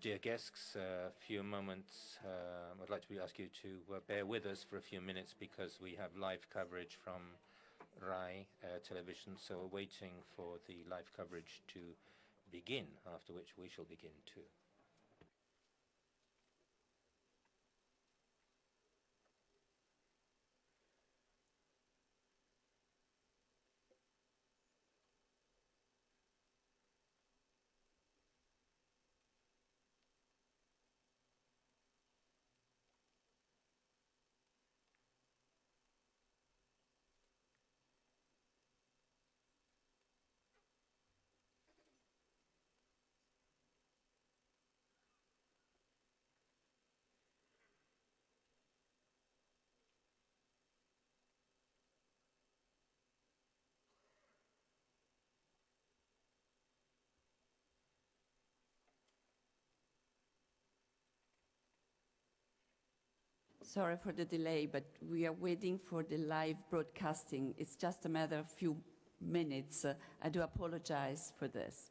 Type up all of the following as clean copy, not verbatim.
Dear guests, a few moments. I'd like to ask you to bear with us for a few minutes because we have live coverage from Rai television, so we're waiting for the live coverage to begin, after which we shall begin too. Sorry for the delay, but we are waiting for the live broadcasting. It's just a matter of a few minutes. I do apologize for this.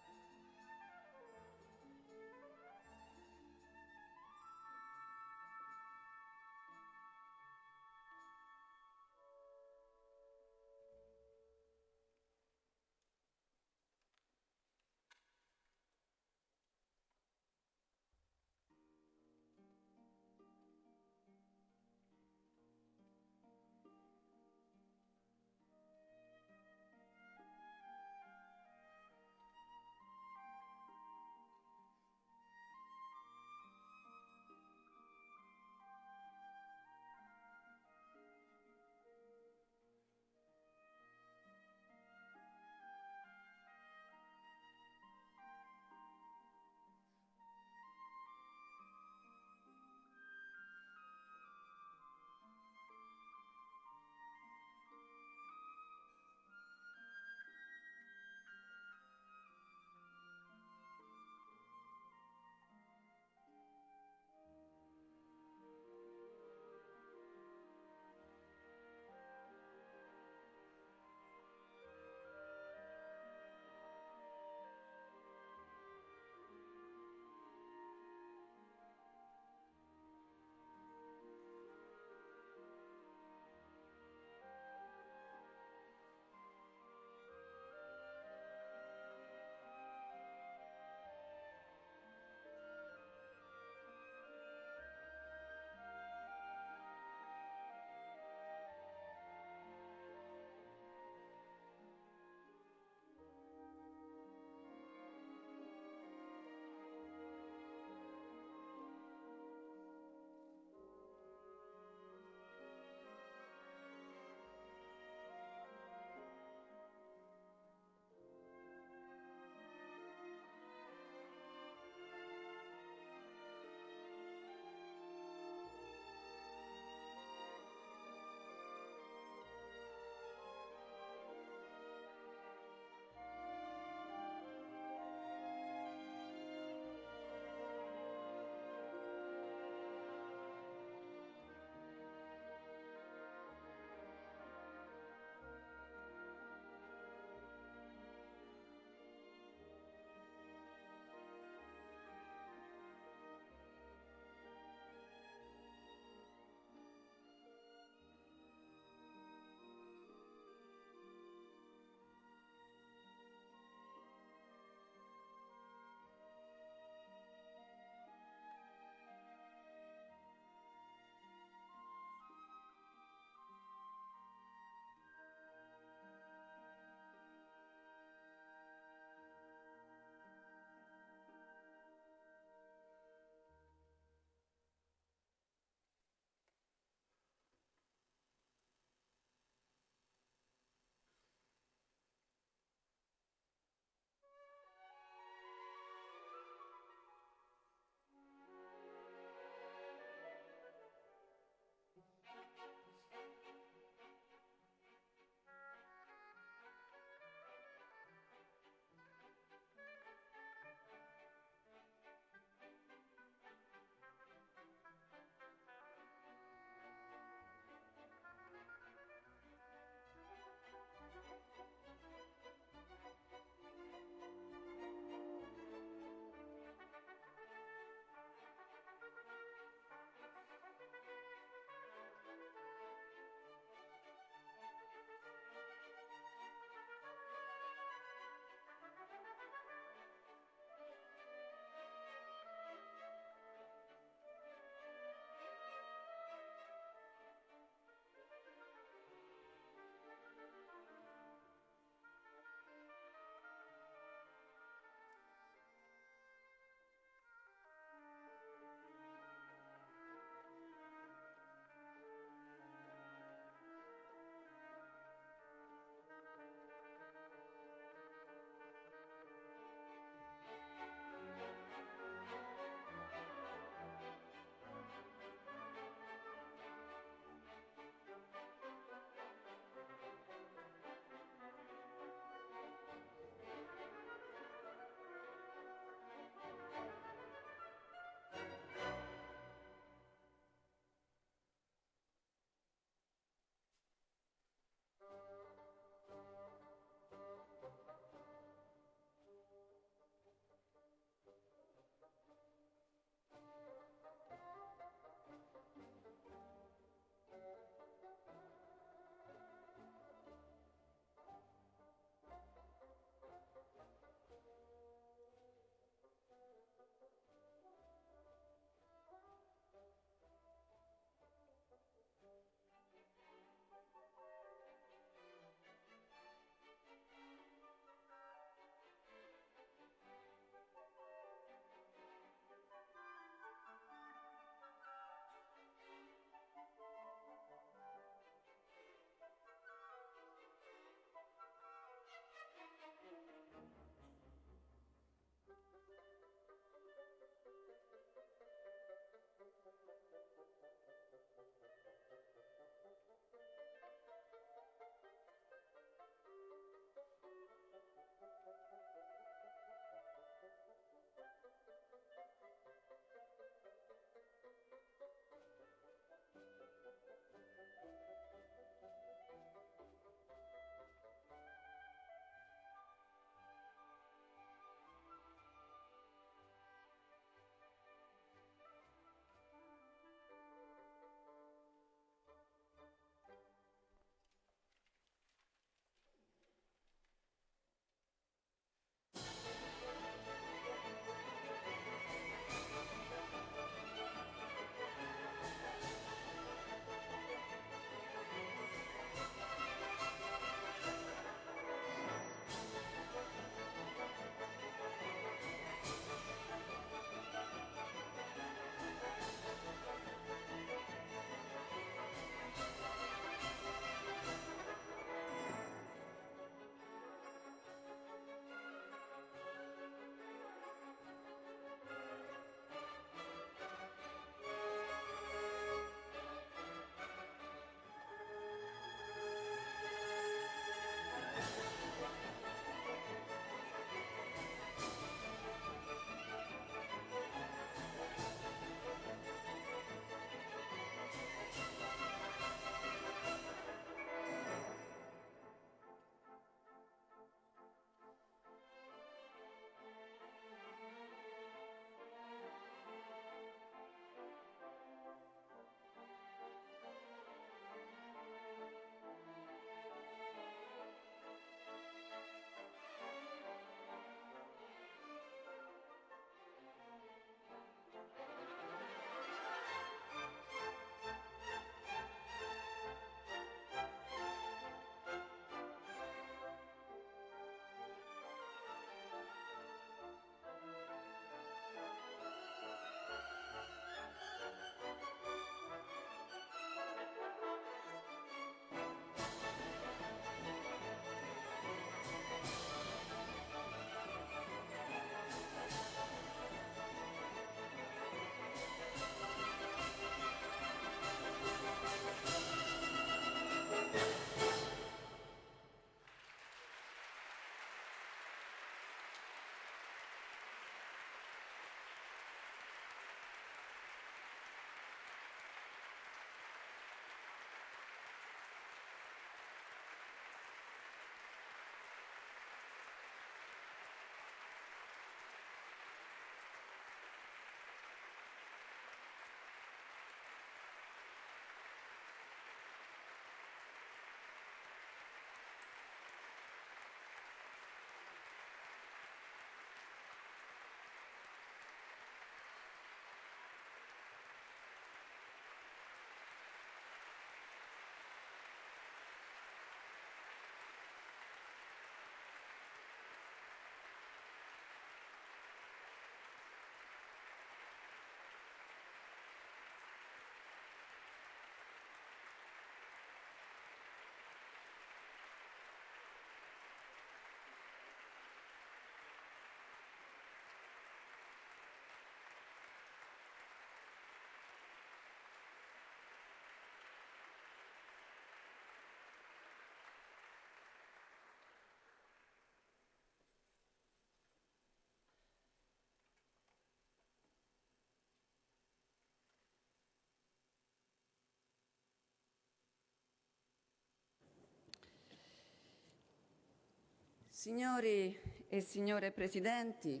Signori e signore presidenti,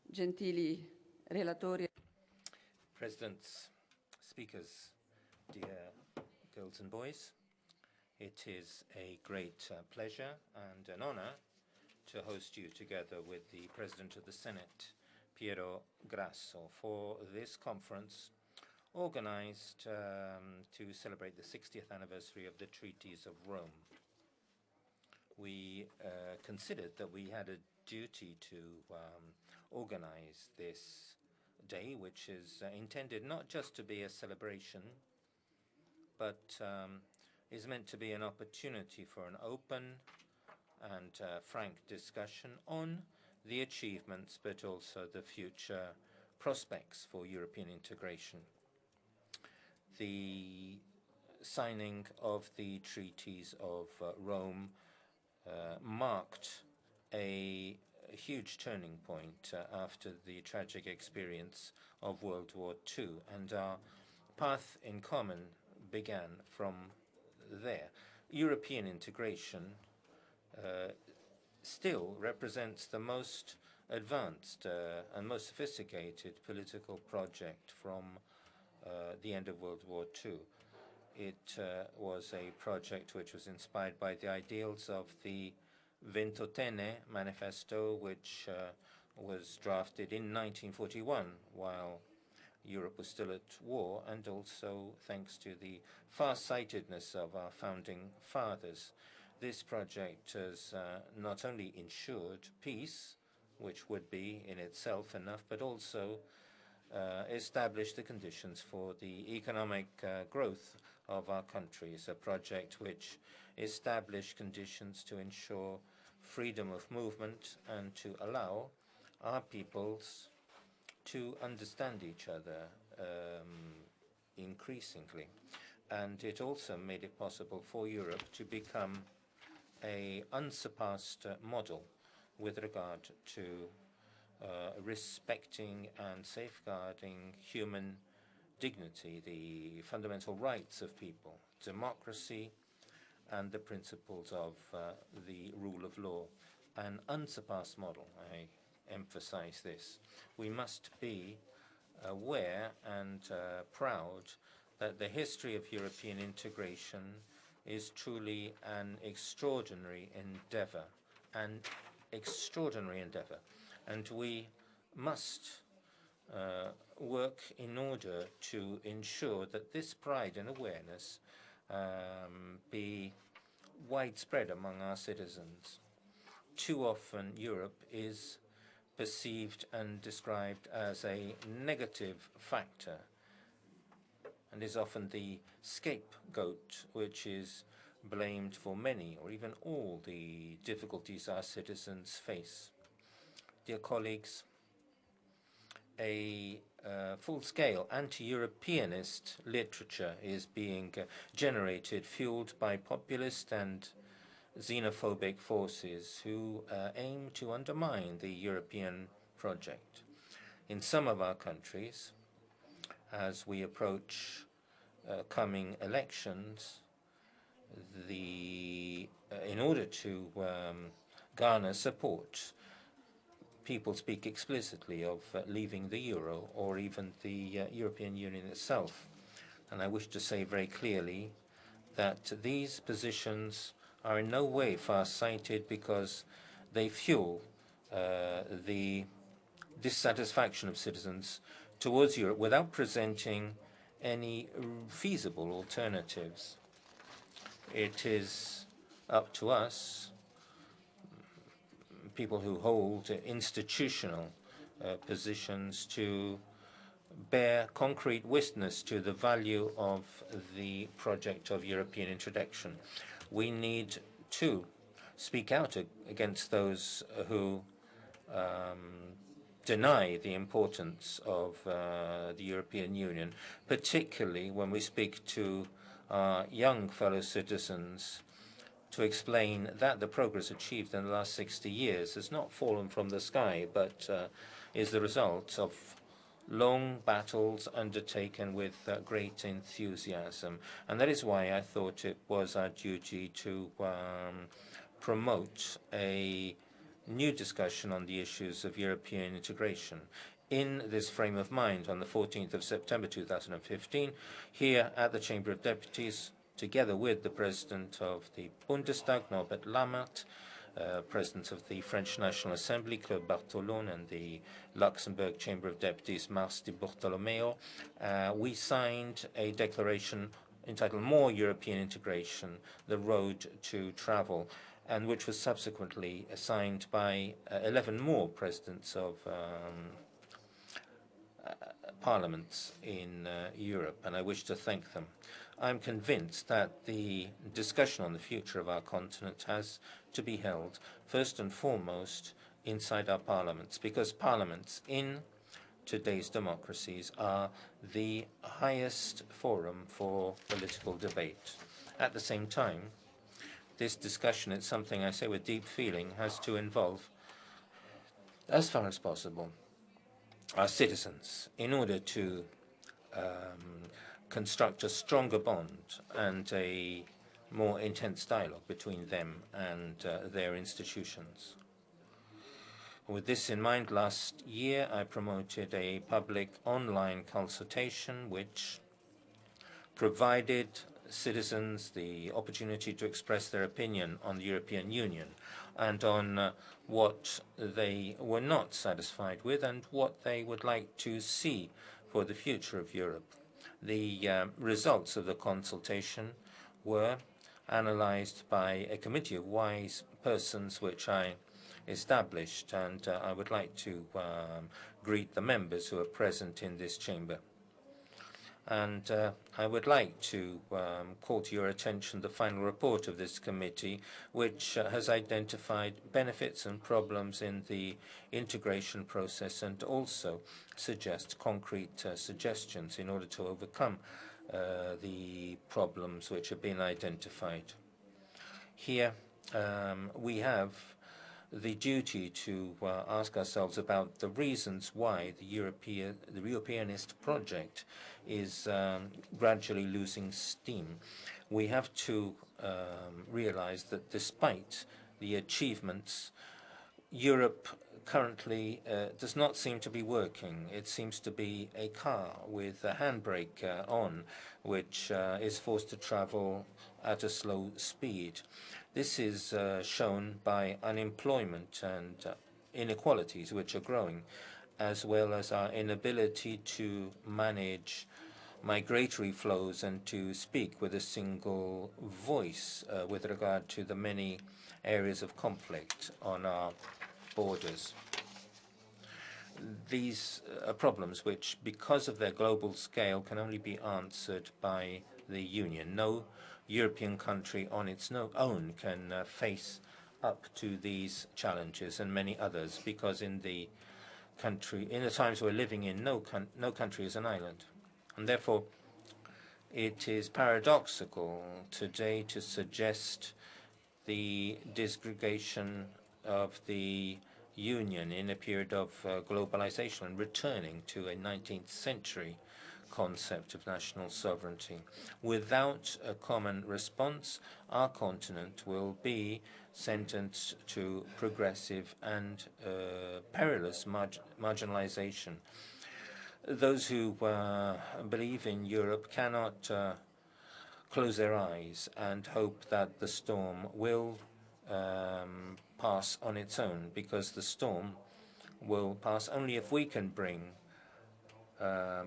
gentili relatori. Presidents, speakers, dear girls and boys, it is a great pleasure and an honor to host you together with the President of the Senate, Piero Grasso, for this conference organized to celebrate the 60th anniversary of the Treaties of Rome. We considered that we had a duty to organize this day, which is intended not just to be a celebration, but is meant to be an opportunity for an open and frank discussion on the achievements, but also the future prospects for European integration. The signing of the Treaties of Rome marked a huge turning point after the tragic experience of World War II, and our path in common began from there. European integration still represents the most advanced and most sophisticated political project from the end of World War II. It was a project which was inspired by the ideals of the Ventotene Manifesto, which was drafted in 1941 while Europe was still at war, and also thanks to the far-sightedness of our founding fathers. This project has not only ensured peace, which would be in itself enough, but also established the conditions for the economic growth of our countries, a project which established conditions to ensure freedom of movement and to allow our peoples to understand each other increasingly. And it also made it possible for Europe to become an unsurpassed model with regard to respecting and safeguarding human dignity, the fundamental rights of people, democracy, and the principles of the rule of law. An unsurpassed model, I emphasize this. We must be aware and proud that the history of European integration is truly an extraordinary endeavor, and we must work in order to ensure that this pride and awareness be widespread among our citizens. Too often, Europe is perceived and described as a negative factor and is often the scapegoat which is blamed for many or even all the difficulties our citizens face. Dear colleagues, a full-scale anti-Europeanist literature is being generated, fueled by populist and xenophobic forces who aim to undermine the European project. In some of our countries, as we approach coming elections, in order to garner support, people speak explicitly of leaving the euro or even the European Union itself. And I wish to say very clearly that these positions are in no way far-sighted, because they fuel the dissatisfaction of citizens towards Europe without presenting any feasible alternatives. It is up to us, people who hold institutional positions, to bear concrete witness to the value of the project of European introduction. We need to speak out against those who deny the importance of the European Union, particularly when we speak to our young fellow citizens, to explain that the progress achieved in the last 60 years has not fallen from the sky, but is the result of long battles undertaken with great enthusiasm. And that is why I thought it was our duty to promote a new discussion on the issues of European integration. In this frame of mind, on the 14th of September 2015, here at the Chamber of Deputies, together with the President of the Bundestag, Norbert, President of the French National Assembly, Claude Bartolone, and the Luxembourg Chamber of Deputies, Mars Di Bartolomeo, we signed a declaration entitled More European Integration, the Road to Travel, and which was subsequently signed by 11 more presidents of parliaments in Europe, and I wish to thank them. I'm convinced that the discussion on the future of our continent has to be held first and foremost inside our parliaments, because parliaments in today's democracies are the highest forum for political debate. At the same time, this discussion, it's something I say with deep feeling, has to involve, as far as possible, our citizens in order to construct a stronger bond and a more intense dialogue between them and their institutions. With this in mind, last year I promoted a public online consultation which provided citizens the opportunity to express their opinion on the European Union and on what they were not satisfied with and what they would like to see for the future of Europe. The results of the consultation were analyzed by a committee of wise persons which I established, and I would like to greet the members who are present in this chamber. And I would like to call to your attention the final report of this committee, which has identified benefits and problems in the integration process and also suggest concrete suggestions in order to overcome the problems which have been identified. Here we have the duty to ask ourselves about the reasons why the Europeanist project is gradually losing steam. We have to realize that despite the achievements, Europe currently does not seem to be working. It seems to be a car with a handbrake on, which is forced to travel at a slow speed. This is shown by unemployment and inequalities which are growing, as well as our inability to manage migratory flows and to speak with a single voice with regard to the many areas of conflict on our borders. These are problems which, because of their global scale, can only be answered by the Union. No European country on its own can face up to these challenges and many others, because in the times we're living in, no country is an island. And therefore, it is paradoxical today to suggest the disgregation of the Union in a period of globalization and returning to a 19th century concept of national sovereignty. Without a common response, our continent will be sentenced to progressive and perilous marginalization. Those who believe in Europe cannot close their eyes and hope that the storm will pass on its own, because the storm will pass only if we can bring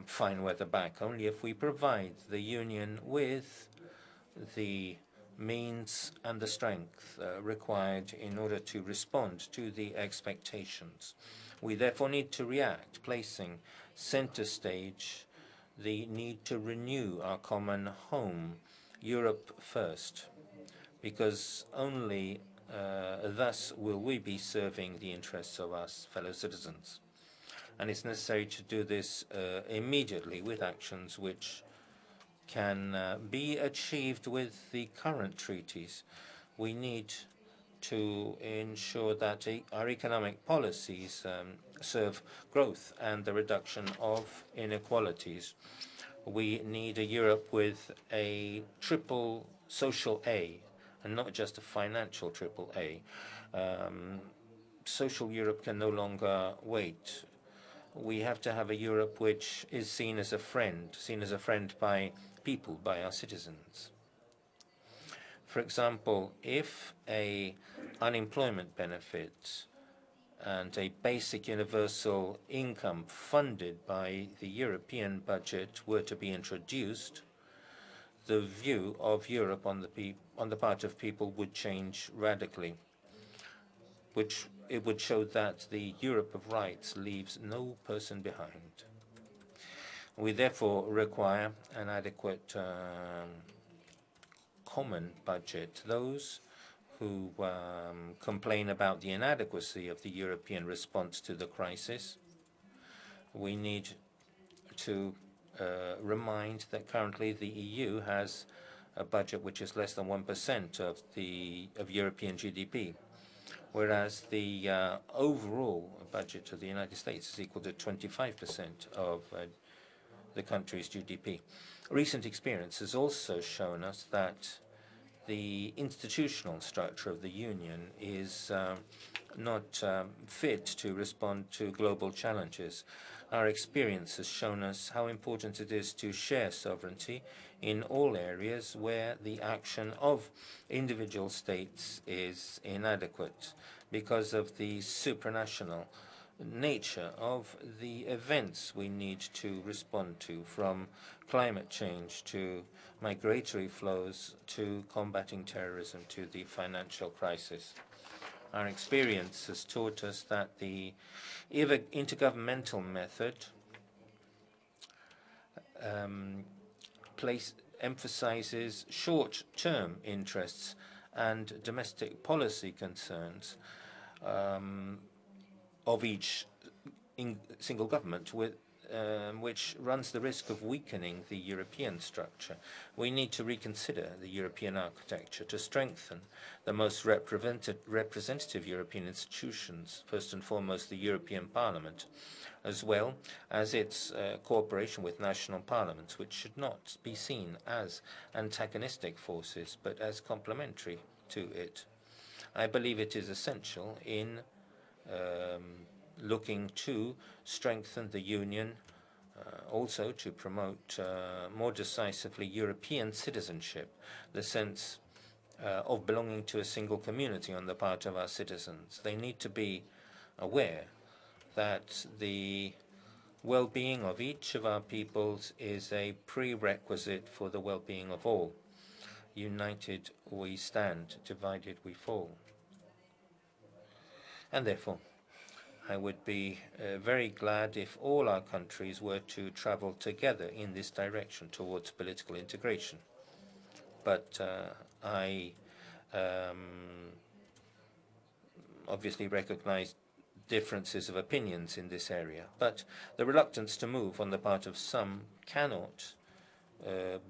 fine weather back, only if we provide the Union with the means and the strength required in order to respond to the expectations. We therefore need to react, placing center stage the need to renew our common home, Europe first, because only thus will we be serving the interests of our fellow citizens. And it's necessary to do this immediately with actions which can be achieved with the current treaties. We need to ensure that our economic policies serve growth and the reduction of inequalities. We need a Europe with a triple social A, and not just a financial AAA. Social Europe can no longer wait. We have to have a Europe which is seen as a friend by people, by our citizens. For example, if a unemployment benefit and a basic universal income funded by the European budget were to be introduced, the view of Europe on the part of people would change radically, which it would show that the Europe of rights leaves no person behind. We therefore require an adequate common budget. Those who complain about the inadequacy of the European response to the crisis, we need to remind that currently the EU has a budget which is less than 1% of European GDP, whereas the overall budget of the United States is equal to 25% of the country's GDP. Recent experience has also shown us that the institutional structure of the Union is not fit to respond to global challenges. Our experience has shown us how important it is to share sovereignty in all areas where the action of individual states is inadequate because of the supranational nature of the events we need to respond to, from climate change to migratory flows to combating terrorism to the financial crisis. Our experience has taught us that the intergovernmental method emphasizes short-term interests and domestic policy concerns of each single government, which runs the risk of weakening the European structure. We need to reconsider the European architecture to strengthen the most representative European institutions, first and foremost the European Parliament, as well as its cooperation with national parliaments, which should not be seen as antagonistic forces, but as complementary to it. I believe it is essential in looking to strengthen the Union, also to promote more decisively European citizenship, the sense of belonging to a single community on the part of our citizens. They need to be aware that the well-being of each of our peoples is a prerequisite for the well-being of all. United we stand, divided we fall. And therefore, I would be very glad if all our countries were to travel together in this direction towards political integration. But I obviously recognize differences of opinions in this area. But the reluctance to move on the part of some cannot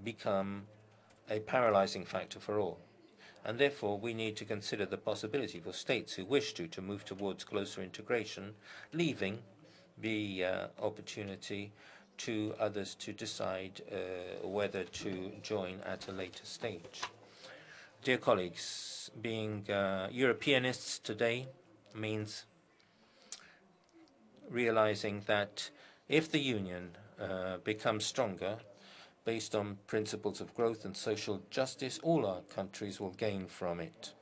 become a paralyzing factor for all. And therefore, we need to consider the possibility for states who wish to move towards closer integration, leaving the opportunity to others to decide whether to join at a later stage. Dear colleagues, being Europeanists today means realizing that if the Union becomes stronger, based on principles of growth and social justice, all our countries will gain from it.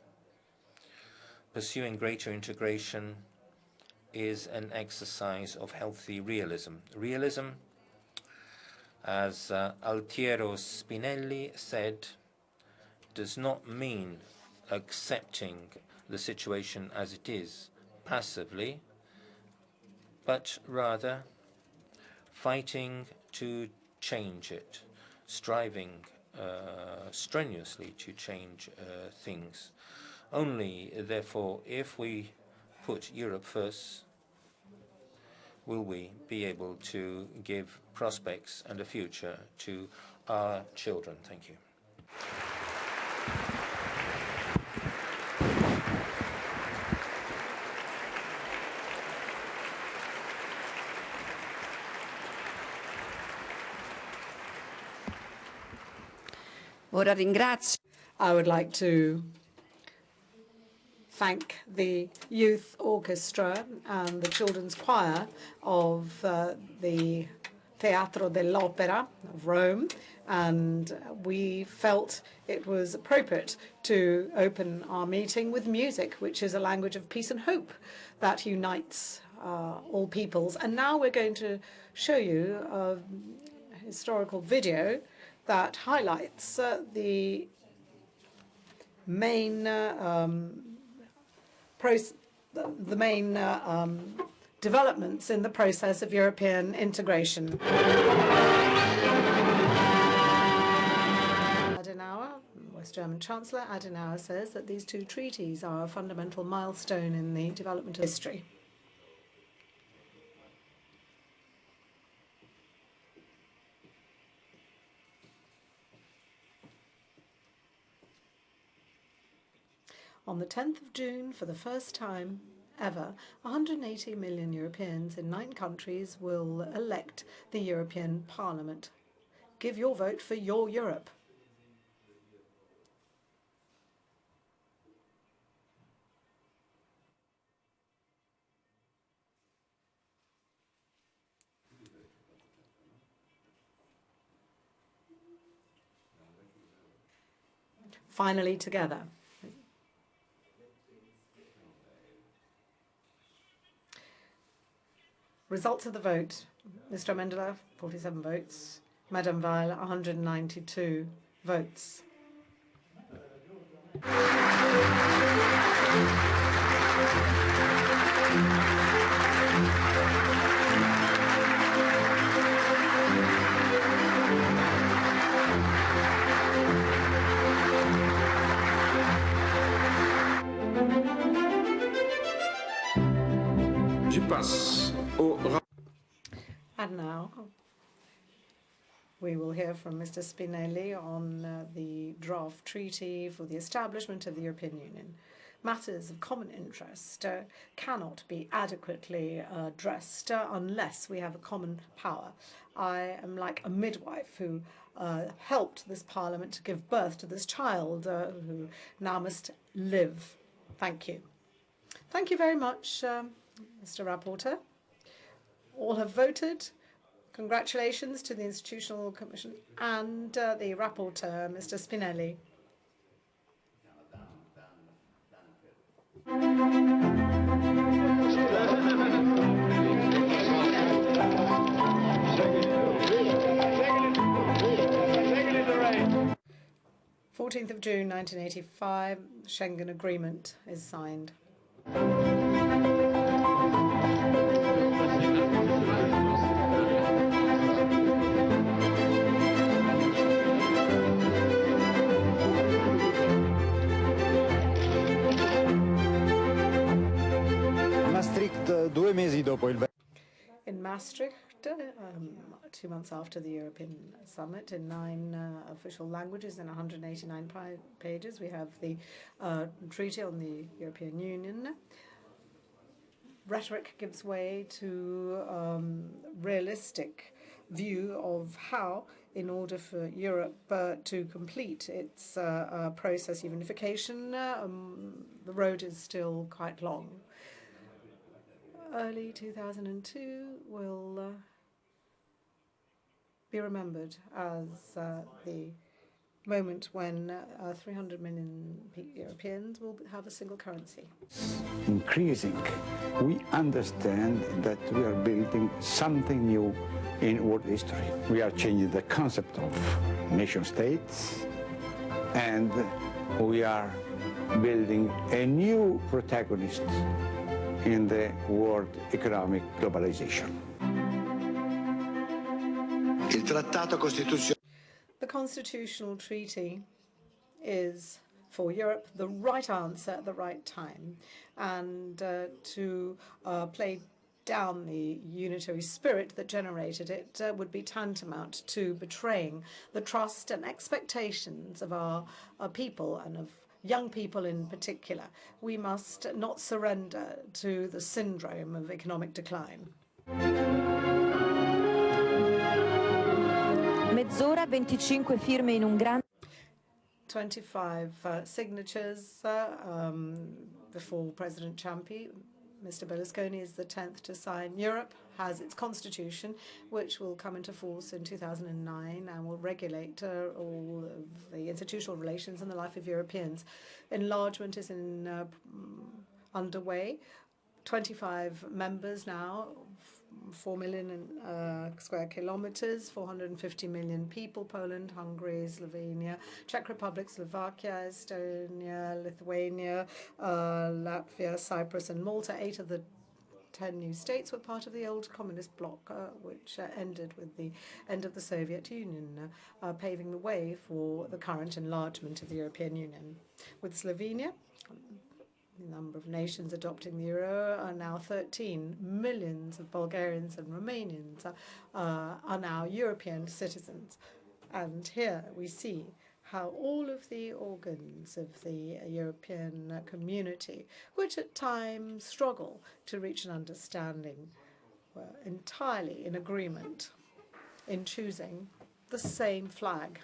Pursuing greater integration is an exercise of healthy realism. Realism, as Altiero Spinelli said, does not mean accepting the situation as it is passively, but rather fighting to change it, striving strenuously to change things. Only, therefore, if we put Europe first, will we be able to give prospects and a future to our children. Thank you. I would like to thank the youth orchestra and the children's choir of the Teatro dell'Opera of Rome, and we felt it was appropriate to open our meeting with music, which is a language of peace and hope that unites all peoples. And now we're going to show you a historical video that highlights the main developments in the process of European integration. Adenauer, West German Chancellor Adenauer, says that these two treaties are a fundamental milestone in the development of history. On the 10th of June, for the first time ever, 180 million Europeans in 9 countries will elect the European Parliament. Give your vote for your Europe. Finally together. Results of the vote. Mr. Mendeleev, 47 votes. Madame Weil, 192 votes. And now we will hear from Mr. Spinelli on the draft treaty for the establishment of the European Union. Matters of common interest cannot be adequately addressed unless we have a common power. I am like a midwife who helped this parliament to give birth to this child who now must live. Thank you. Thank you very much, Mr. Rapporteur. All have voted. Congratulations to the Institutional Commission and the Rapporteur, Mr. Spinelli. (14th of June 1985), Schengen Agreement is signed. In Maastricht, 2 months after the European Summit, in 9 official languages and 189 pages, we have the Treaty on the European Union. Rhetoric gives way to realistic view of how, in order for Europe to complete its process of unification, the road is still quite long. Early 2002 will be remembered as the moment when 300 million Europeans will have a single currency. Increasing, we understand that we are building something new in world history. We are changing the concept of nation states, and we are building a new protagonist in the world economic globalization. The Constitutional Treaty is, for Europe, the right answer at the right time, and to play down the unitary spirit that generated it would be tantamount to betraying the trust and expectations of our people and of young people in particular. We must not surrender to the syndrome of economic decline. Mezz'ora, 25 firme in un grande 25 signatures before President Ciampi. Mr. Berlusconi is the 10th to sign. Europe has its constitution, which will come into force in 2009 and will regulate all of the institutional relations and the life of Europeans. Enlargement is underway. 25 members now, 4 million square kilometers, 450 million people, Poland, Hungary, Slovenia, Czech Republic, Slovakia, Estonia, Lithuania, Latvia, Cyprus, and Malta. 8 of the 10 new states were part of the old communist bloc, which ended with the end of the Soviet Union, paving the way for the current enlargement of the European Union. With Slovenia, the number of nations adopting the euro are now 13. Millions of Bulgarians and Romanians are now European citizens. And here we see how all of the organs of the European community, which at times struggle to reach an understanding, were entirely in agreement in choosing the same flag.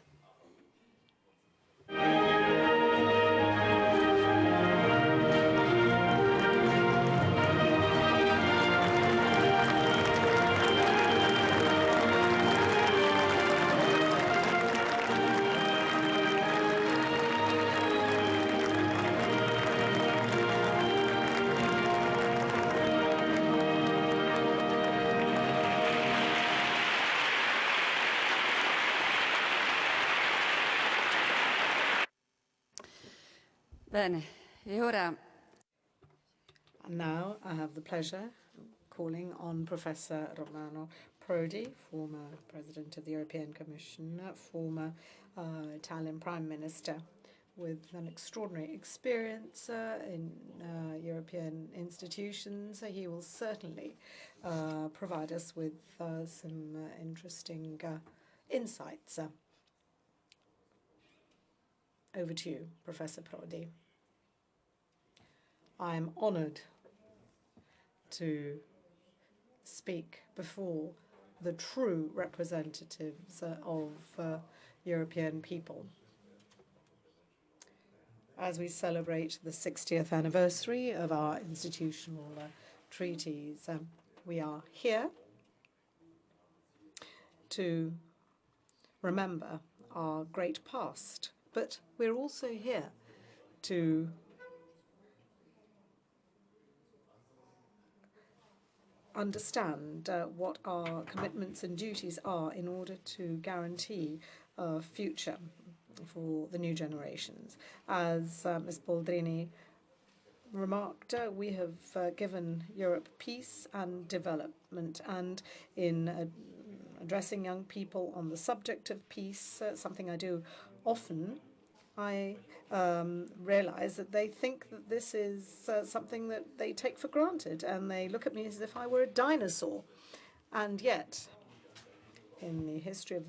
Bene, e ora... And now I have the pleasure of calling on Professor Romano PRODI, former President of the European Commission, former Italian Prime Minister, with an extraordinary experience in European institutions. He will certainly provide us with some interesting insights. Over to you, Professor PRODI. I am honored to speak before the true representatives of European people as we celebrate the 60th anniversary of our institutional treaties. We are here to remember our great past, but we're also here to understand what our commitments and duties are in order to guarantee a future for the new generations. As Ms. Boldrini remarked, we have given Europe peace and development, and in addressing young people on the subject of peace, something I do often, I realize that they think that this is something that they take for granted, and they look at me as if I were a dinosaur. And yet, in the history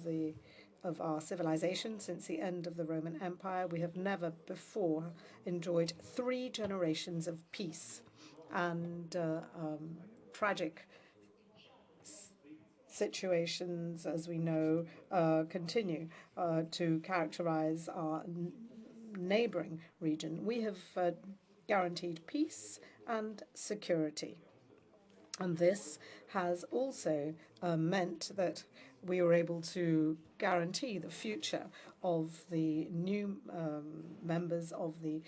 of our civilization since the end of the Roman Empire, we have never before enjoyed 3 generations of peace, and tragic situations, as we know, continue to characterize our neighboring region. We have guaranteed peace and security. And this has also meant that we were able to guarantee the future of the new members of the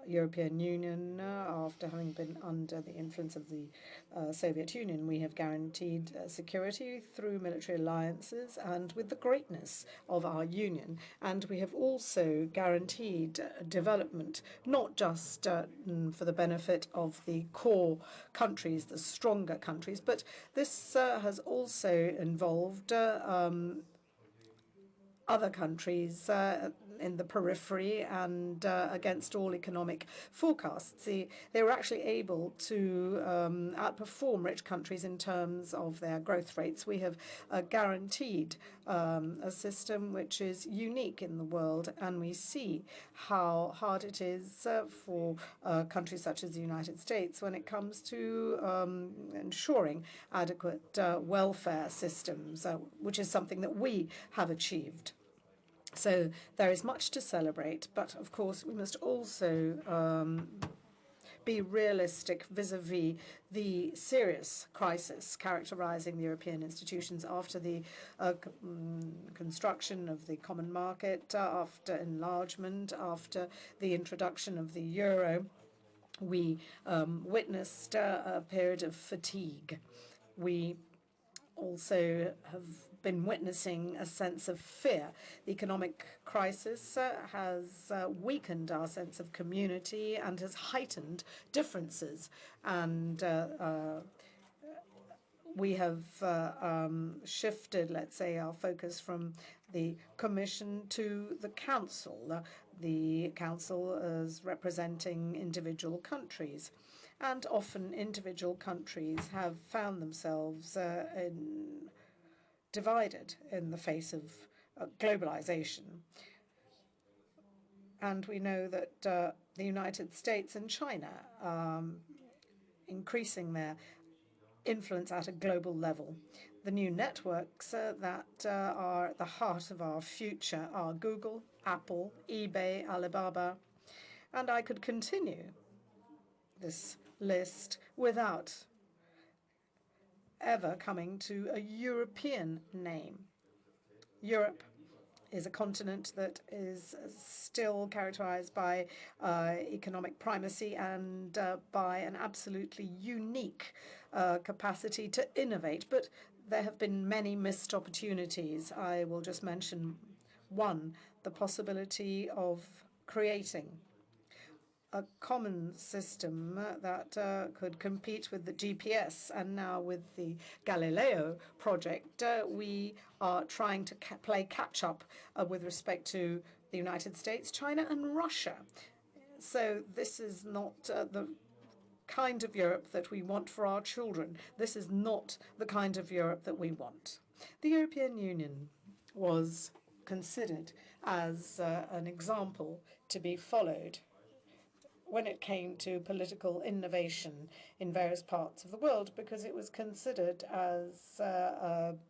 European Union. After having been under the influence of the Soviet Union, we have guaranteed security through military alliances and with the greatness of our union. And we have also guaranteed development, not just for the benefit of the core countries, the stronger countries, but this has also involved other countries in the periphery and against all economic forecasts. They were actually able to outperform rich countries in terms of their growth rates. We have guaranteed a system which is unique in the world, and we see how hard it is for countries such as the United States when it comes to ensuring adequate welfare systems, which is something that we have achieved. So there is much to celebrate, but of course we must also be realistic vis-à-vis the serious crisis characterizing the European institutions after the construction of the common market, after enlargement, after the introduction of the euro. We witnessed a period of fatigue. We also have been witnessing a sense of fear. The economic crisis has weakened our sense of community and has heightened differences. And we have shifted, let's say, our focus from the Commission to the Council. The Council is representing individual countries. And often individual countries have found themselves divided in the face of globalization. And we know that the United States and China are increasing their influence at a global level. The new networks that are at the heart of our future are Google, Apple, eBay, Alibaba, and I could continue this list without ever coming to a European name. Europe is a continent that is still characterized by economic primacy and by an absolutely unique capacity to innovate. But there have been many missed opportunities. I will just mention one, the possibility of creating a common system that could compete with the GPS. And now with the Galileo project, we are trying to play catch-up with respect to the United States, China, and Russia. So this is not the kind of Europe that we want for our children. This is not the kind of Europe that we want. The European Union was considered as an example to be followed when it came to political innovation in various parts of the world, because it was considered as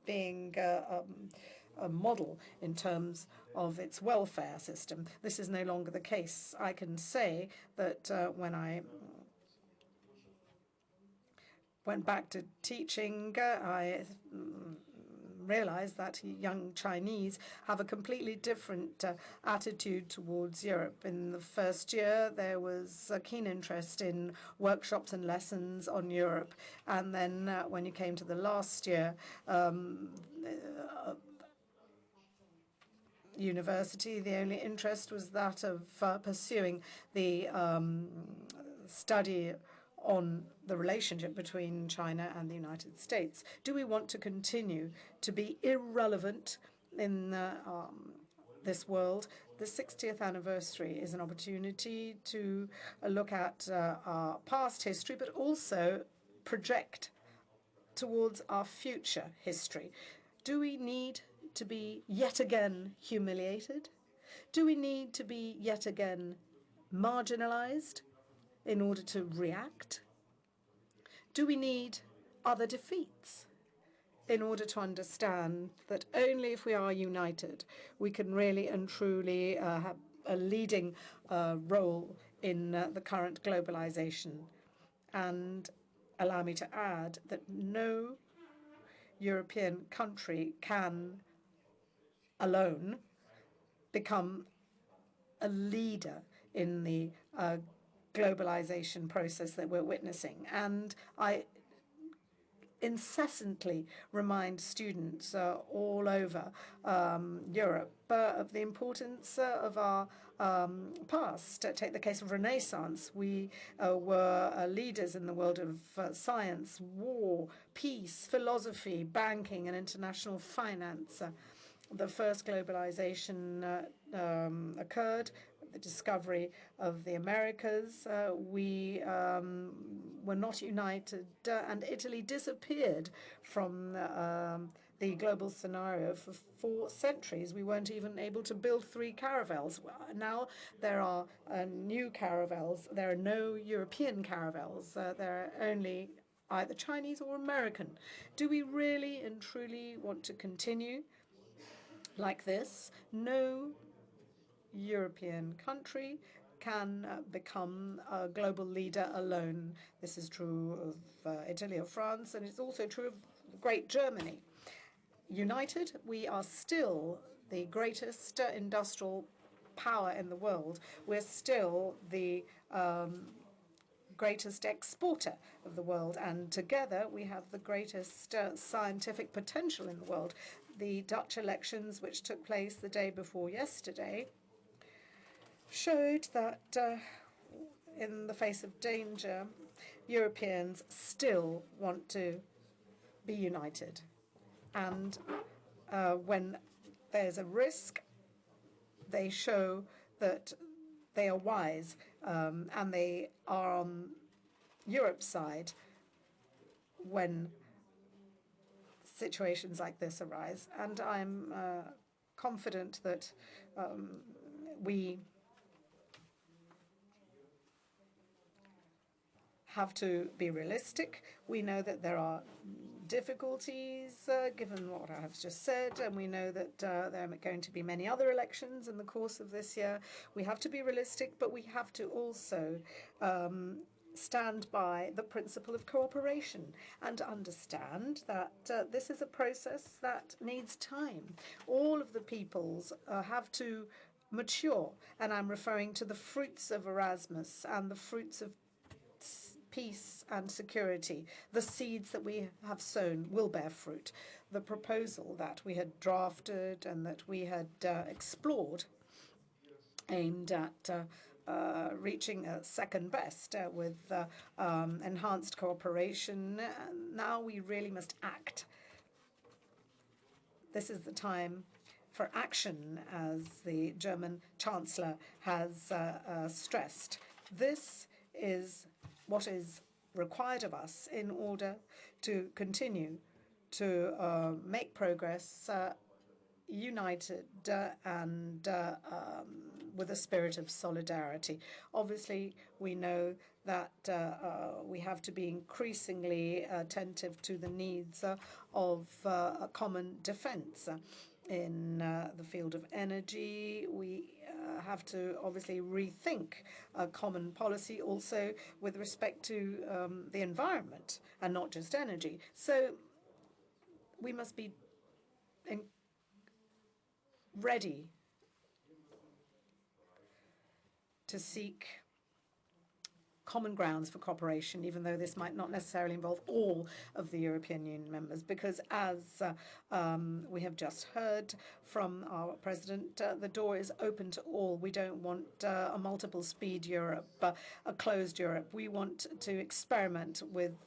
being a model in terms of its welfare system. This is no longer the case. I can say that when I went back to teaching, I realized that young Chinese have a completely different attitude towards Europe. In the first year, there was a keen interest in workshops and lessons on Europe. And then when you came to the last year, university, the only interest was that of pursuing the study on the relationship between China and the United States. Do we want to continue to be irrelevant in this world? The 60th anniversary is an opportunity to look at our past history, but also project towards our future history. Do we need to be yet again humiliated? Do we need to be yet again marginalized in order to react? Do we need other defeats in order to understand that only if we are united we can really and truly have a leading role in the current globalization? And allow me to add that no European country can alone become a leader in the globalization process that we're witnessing. And I incessantly remind students all over Europe of the importance of our past. Take the case of Renaissance. We were leaders in the world of science, war, peace, philosophy, banking, and international finance. The first globalization occurred, the discovery of the Americas. We were not united, and Italy disappeared from the global scenario for 4 centuries. We weren't even able to build 3 caravels. Now there are new caravels. There are no European caravels. There are only either Chinese or American. Do we really and truly want to continue like this, no European country can become a global leader alone. This is true of Italy or France, and it's also true of great Germany. United, we are still the greatest industrial power in the world. We're still the greatest exporter of the world, and together we have the greatest scientific potential in the world. The Dutch elections, which took place the day before yesterday, showed that in the face of danger, Europeans still want to be united. And when there's a risk, they show that they are wise, and they are on Europe's side when situations like this arise. And I'm confident that we have to be realistic. We know that there are difficulties, given what I have just said, and we know that there are going to be many other elections in the course of this year. We have to be realistic, but we have to also stand by the principle of cooperation and understand that this is a process that needs time. All of the peoples have to mature, and I'm referring to the fruits of Erasmus and the fruits of peace and security. The seeds that we have sown will bear fruit. The proposal that we had drafted and that we had explored aimed at reaching a second best with enhanced cooperation. Now we really must act. This is the time for action, as the German Chancellor has stressed. This is what is required of us in order to continue to make progress united and with a spirit of solidarity. Obviously, we know that we have to be increasingly attentive to the needs of a common defense. In the field of energy, we have to obviously rethink a common policy also with respect to the environment and not just energy. So we must be ready to seek common grounds for cooperation, even though this might not necessarily involve all of the European Union members, because as we have just heard from our president, the door is open to all. We don't want a multiple speed Europe, a closed Europe. We want to experiment with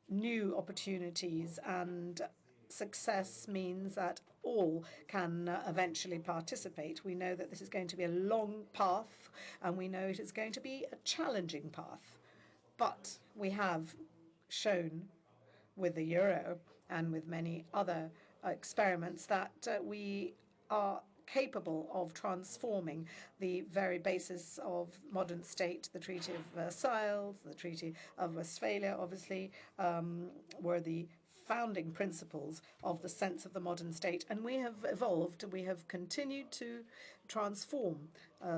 new opportunities, and success means that all can eventually participate. We know that this is going to be a long path, and we know it is going to be a challenging path. But we have shown with the euro and with many other experiments that we are capable of transforming the very basis of modern state. The Treaty of Versailles, the Treaty of Westphalia, obviously, were the founding principles of the sense of the modern state. And we have evolved, we have continued to transform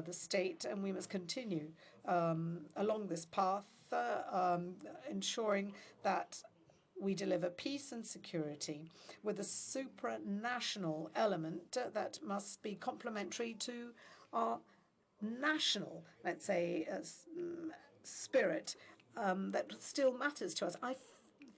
the state, and we must continue along this path, ensuring that we deliver peace and security with a supranational element that must be complementary to our national, let's say, spirit that still matters to us. I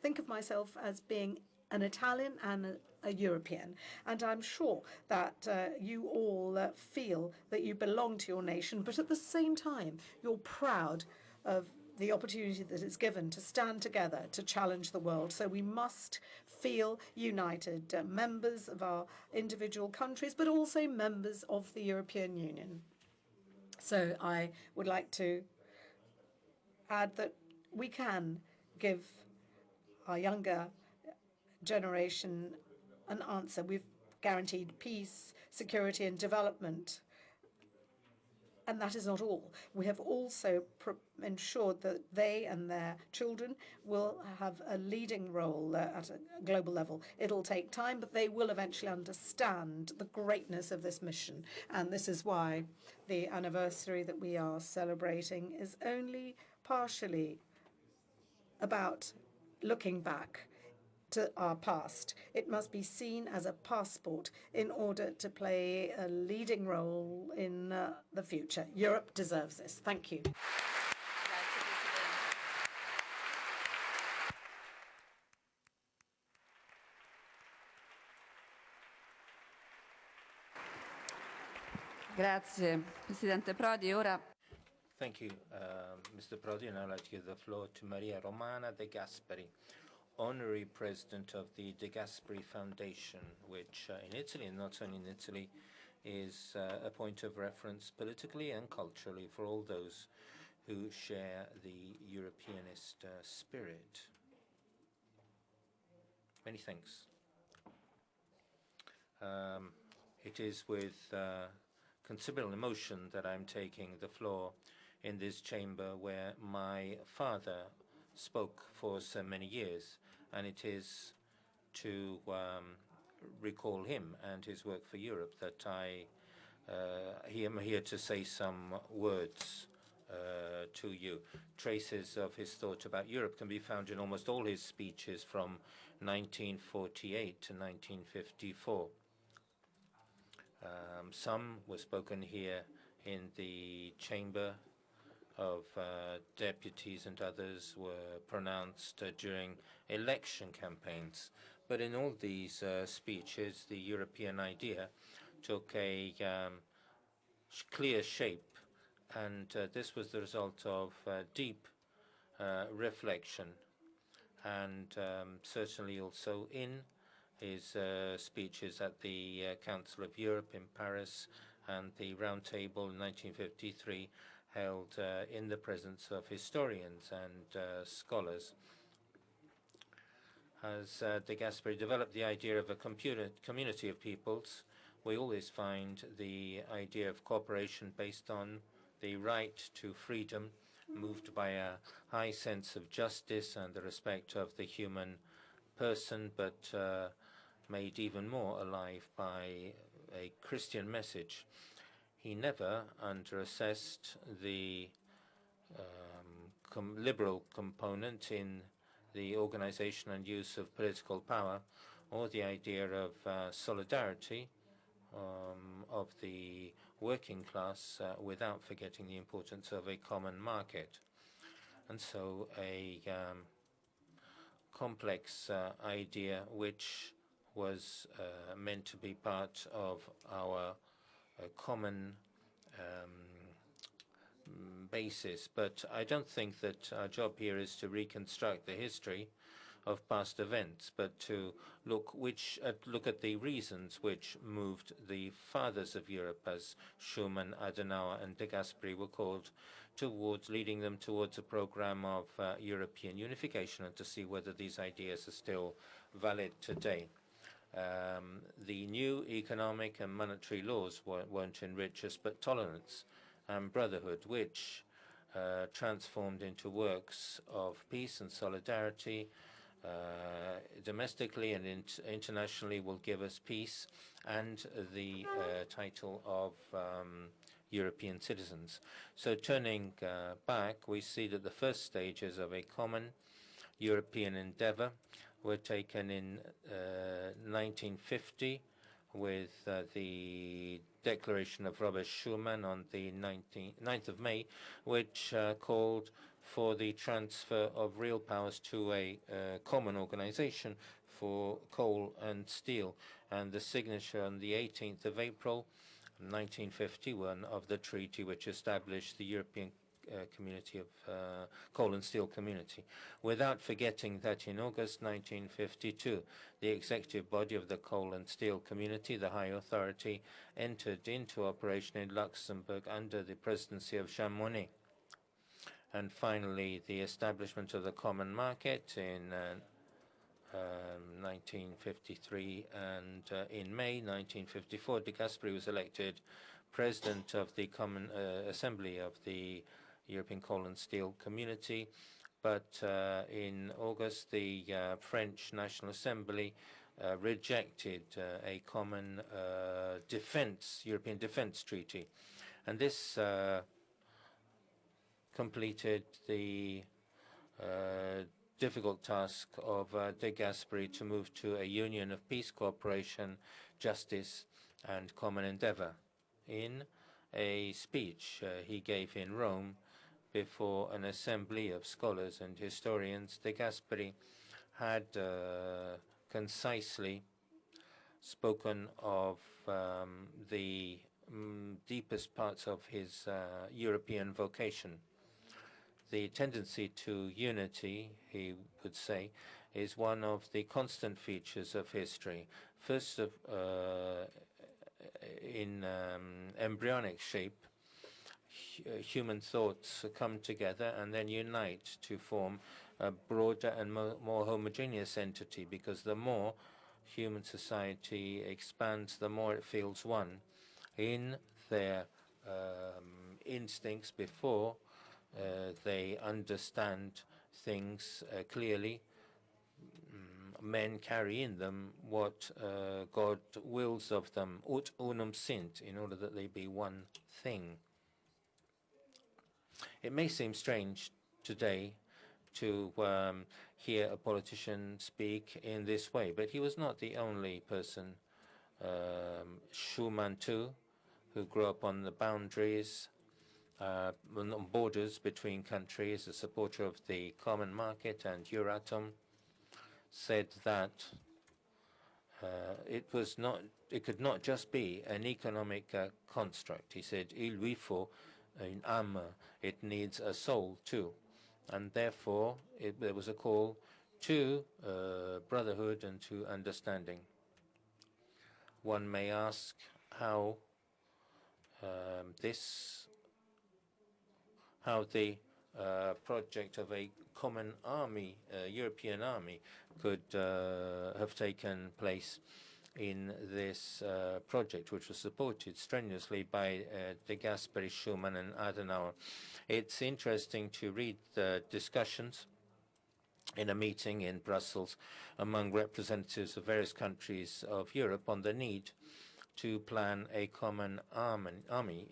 think of myself as being an Italian and a European, and I'm sure that you all feel that you belong to your nation, but at the same time, you're proud of the opportunity that is given to stand together to challenge the world. So we must feel united, members of our individual countries, but also members of the European Union. So I would like to add that we can give our younger generation an answer. We've guaranteed peace, security, and development And that is not all. We have also ensured that they and their children will have a leading role at a global level. It'll take time, but they will eventually understand the greatness of this mission. And this is why the anniversary that we are celebrating is only partially about looking back to our past. It must be seen as a passport in order to play a leading role in the future. Europe deserves this. Thank you. Grazie, Presidente Prodi. Ora Thank you, Mr. Prodi, and I'd like to give the floor to Maria Romana de Gasperi, Honorary President of the De Gasperi Foundation, which in Italy, and not only in Italy, is a point of reference politically and culturally for all those who share the Europeanist spirit. Many thanks. It is with considerable emotion that I'm taking the floor in this chamber where my father spoke for so many years, and it is to recall him and his work for Europe that I am here to say some words to you. Traces of his thought about Europe can be found in almost all his speeches from 1948 to 1954. Some were spoken here in the Chamber of Deputies, and others were pronounced during election campaigns. But in all these speeches, the European idea took a clear shape, and this was the result of deep reflection, and certainly also in his speeches at the Council of Europe in Paris and the Round Table in 1953, held in the presence of historians and scholars. As De Gasperi developed the idea of a community of peoples, we always find the idea of cooperation based on the right to freedom, moved by a high sense of justice and the respect of the human person, but made even more alive by a Christian message. He never underassessed the liberal component in the organization and use of political power, or the idea of solidarity of the working class without forgetting the importance of a common market. And so a complex idea which was meant to be part of our common basis. But I don't think that our job here is to reconstruct the history of past events, but to look at the reasons which moved the fathers of Europe, as Schuman, Adenauer, and De Gasperi were called, leading them towards a program of European unification, and to see whether these ideas are still valid today. The new economic and monetary laws won't enrich us, but tolerance and brotherhood, which transformed into works of peace and solidarity domestically and internationally, will give us peace and the title of European citizens. So turning back, we see that the first stages of a common European endeavor were taken in 1950 with the declaration of Robert Schuman on the 9th of May, which called for the transfer of real powers to a common organization for coal and steel, and the signature on the 18th of April 1951 of the treaty which established the European community of coal and steel community, without forgetting that in August 1952 the executive body of the coal and steel community, the High Authority, entered into operation in Luxembourg under the presidency of Jean Monnet. And finally, the establishment of the common market in 1953, and in May 1954 De Gasperi was elected president of the Common Assembly of the European Coal and Steel Community. But in August, the French National Assembly rejected a common European defense treaty. And this completed the difficult task of de Gasperi to move to a union of peace, cooperation, justice, and common endeavor. In a speech he gave in Rome before an assembly of scholars and historians, de Gasperi had concisely spoken of the deepest parts of his European vocation. The tendency to unity, he would say, is one of the constant features of history. First, in embryonic shape, human thoughts come together and then unite to form a broader and more homogeneous entity, because the more human society expands, the more it feels one in their instincts before they understand things clearly. Men carry in them what God wills of them, ut unum sint, in order that they be one thing. It may seem strange today to hear a politician speak in this way, but he was not the only person. Schumann, too, who grew up on the boundaries, on borders between countries, a supporter of the common market and Euratom, said that it could not just be an economic construct. He said, il lui faut une âme, it needs a soul too. And therefore, there was a call to brotherhood and to understanding. One may ask how the project of a common army, European army, could have taken place in this project, which was supported strenuously by de Gasperi, Schumann, and Adenauer. It's interesting to read the discussions in a meeting in Brussels among representatives of various countries of Europe on the need to plan a common army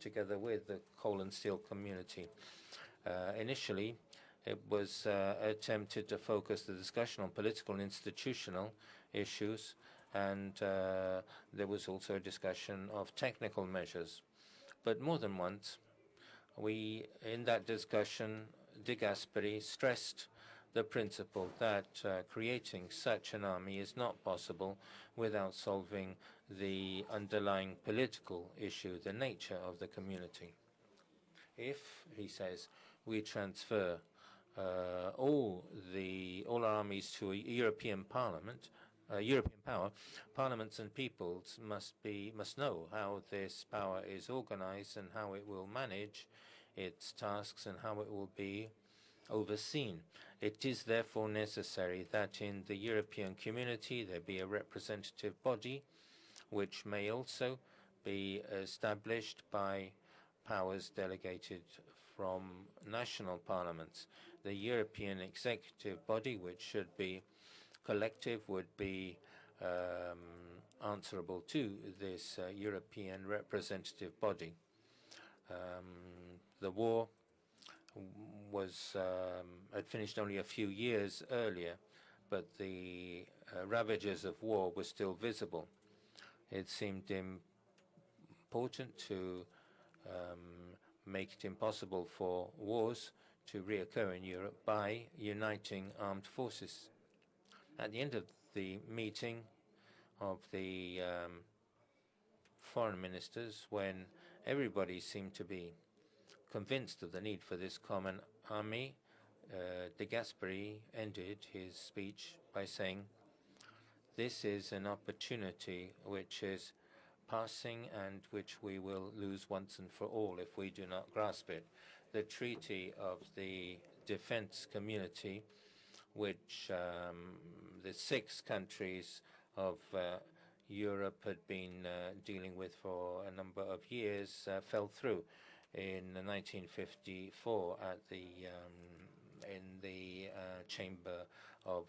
together with the coal and steel community. Initially, it was attempted to focus the discussion on political and institutional issues, and there was also a discussion of technical measures. But more than once, in that discussion, de Gasperi stressed the principle that creating such an army is not possible without solving the underlying political issue, the nature of the community. If, he says, we transfer all our armies to a European Parliament, European power, parliaments and peoples must know how this power is organized and how it will manage its tasks and how it will be overseen. It is therefore necessary that in the European community there be a representative body, which may also be established by powers delegated from national parliaments. The European executive body, which should be collective, would be answerable to this European representative body. The war had finished only a few years earlier, but the ravages of war were still visible. It seemed important to make it impossible for wars to reoccur in Europe by uniting armed forces. At the end of the meeting of the foreign ministers, when everybody seemed to be convinced of the need for this common army, de Gasperi ended his speech by saying, "This is an opportunity which is passing and which we will lose once and for all if we do not grasp it." The Treaty of the Defense Community, which the 6 countries of Europe had been dealing with for a number of years fell through in 1954 at in the Chamber of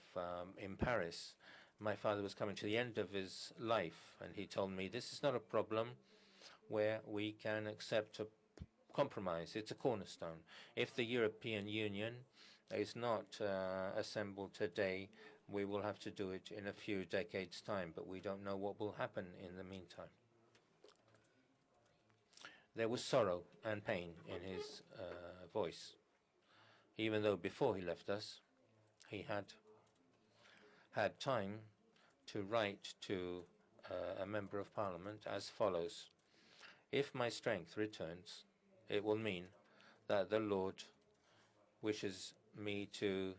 in Paris. My father was coming to the end of his life, and he told me, this is not a problem where we can accept a compromise. It's a cornerstone. If the European Union is not assembled today, we will have to do it in a few decades' time, but we don't know what will happen in the meantime. There was sorrow and pain in his voice, even though before he left us, he had time to write to a member of parliament as follows: if my strength returns, it will mean that the Lord wishes me to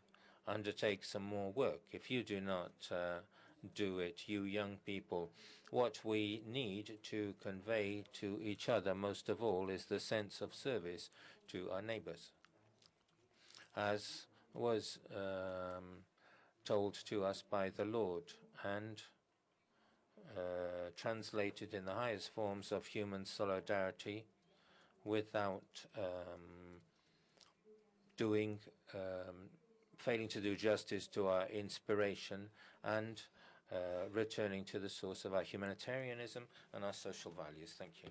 undertake some more work. If you do not do it, you young people, what we need to convey to each other most of all is the sense of service to our neighbors. As was told to us by the Lord and translated in the highest forms of human solidarity without failing to do justice to our inspiration and returning to the source of our humanitarianism and our social values. Thank you.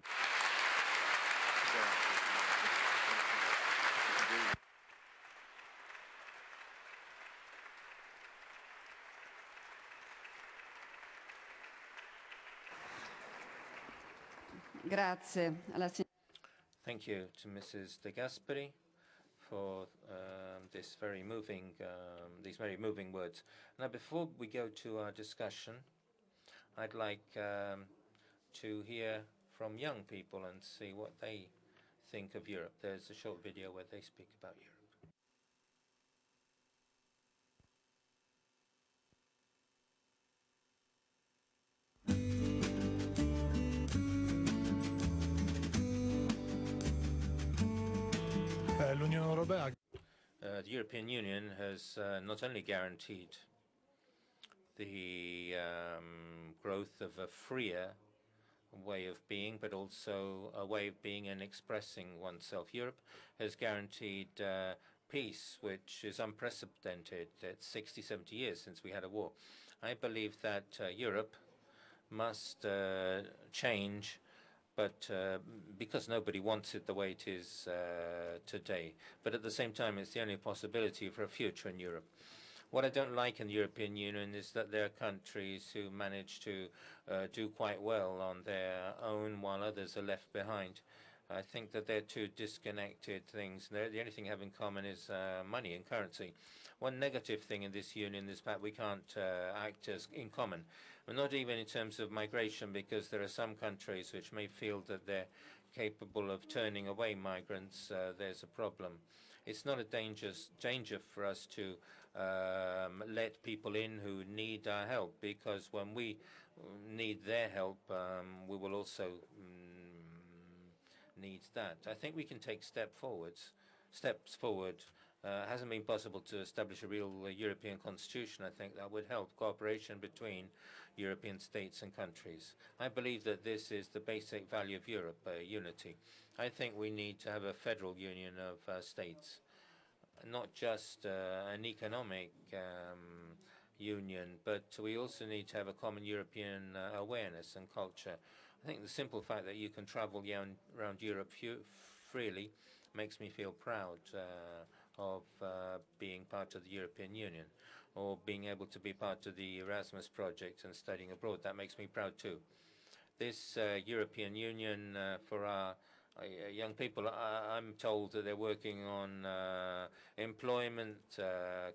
Grazie. Thank you to Mrs. de Gasperi for these very moving words. Now, before we go to our discussion, I'd like to hear from young people and see what they think of Europe. There's a short video where they speak about Europe. The European Union has not only guaranteed the growth of a freer way of being, but also a way of being and expressing oneself. Europe has guaranteed peace, which is unprecedented. It's 60, 70 years since we had a war. I believe that Europe must change, but because nobody wants it the way it is today. But at the same time, it's the only possibility for a future in Europe. What I don't like in the European Union is that there are countries who manage to do quite well on their own while others are left behind. I think that they're two disconnected things. The only thing they have in common is money and currency. One negative thing in this union is that we can't act as in common. Not even in terms of migration, because there are some countries which may feel that they're capable of turning away migrants. There's a problem. It's not a danger for us to let people in who need our help, because when we need their help, we will also need that. I think we can take steps forward. It hasn't been possible to establish a real European constitution. I think that would help cooperation between European states and countries. I believe that this is the basic value of Europe, unity. I think we need to have a federal union of states, not just an economic union, but we also need to have a common European awareness and culture. I think the simple fact that you can travel around Europe freely makes me feel proud of being part of the European Union, or being able to be part of the Erasmus project and studying abroad. That makes me proud too. This European Union for our young people, I'm told that they're working on employment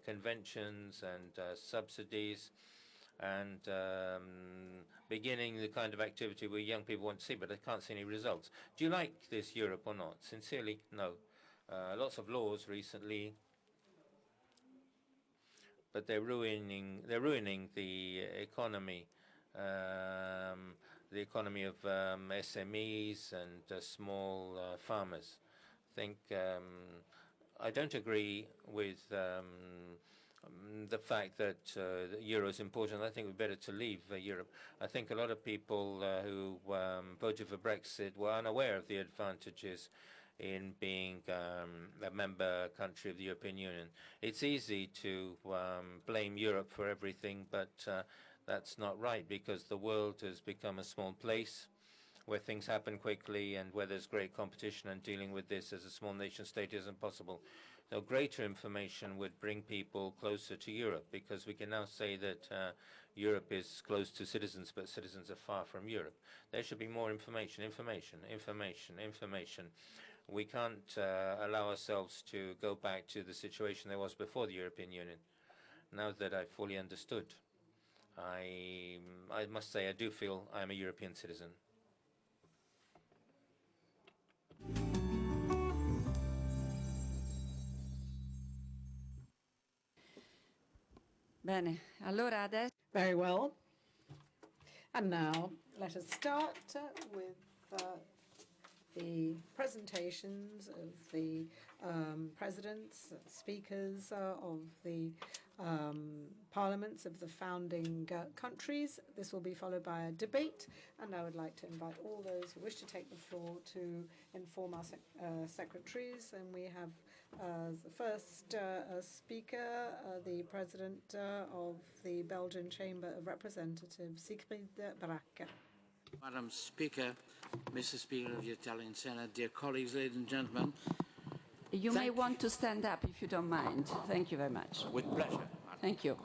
conventions and subsidies, and beginning the kind of activity where young people want to see, but I can't see any results. Do you like this Europe or not? Sincerely, no. Lots of laws recently, but they're ruining the economy of SMEs and small farmers. I don't agree with the fact that the euro is important, I think we're better to leave Europe. I think a lot of people who voted for Brexit were unaware of the advantages in being a member country of the European Union. It's easy to blame Europe for everything, but that's not right, because the world has become a small place where things happen quickly and where there's great competition, and dealing with this as a small nation state isn't possible. So greater information would bring people closer to Europe, because we can now say that Europe is close to citizens, but citizens are far from Europe. There should be more information. We can't allow ourselves to go back to the situation there was before the European Union. Now that I've fully understood, I must say I do feel I'm a European citizen. Bene, allora adesso... Very well. And now let us start with the presentations of the presidents, speakers of the parliaments of the founding countries. This will be followed by a debate, and I would like to invite all those who wish to take the floor to inform our secretaries. And we have the first speaker, the president of the Belgian Chamber of Representatives, Siegfried BRACKE. Madam Speaker, Mr. Speaker of the Italian Senate, dear colleagues, ladies and gentlemen. You may want to stand up if you don't mind. Thank you very much. With pleasure, Madam. Thank you.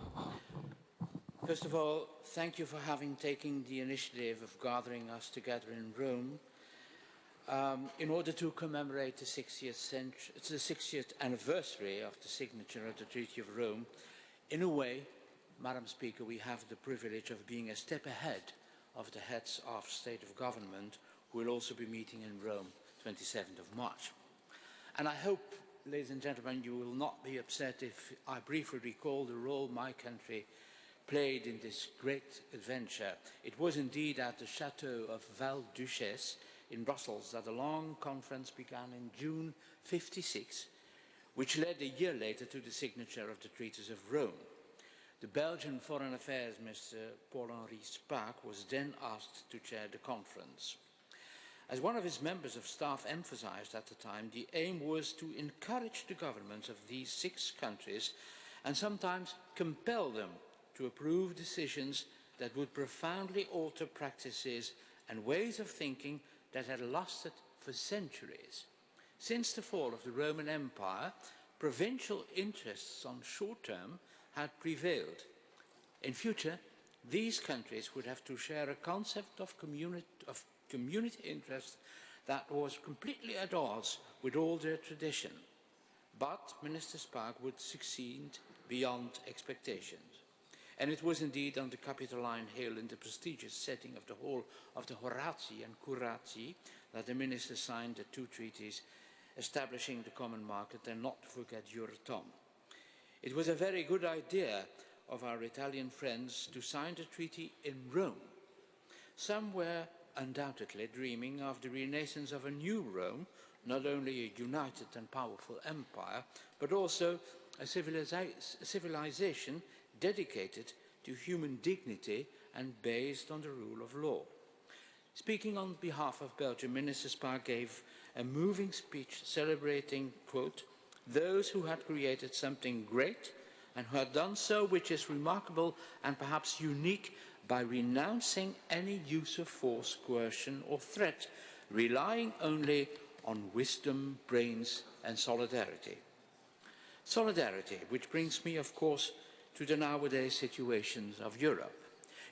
First of all, thank you for having taken the initiative of gathering us together in Rome in order to commemorate the 60th anniversary of the signature of the Treaty of Rome. In a way, Madam Speaker, we have the privilege of being a step ahead of the heads of state of government who will also be meeting in Rome 27th of March. And I hope, ladies and gentlemen, you will not be upset if I briefly recall the role my country played in this great adventure. It was indeed at the Chateau of Val-Duchesse in Brussels that a long conference began in June '56, which led a year later to the signature of the Treaties of Rome. The Belgian Foreign Affairs Minister Paul-Henri Spaak was then asked to chair the conference. As one of his members of staff emphasized at the time, the aim was to encourage the governments of these 6 countries and sometimes compel them to approve decisions that would profoundly alter practices and ways of thinking that had lasted for centuries. Since the fall of the Roman Empire, provincial interests on short term had prevailed. In future, these countries would have to share a concept of community interest that was completely at odds with all their tradition. But Minister Spaak would succeed beyond expectations. And it was indeed on the Capitoline Hill in the prestigious setting of the hall of the Horatii and Curatii that the minister signed the 2 treaties establishing the common market, and not to forget Euratom. It was a very good idea of our Italian friends to sign the treaty in Rome. Some were undoubtedly dreaming of the renaissance of a new Rome, not only a united and powerful empire, but also a civilization dedicated to human dignity and based on the rule of law. Speaking on behalf of Belgium, Minister Spaak gave a moving speech celebrating, quote, those who had created something great and who had done so which is remarkable and perhaps unique by renouncing any use of force, coercion or threat, relying only on wisdom, brains and solidarity. Solidarity, which brings me, of course, to the nowadays situations of Europe.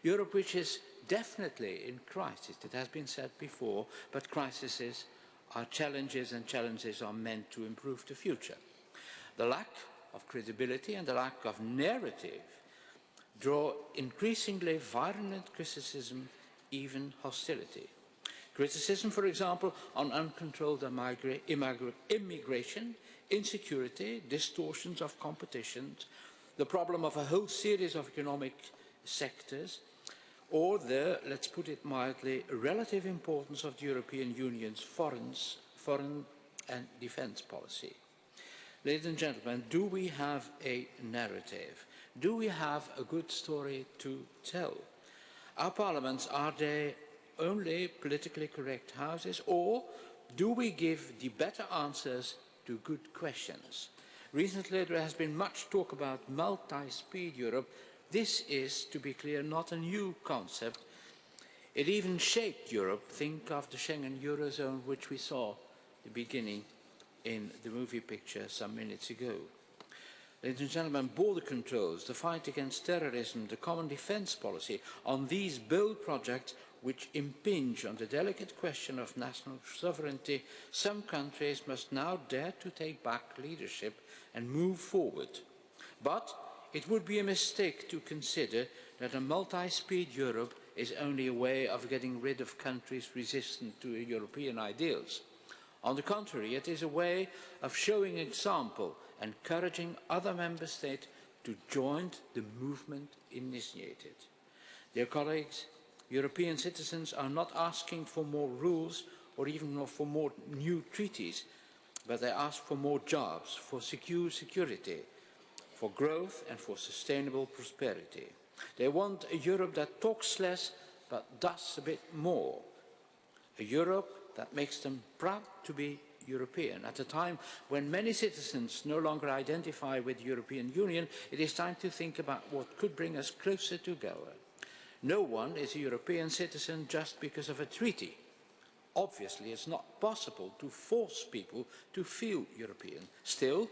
Europe which is definitely in crisis, it has been said before, but crises are challenges and challenges are meant to improve the future. The lack of credibility and the lack of narrative draw increasingly violent criticism, even hostility. Criticism, for example, on uncontrolled immigration, insecurity, distortions of competition, the problem of a whole series of economic sectors, or the, let's put it mildly, relative importance of the European Union's foreign and defence policy. Ladies and gentlemen, do we have a narrative? Do we have a good story to tell? Our parliaments, are they only politically correct houses, or do we give the better answers to good questions? Recently, there has been much talk about multi-speed Europe. This is, to be clear, not a new concept. It even shaped Europe. Think of the Schengen Eurozone, which we saw the beginning in the movie picture some minutes ago. Ladies and gentlemen, border controls, the fight against terrorism, the common defence policy, on these bold projects which impinge on the delicate question of national sovereignty, some countries must now dare to take back leadership and move forward. But it would be a mistake to consider that a multi-speed Europe is only a way of getting rid of countries resistant to European ideals. On the contrary, it is a way of showing example, encouraging other member states to join the movement initiated. Dear colleagues, European citizens are not asking for more rules or even for more new treaties, but they ask for more jobs, for security, for growth and for sustainable prosperity. They want a Europe that talks less but does a bit more. A Europe that makes them proud to be European. At a time when many citizens no longer identify with the European Union, it is time to think about what could bring us closer together. No one is a European citizen just because of a treaty. Obviously, it's not possible to force people to feel European. Still,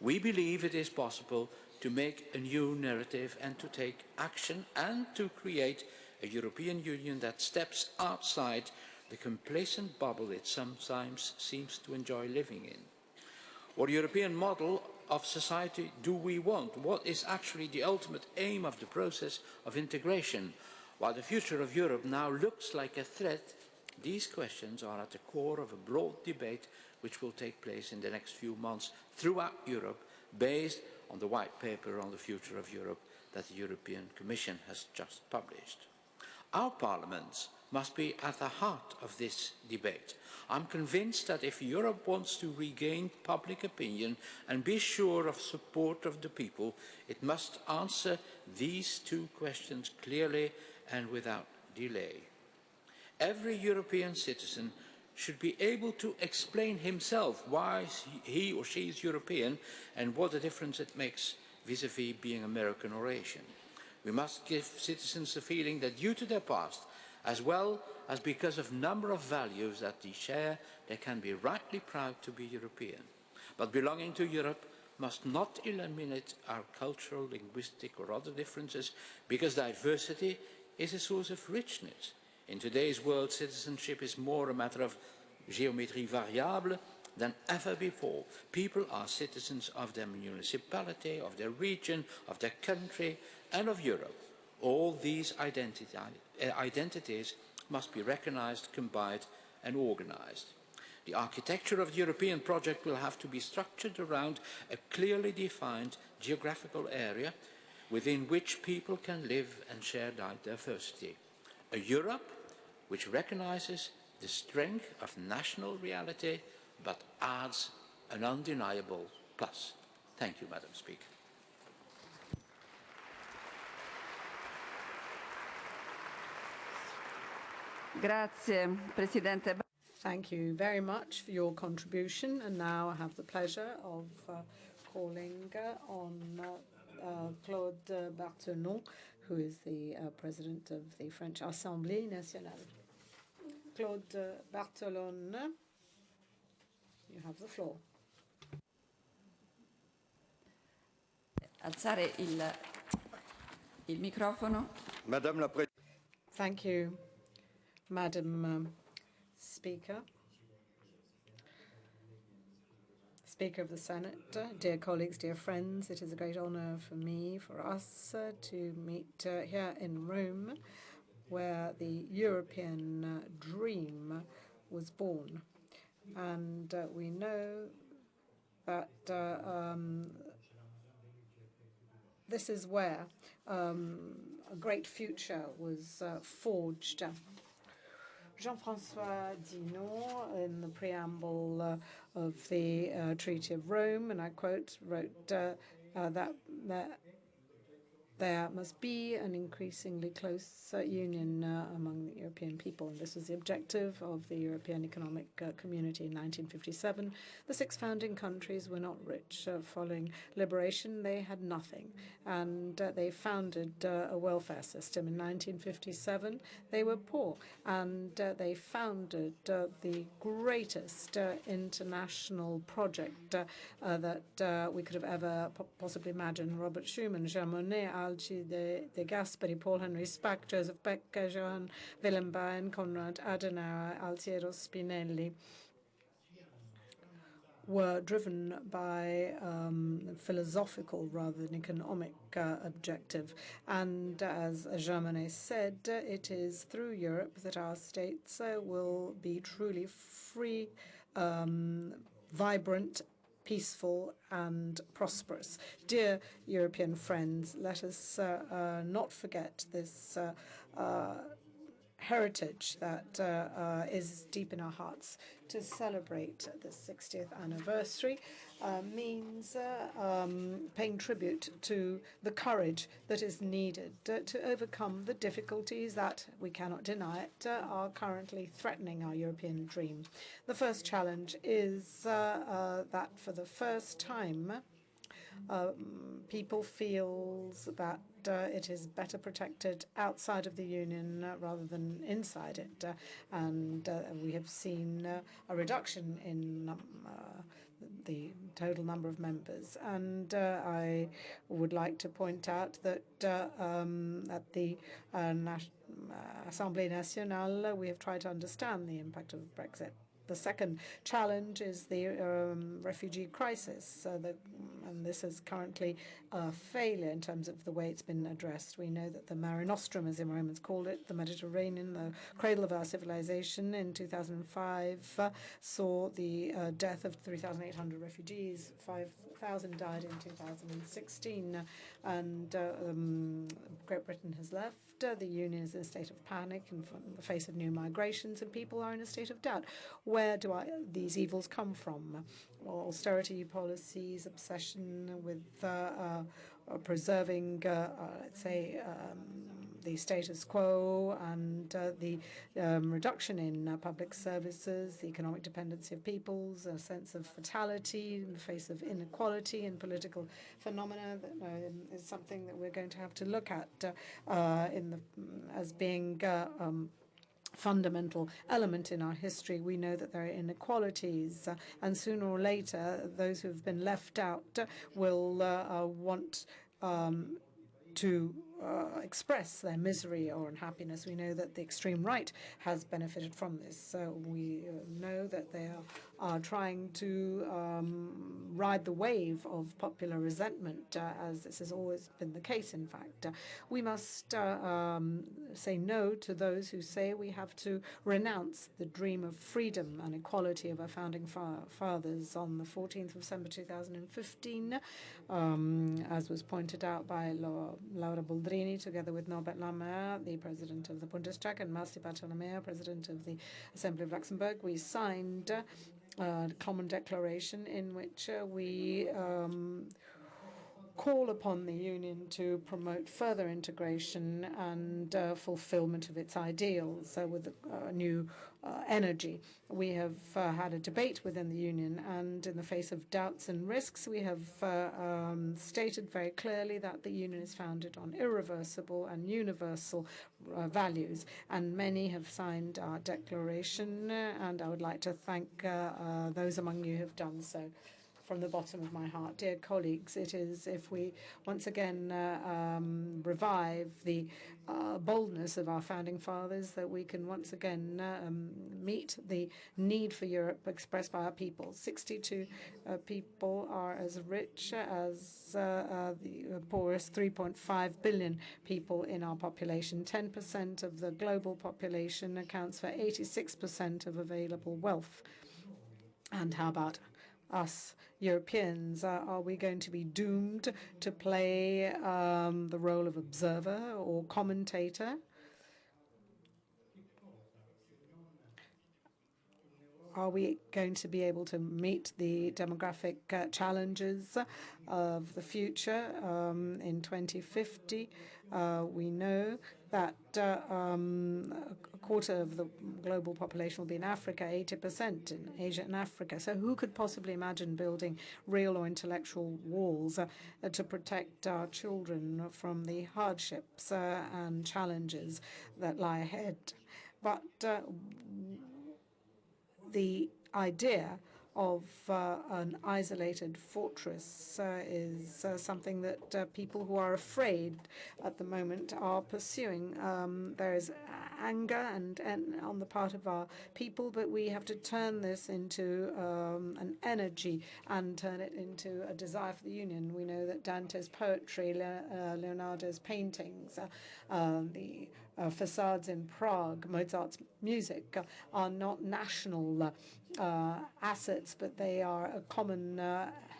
we believe it is possible to make a new narrative and to take action and to create a European Union that steps outside the complacent bubble it sometimes seems to enjoy living in. What European model of society do we want? What is actually the ultimate aim of the process of integration? While the future of Europe now looks like a threat, these questions are at the core of a broad debate which will take place in the next few months throughout Europe, based on the white paper on the future of Europe that the European Commission has just published. Our parliaments must be at the heart of this debate. I'm convinced that if Europe wants to regain public opinion and be sure of support of the people, it must answer these two questions clearly and without delay. Every European citizen should be able to explain himself why he or she is European and what a difference it makes vis-à-vis being American or Asian. We must give citizens the feeling that due to their past, as well as because of a number of values that they share, they can be rightly proud to be European. But belonging to Europe must not eliminate our cultural, linguistic or other differences, because diversity is a source of richness. In today's world, citizenship is more a matter of géométrie variable than ever before. People are citizens of their municipality, of their region, of their country, and of Europe. All these identities must be recognized, combined, and organized. The architecture of the European project will have to be structured around a clearly defined geographical area within which people can live and share diversity. A Europe which recognizes the strength of national reality but adds an undeniable plus. Thank you, Madam Speaker. Grazie, Presidente. Thank you very much for your contribution. And now I have the pleasure of calling on Claude Bartolone, who is the President of the French Assemblée nationale. Claude Bartolone, you have the floor. Alzare il microfono. Madame la Présidente. Thank you, Madam Speaker. Speaker of the Senate, dear colleagues, dear friends, it is a great honor for me, for us, to meet here in Rome, where the European dream was born. And we know that this is where a great future was forged. Jean-François Dinon, in the preamble of the Treaty of Rome, and I quote, wrote that there must be an increasingly close union among the European people, and this was the objective of the European Economic Community in 1957. The 6 founding countries were not rich. Following liberation, they had nothing, and they founded a welfare system. In 1957, they were poor, and they founded the greatest international project that we could have ever possibly imagined. Robert Schuman, Jean Monnet, Alcide de Gasperi, Paul Henry Spack, Joseph Becker, Johann Wilhelm Bayen, Konrad Adenauer, Altiero Spinelli were driven by philosophical rather than economic objective. And as Jean Monnet said, it is through Europe that our states will be truly free, vibrant, peaceful and prosperous. Dear European friends, let us not forget this heritage that is deep in our hearts. To celebrate the 60th anniversary means paying tribute to the courage that is needed to overcome the difficulties that, we cannot deny it, are currently threatening our European dream. The first challenge is that for the first time, people feels that it is better protected outside of the Union rather than inside it. And we have seen a reduction in the total number of members. And I would like to point out that at the Assemblée nationale, we have tried to understand the impact of Brexit. The second challenge is the refugee crisis, and this is currently a failure in terms of the way it's been addressed. We know that the Mare Nostrum, as the Romans called it, the Mediterranean, the cradle of our civilization, in 2005 saw the death of 3,800 refugees. 5,000 died in 2016, and Great Britain has left. The Union is in a state of panic in the face of new migrations, and people are in a state of doubt. Where do these evils come from? Well, austerity policies, obsession with preserving, let's say, the status quo, and the reduction in public services, the economic dependency of peoples, a sense of fatality in the face of inequality and political phenomena that is something that we're going to have to look at as being fundamental element in our history. We know that there are inequalities, and sooner or later, those who have been left out will want to express their misery or unhappiness. We know that the extreme right has benefited from this. We know that they are trying to ride the wave of popular resentment, as this has always been the case, in fact. We must say no to those who say we have to renounce the dream of freedom and equality of our founding fathers. On the 14th of December 2015, as was pointed out by Laura Boldrini, together with Norbert LAMMERT, the president of the Bundestag, and Masti Bartolomeo, president of the Assembly of Luxembourg, we signed a common declaration in which we call upon the Union to promote further integration and fulfillment of its ideals with new energy. We have had a debate within the Union, and in the face of doubts and risks, we have stated very clearly that the Union is founded on irreversible and universal values, and many have signed our declaration, and I would like to thank those among you who have done so from the bottom of my heart. Dear colleagues, it is if we once again revive the boldness of our founding fathers that we can once again meet the need for Europe expressed by our people. 62 people are as rich as the poorest 3.5 billion people in our population. 10% of the global population accounts for 86% of available wealth. And how about us Europeans? Are we going to be doomed to play the role of observer or commentator? are we going to be able to meet the demographic challenges of the future in 2050? We know that a quarter of the global population will be in Africa, 80% in Asia and Africa. So who could possibly imagine building real or intellectual walls to protect our children from the hardships and challenges that lie ahead? But the idea of an isolated fortress is something that people who are afraid at the moment are pursuing. There is anger and on the part of our people, but we have to turn this into an energy and turn it into a desire for the union. We know that Dante's poetry, Leonardo's paintings, the facades in Prague, Mozart's music are not national assets, but they are a common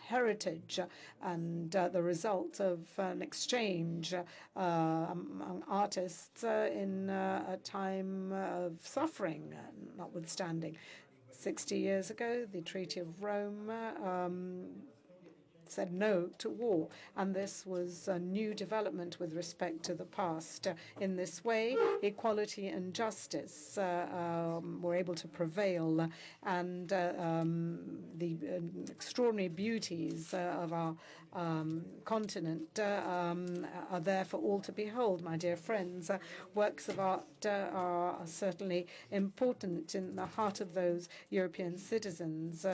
heritage and the result of an exchange among artists in a time of suffering, notwithstanding. 60 years ago, the Treaty of Rome said no to war, and this was a new development with respect to the past. In this way, equality and justice were able to prevail, and the extraordinary beauties of our continent are there for all to behold, my dear friends. Works of art are certainly important in the heart of those European citizens,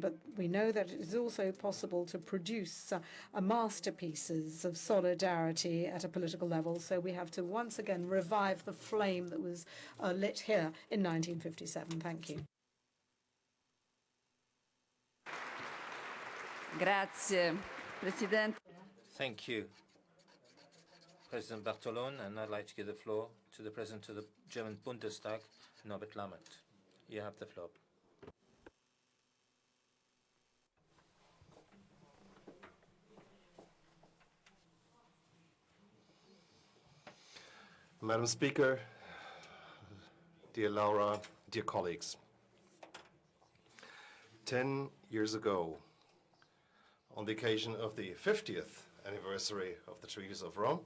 but we know that it is also possible to produce masterpieces of solidarity at a political level. So we have to once again revive the flame that was lit here in 1957. Thank you. Grazie, Presidente. Thank you, President Bartolone, and I'd like to give the floor to the President of the German Bundestag, Norbert LAMMERT. You have the floor. Madam Speaker, dear Laura, dear colleagues, 10 years ago, on the occasion of the 50th anniversary of the Treaties of Rome,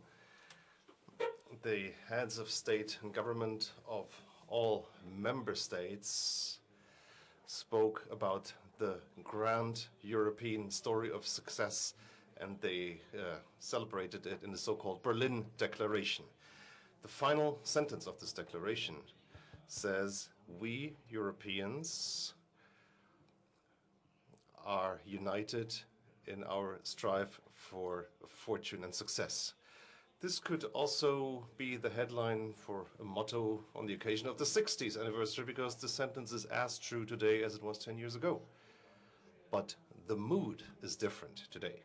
the heads of state and government of all member states spoke about the grand European story of success, and they celebrated it in the so-called Berlin Declaration. The final sentence of this declaration says, "We Europeans are united in our strive for fortune and success." This could also be the headline for a motto on the occasion of the 60th anniversary, because the sentence is as true today as it was 10 years ago. But the mood is different today.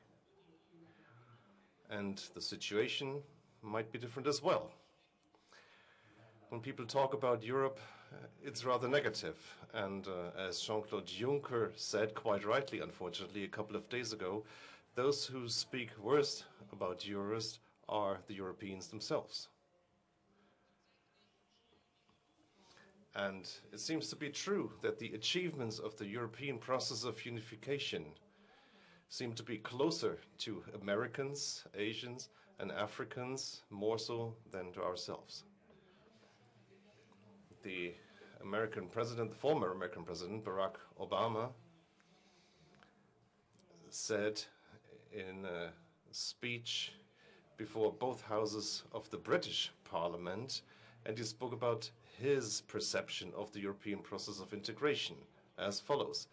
And the situation might be different as well. When people talk about Europe, it's rather negative. And as Jean-Claude Juncker said, quite rightly, unfortunately, a couple of days ago, those who speak worst about Europe are the Europeans themselves. And it seems to be true that the achievements of the European process of unification seem to be closer to Americans, Asians, and Africans, more so than to ourselves. The American president, the former American president, Barack Obama, said in a speech before both houses of the British Parliament, and he spoke about his perception of the European process of integration as follows.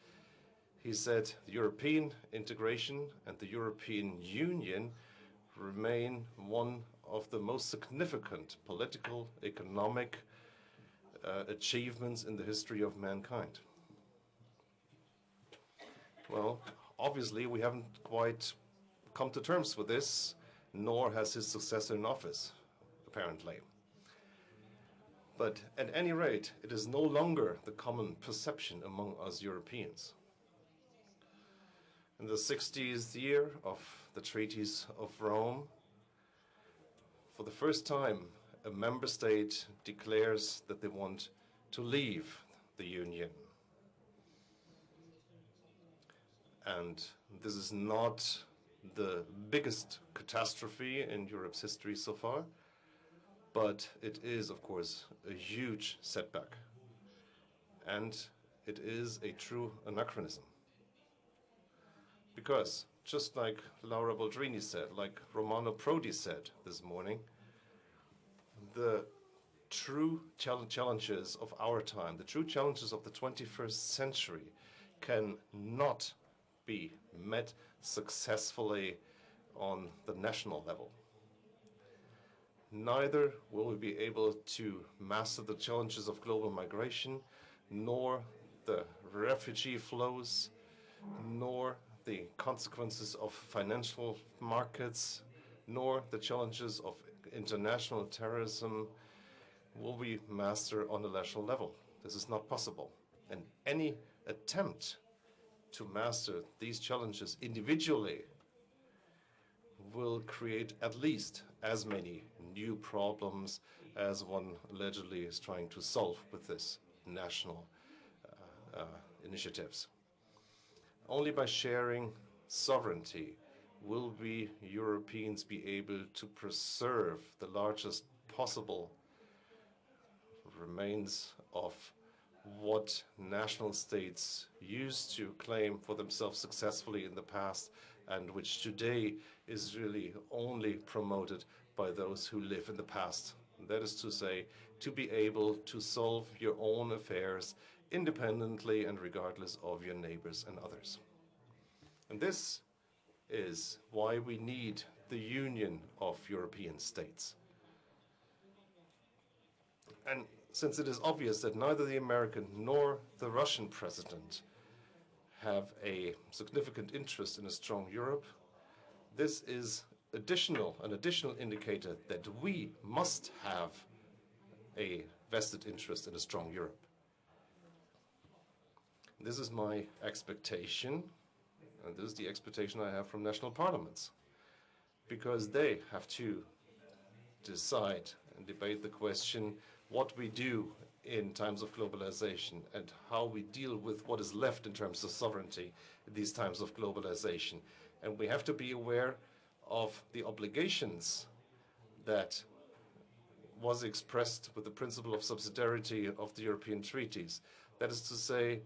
He said, "The European integration and the European Union remain one of the most significant political, economic achievements in the history of mankind." Well, obviously, we haven't quite come to terms with this, nor has his successor in office, apparently. But at any rate, it is no longer the common perception among us Europeans. In the 60th year of the Treaties of Rome, for the first time, a member state declares that they want to leave the Union. And this is not the biggest catastrophe in Europe's history so far, but it is, of course, a huge setback. And it is a true anachronism. Because, just like Laura Boldrini said, like Romano PRODI said this morning, the true challenges of our time, the true challenges of the 21st century cannot be met successfully on the national level. Neither will we be able to master the challenges of global migration, nor the refugee flows, nor the consequences of financial markets, nor the challenges of international terrorism will we master on a national level. This is not possible. And any attempt to master these challenges individually will create at least as many new problems as one allegedly is trying to solve with this national initiatives. Only by sharing sovereignty will we Europeans be able to preserve the largest possible remains of what national states used to claim for themselves successfully in the past, and which today is really only promoted by those who live in the past. That is to say, to be able to solve your own affairs independently and regardless of your neighbors and others. And this is why we need the union of European states. And since it is obvious that neither the American nor the Russian president have a significant interest in a strong Europe, this is an additional indicator that we must have a vested interest in a strong Europe. This is my expectation, and this is the expectation I have from national parliaments, because they have to decide and debate the question what we do in times of globalization and how we deal with what is left in terms of sovereignty in these times of globalization. And we have to be aware of the obligations that was expressed with the principle of subsidiarity of the European treaties. That is to say,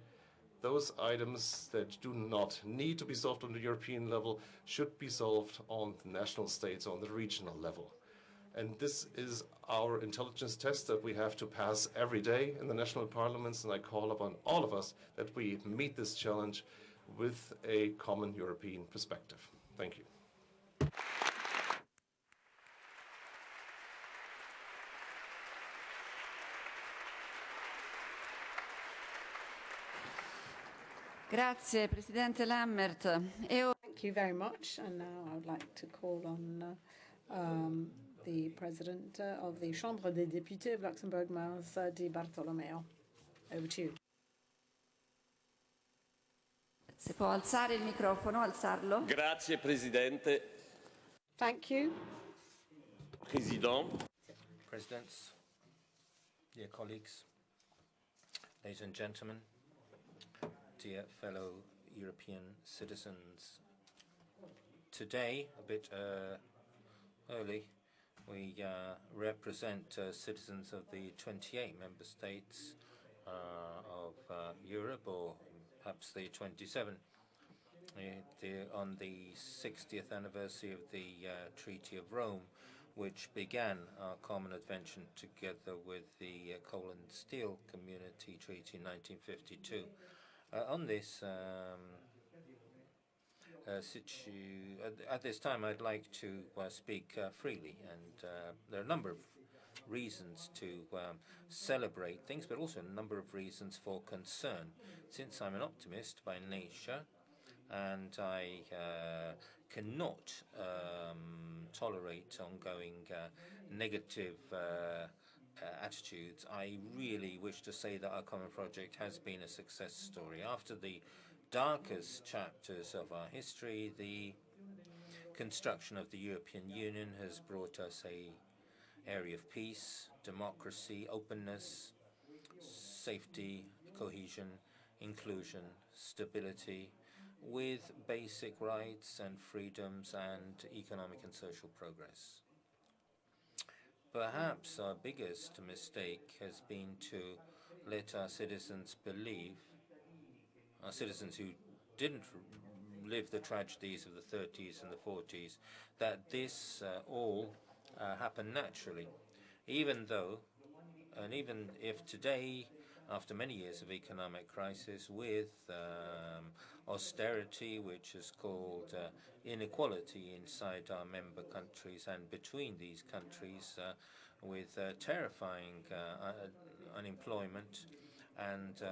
those items that do not need to be solved on the European level should be solved on the national states, on the regional level. And this is our intelligence test that we have to pass every day in the national parliaments, and I call upon all of us that we meet this challenge with a common European perspective. Thank you. Grazie, Presidente Lammert. Thank you very much. And now I would like to call on the President of the Chambre des Députés of Luxembourg, Ms. Di Bartolomeo. Over to you. Se può alzare il microfono, alzarlo. Grazie, Presidente. Thank you. President. Presidents, dear colleagues, ladies and gentlemen, dear fellow European citizens. Today, a bit early, we represent citizens of the 28 member states of Europe, or perhaps the 27, on the 60th anniversary of the Treaty of Rome, which began our common adventure together with the Coal and Steel Community Treaty in 1952. On this at this time, I'd like to speak freely, and there are a number of reasons to celebrate things, but also a number of reasons for concern. Since I'm an optimist by nature, and I cannot tolerate ongoing negative attitudes, I really wish to say that our common project has been a success story. After the darkest chapters of our history, the construction of the European Union has brought us an area of peace, democracy, openness, safety, cohesion, inclusion, stability, with basic rights and freedoms and economic and social progress. Perhaps our biggest mistake has been to let our citizens believe, our citizens who didn't live the tragedies of the 30s and the 40s, that this all happened naturally. Even though, and even if today, after many years of economic crisis with austerity, which is called inequality inside our member countries and between these countries, with terrifying unemployment, and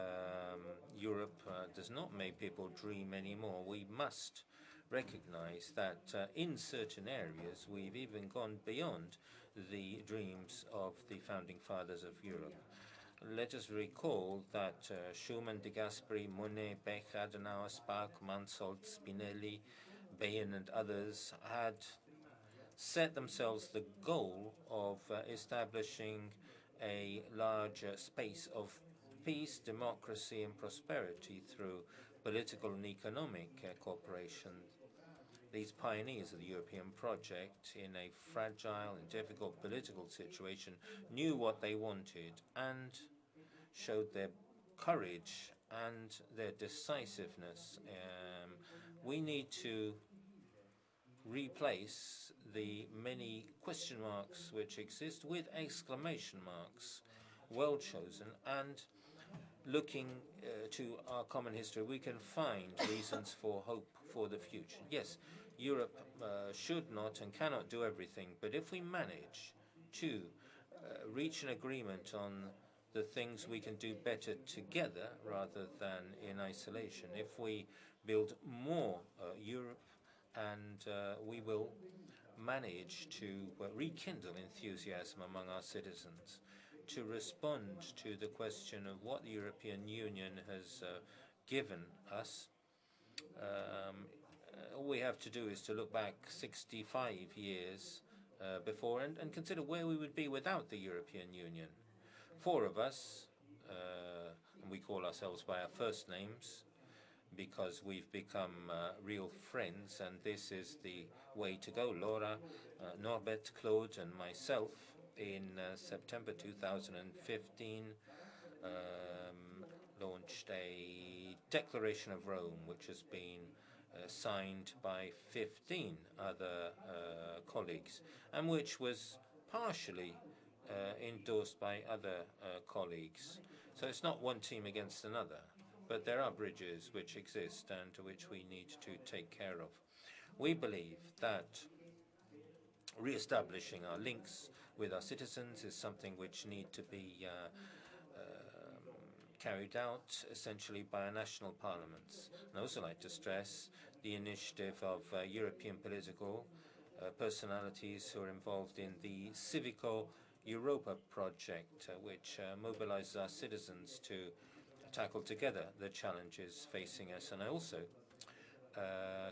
Europe does not make people dream anymore. We must recognize that in certain areas we've even gone beyond the dreams of the founding fathers of Europe. Let us recall that Schumann, de Gasperi, Monet, Beck, Adenauer, Spaak, Mansholt, Spinelli, Bayen and others had set themselves the goal of establishing a larger space of peace, democracy and prosperity through political and economic cooperation. These pioneers of the European project, in a fragile and difficult political situation, knew what they wanted and showed their courage and their decisiveness. We need to replace the many question marks which exist with exclamation marks, well chosen, and looking to our common history, we can find reasons for hope for the future. Yes, Europe should not and cannot do everything, but if we manage to reach an agreement on the things we can do better together rather than in isolation, if we build more Europe, and we will manage to rekindle enthusiasm among our citizens, to respond to the question of what the European Union has given us. All we have to do is to look back 65 years before and consider where we would be without the European Union. Four of us, and we call ourselves by our first names because we've become real friends, and this is the way to go. Laura, Norbert, Claude and myself in September 2015 launched a Declaration of Rome, which has been signed by 15 other colleagues, and which was partially endorsed by other colleagues. So it's not one team against another, but there are bridges which exist and which we need to take care of. We believe that re-establishing our links with our citizens is something which need to be carried out essentially by our national parliaments. And I also like to stress the initiative of European political personalities who are involved in the Civico Europa project, which mobilizes our citizens to tackle together the challenges facing us. And I also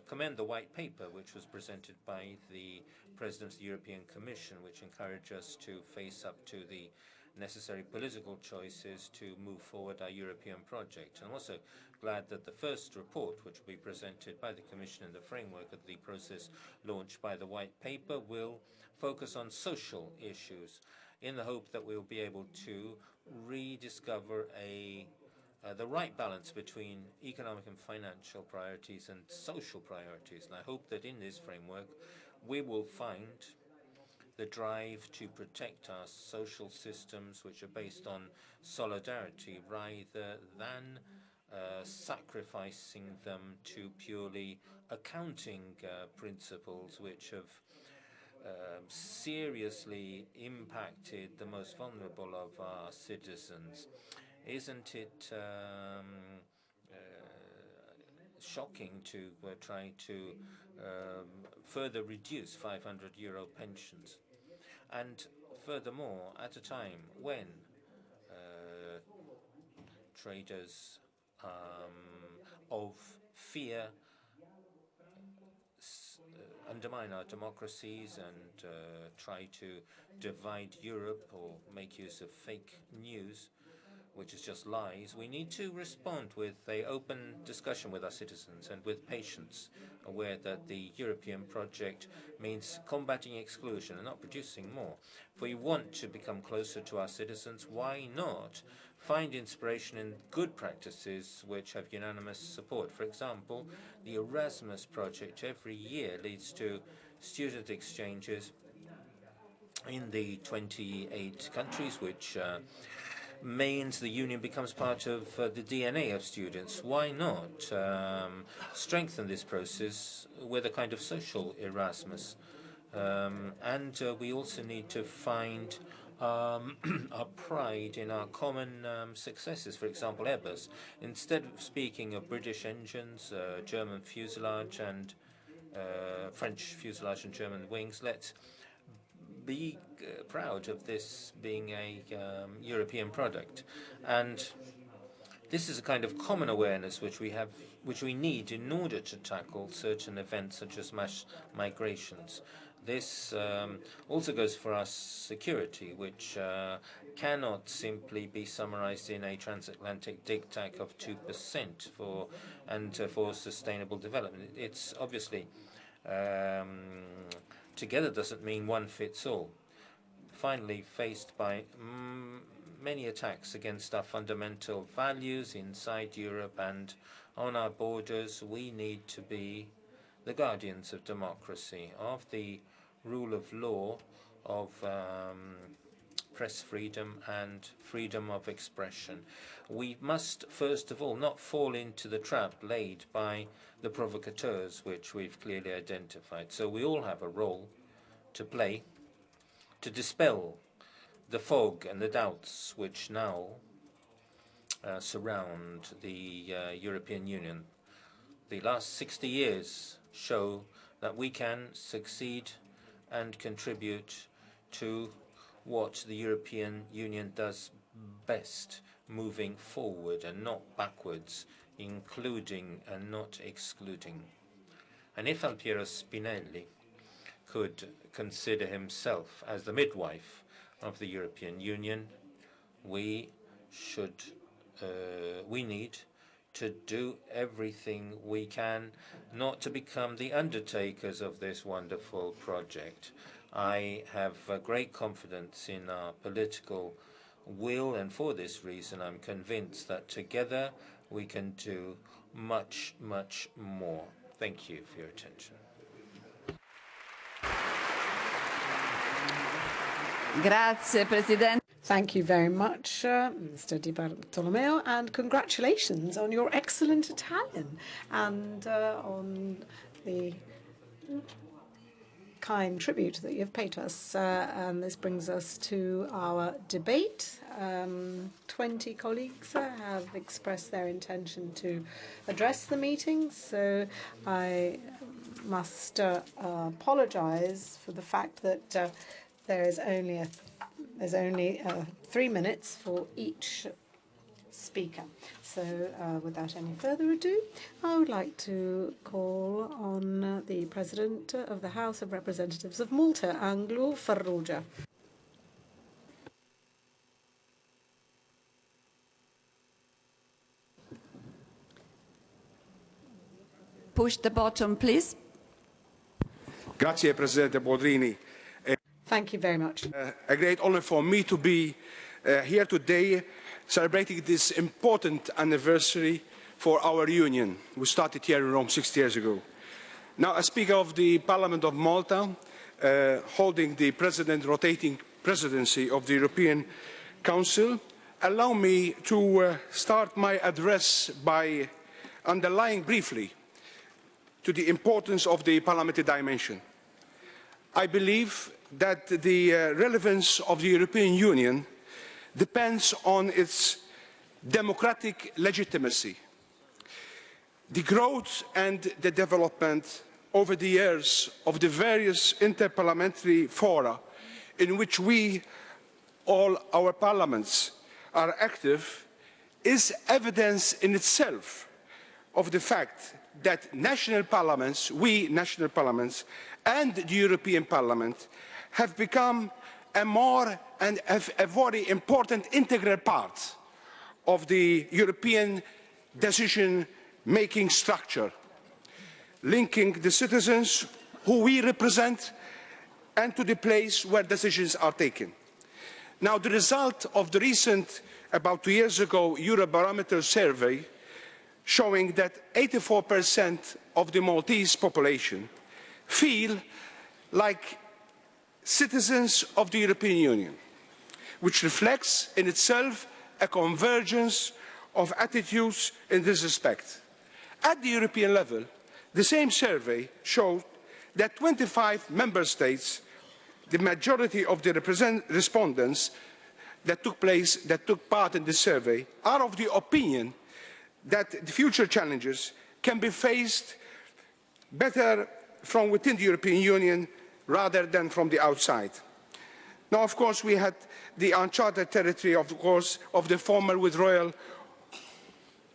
commend the white paper which was presented by the President of the European Commission, which encouraged us to face up to the necessary political choices to move forward our European project. And I'm also glad that the first report, which will be presented by the Commission in the framework of the process launched by the white paper, will focus on social issues in the hope that we'll be able to rediscover the right balance between economic and financial priorities and social priorities. And I hope that in this framework we will find the drive to protect our social systems, which are based on solidarity rather than sacrificing them to purely accounting principles which have seriously impacted the most vulnerable of our citizens. Isn't it shocking to try to further reduce 500 euro pensions? And furthermore, at a time when traders of fear undermine our democracies and try to divide Europe or make use of fake news, which is just lies. We need to respond with an open discussion with our citizens and with patience, aware that the European project means combating exclusion and not producing more. If we want to become closer to our citizens, why not find inspiration in good practices which have unanimous support? For example, the Erasmus project every year leads to student exchanges in the 28 countries, which means the union becomes part of the DNA of students. Why not strengthen this process with a kind of social Erasmus? And we also need to find our pride in our common successes. For example, Airbus. Instead of speaking of British engines, German fuselage and French fuselage and German wings, let's be proud of this being a European product. And this is a kind of common awareness which we need in order to tackle certain events such as mass migrations. This also goes for our security, which cannot simply be summarized in a transatlantic diktat of 2% for sustainable development. It's obviously together doesn't mean one fits all. Finally, faced by many attacks against our fundamental values inside Europe and on our borders, we need to be the guardians of democracy, of the rule of law, of press freedom and freedom of expression. We must, first of all, not fall into the trap laid by the provocateurs, which we've clearly identified. So we all have a role to play to dispel the fog and the doubts which now surround the European Union. The last 60 years show that we can succeed and contribute to what the European Union does best, moving forward and not backwards, including and not excluding. And if Altiero Spinelli could consider himself as the midwife of the European Union, we need to do everything we can not to become the undertakers of this wonderful project. I have great confidence in our political will, and for this reason I'm convinced that together we can do much, much more. Thank you for your attention. Grazie, Presidente. Thank you very much, Mr. Di Bartolomeo, and congratulations on your excellent Italian and on the kind tribute that you've paid to us. And this brings us to our debate. 20 colleagues have expressed their intention to address the meeting, so I must apologize for the fact that there's only 3 minutes for each speaker. So without any further ado, I would like to call on the President of the House of Representatives of Malta, Angelo Farrugia. Push the button, please. Grazie, Presidente Boldrini. Thank you very much. A great honor for me to be here today celebrating this important anniversary for our union. We started here in Rome 60 years ago. Now, as Speaker of the Parliament of Malta, holding the rotating presidency of the European Council, allow me to start my address by underlining briefly to the importance of the parliamentary dimension. I believe that the relevance of the European Union depends on its democratic legitimacy. The growth and the development over the years of the various interparliamentary fora in which all our parliaments are active is evidence in itself of the fact that national parliaments, we national parliaments, and the European Parliament have become a more and a very important integral part of the European decision-making structure, linking the citizens who we represent and to the place where decisions are taken. Now, the result of the recent, about 2 years ago, Eurobarometer survey showing that 84% of the Maltese population feel like citizens of the European Union, which reflects in itself a convergence of attitudes in this respect. At the European level, the same survey showed that 25 member states, the majority of the respondents that took part in this survey, are of the opinion that the future challenges can be faced better from within the European Union rather than from the outside. Now, of course, we had the uncharted territory, of course, of the former withdrawal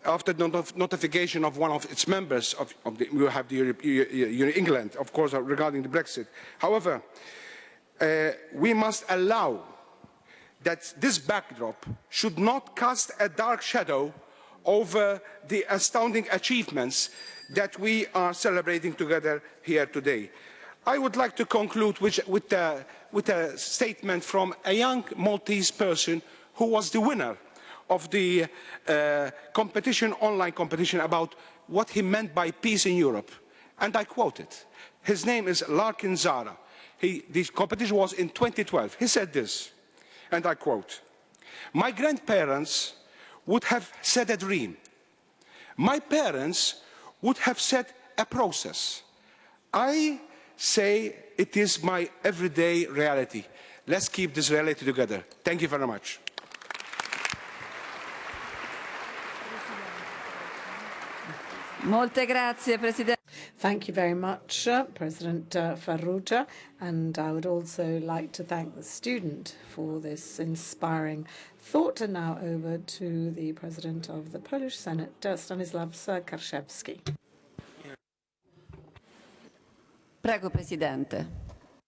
after the notification of one of its members we have the England, of course, regarding the Brexit. However, we must allow that this backdrop should not cast a dark shadow over the astounding achievements that we are celebrating together here today. I would like to conclude with a statement from a young Maltese person who was the winner of the competition, online competition, about what he meant by peace in Europe. And I quote it. His name is Larkin Zara. This competition was in 2012. He said this, and I quote, "My grandparents would have said a dream. My parents would have said a process. I say it is my everyday reality. Let's keep this reality together." Thank you very much. Molte grazie, Presidente. Thank you very much, President Farrugia, and I would also like to thank the student for this inspiring thought. And now over to the President of the Polish Senate, Stanisław Karszewski. Prego, Presidente.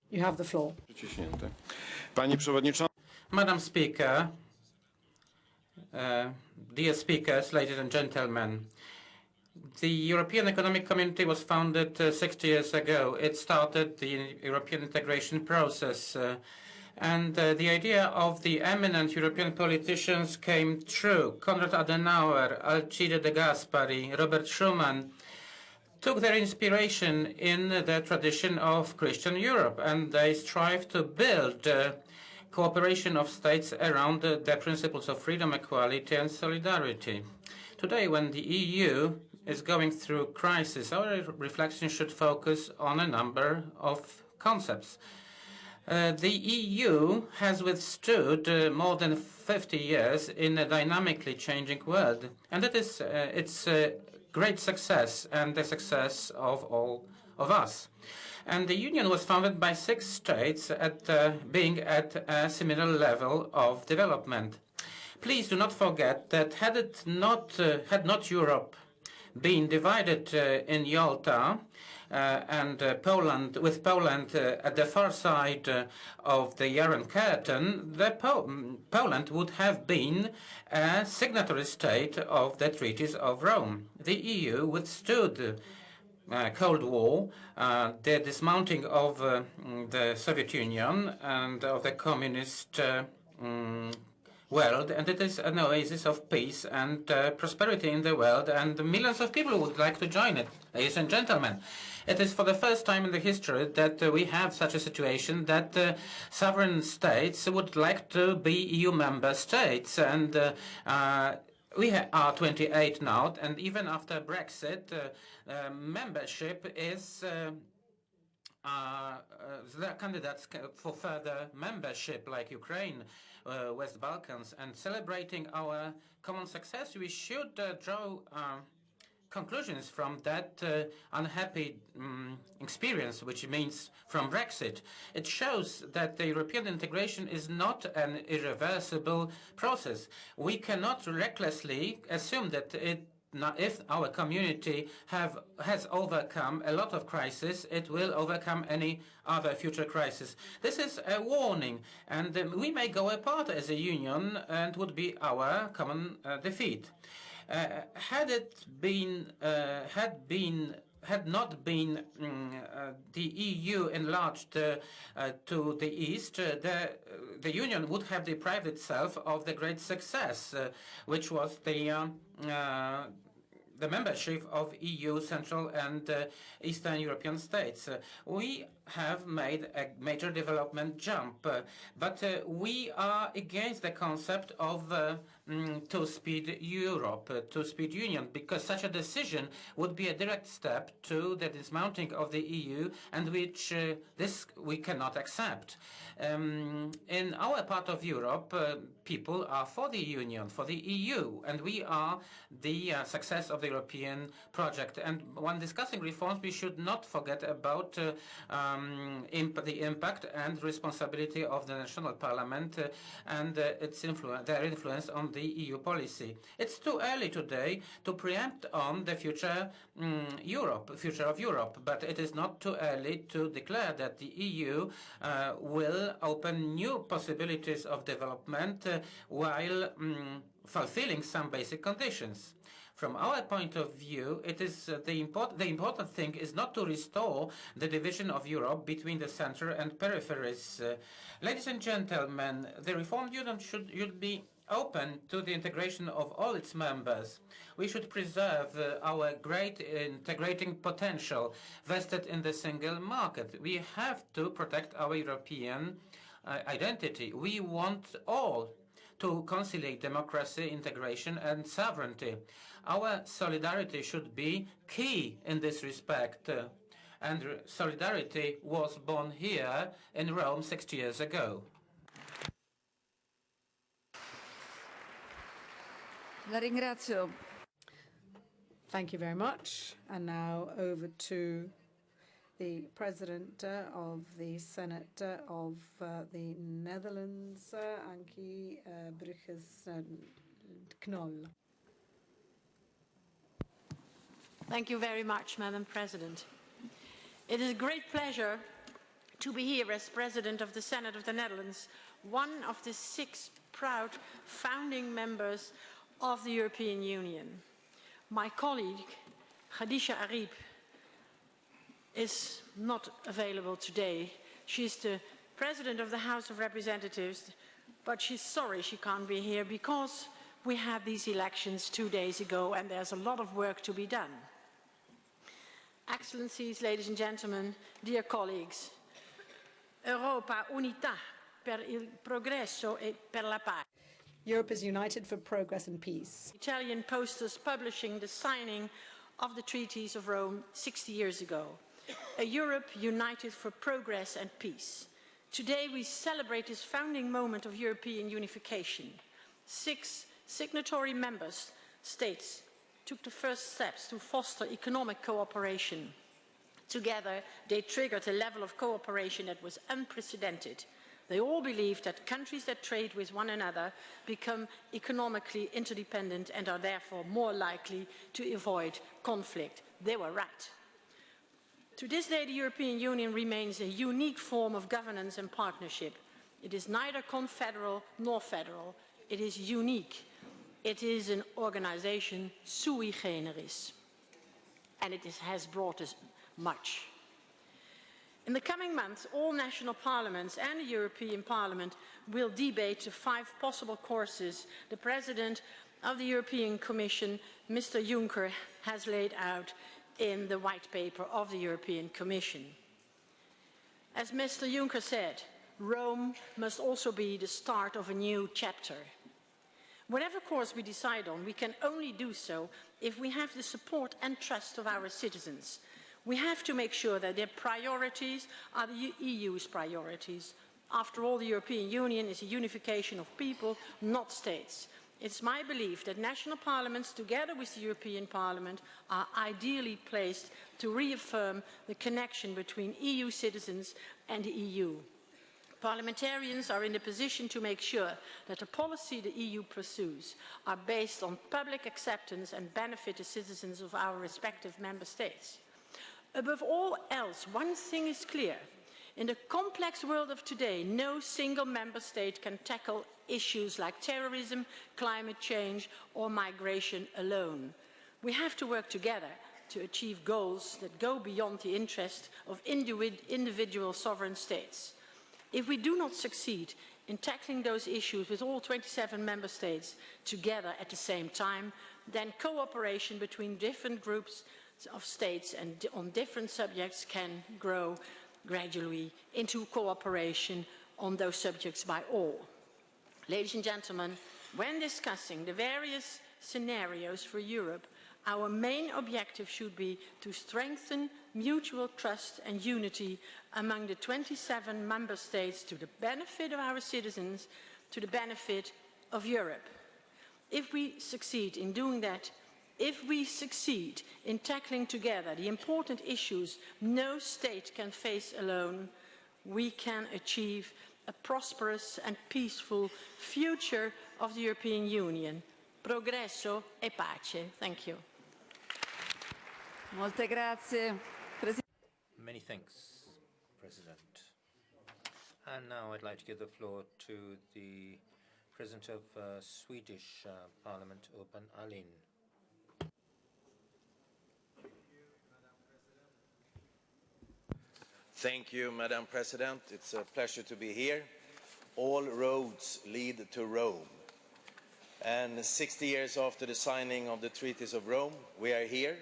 You have the floor. Madam Speaker, dear speakers, ladies and gentlemen, the European Economic Community was founded 60 years ago. It started the European integration process. And the idea of the eminent European politicians came true. Konrad Adenauer, Alcide de Gasperi, Robert Schuman took their inspiration in the tradition of Christian Europe, and they strived to build cooperation of states around the principles of freedom, equality, and solidarity. Today, when the EU is going through crisis, our reflection should focus on a number of concepts. The EU has withstood more than 50 years in a dynamically changing world, and it is its great success and the success of all of us. And the Union was founded by 6 states being at a similar level of development. Please do not forget that had not Europe been divided in Yalta and Poland at the far side of the Iron Curtain, Poland would have been a signatory state of the Treaties of Rome. The EU withstood Cold War, the dismounting of the Soviet Union and of the communist world, and it is an oasis of peace and prosperity in the world, and millions of people would like to join it. Ladies and gentlemen, it is for the first time in the history that we have such a situation that sovereign states would like to be EU member states, and we are 28 now, and even after Brexit, membership is there are candidates for further membership, like Ukraine, West Balkans, and celebrating our common success, we should draw conclusions from that unhappy experience, which means from Brexit. It shows that the European integration is not an irreversible process. We cannot recklessly assume that if our community has overcome a lot of crises, it will overcome any other future crisis. This is a warning, and we may go apart as a union, and would be our common defeat. Had not been the EU enlarged to the east, the Union would have deprived itself of the great success, which was the membership of EU Central and Eastern European states. We have made a major development jump, but we are against the concept of two-speed Europe, two-speed union, because such a decision would be a direct step to the dismounting of the EU, and which this we cannot accept. In our part of Europe, people are for the Union, for the EU, and we are the success of the European project. And when discussing reforms, we should not forget about the impact and responsibility of the national parliament and their influence on the EU policy. It's too early today to preempt on the future future of Europe, but it is not too early to declare that the EU will open new possibilities of development while fulfilling some basic conditions. From our point of view, it is the important thing is not to restore the division of Europe between the center and peripheries. Ladies and gentlemen, the reformed union should be open to the integration of all its members. We should preserve our great integrating potential vested in the single market. We have to protect our European identity. We want all to conciliate democracy, integration, and sovereignty. Our solidarity should be key in this respect. And solidarity was born here in Rome 60 years ago. La ringrazio. Thank you very much. And now over to the President of the Senate of the Netherlands, Ankie Brugges-Knoll. Thank you very much, Madam President. It is a great pleasure to be here as President of the Senate of the Netherlands, one of the 6 proud founding members of the European Union. My colleague, Khadija Arib, is not available today. She's the President of the House of Representatives, but she's sorry she can't be here because we had these elections 2 days ago and there's a lot of work to be done. Excellencies, ladies and gentlemen, dear colleagues, Europa unità per il progresso e per la pace. Europe is united for progress and peace. Italian posters publishing the signing of the Treaties of Rome 60 years ago. A Europe united for progress and peace. Today we celebrate this founding moment of European unification. 6 signatory member states took the first steps to foster economic cooperation. Together, they triggered a level of cooperation that was unprecedented. They all believed that countries that trade with one another become economically interdependent and are therefore more likely to avoid conflict. They were right. To this day, the European Union remains a unique form of governance and partnership. It is neither confederal nor federal. It is unique. It is an organization sui generis, and it has brought us much. In the coming months, all national parliaments and the European Parliament will debate the 5 possible courses the President of the European Commission, Mr. Juncker, has laid out in the White Paper of the European Commission. As Mr. Juncker said, Rome must also be the start of a new chapter. Whatever course we decide on, we can only do so if we have the support and trust of our citizens. We have to make sure that their priorities are the EU's priorities. After all, the European Union is a unification of people, not states. It's my belief that national parliaments, together with the European Parliament, are ideally placed to reaffirm the connection between EU citizens and the EU. Parliamentarians are in a position to make sure that the policy the EU pursues are based on public acceptance and benefit the citizens of our respective member states. Above all else, one thing is clear. In the complex world of today, no single member state can tackle issues like terrorism, climate change or migration alone. We have to work together to achieve goals that go beyond the interest of individual sovereign states. If we do not succeed in tackling those issues with all 27 member states together at the same time, then cooperation between different groups of states and on different subjects can grow gradually into cooperation on those subjects by all. Ladies and gentlemen, when discussing the various scenarios for Europe, our main objective should be to strengthen mutual trust and unity among the 27 member states to the benefit of our citizens, to the benefit of Europe. If we succeed in doing that, if we succeed in tackling together the important issues no state can face alone, we can achieve a prosperous and peaceful future of the European Union. Progresso e pace. Thank you. Molte grazie. Many thanks, President. And now I'd like to give the floor to the President of Swedish Parliament, Urban Ahlin. Thank you, Madam President. It's a pleasure to be here. All roads lead to Rome. And 60 years after the signing of the Treaties of Rome, we are here.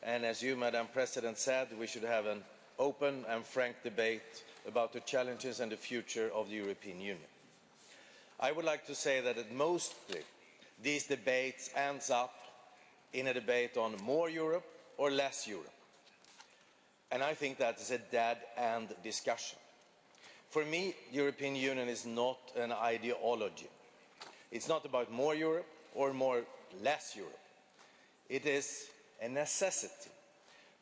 And as you, Madam President, said, we should have an open and frank debate about the challenges and the future of the European Union. I would like to say that mostly these debates ends up in a debate on more Europe or less Europe. And I think that is a dead-end discussion. For me, the European Union is not an ideology. It's not about more Europe or less Europe. It is a necessity.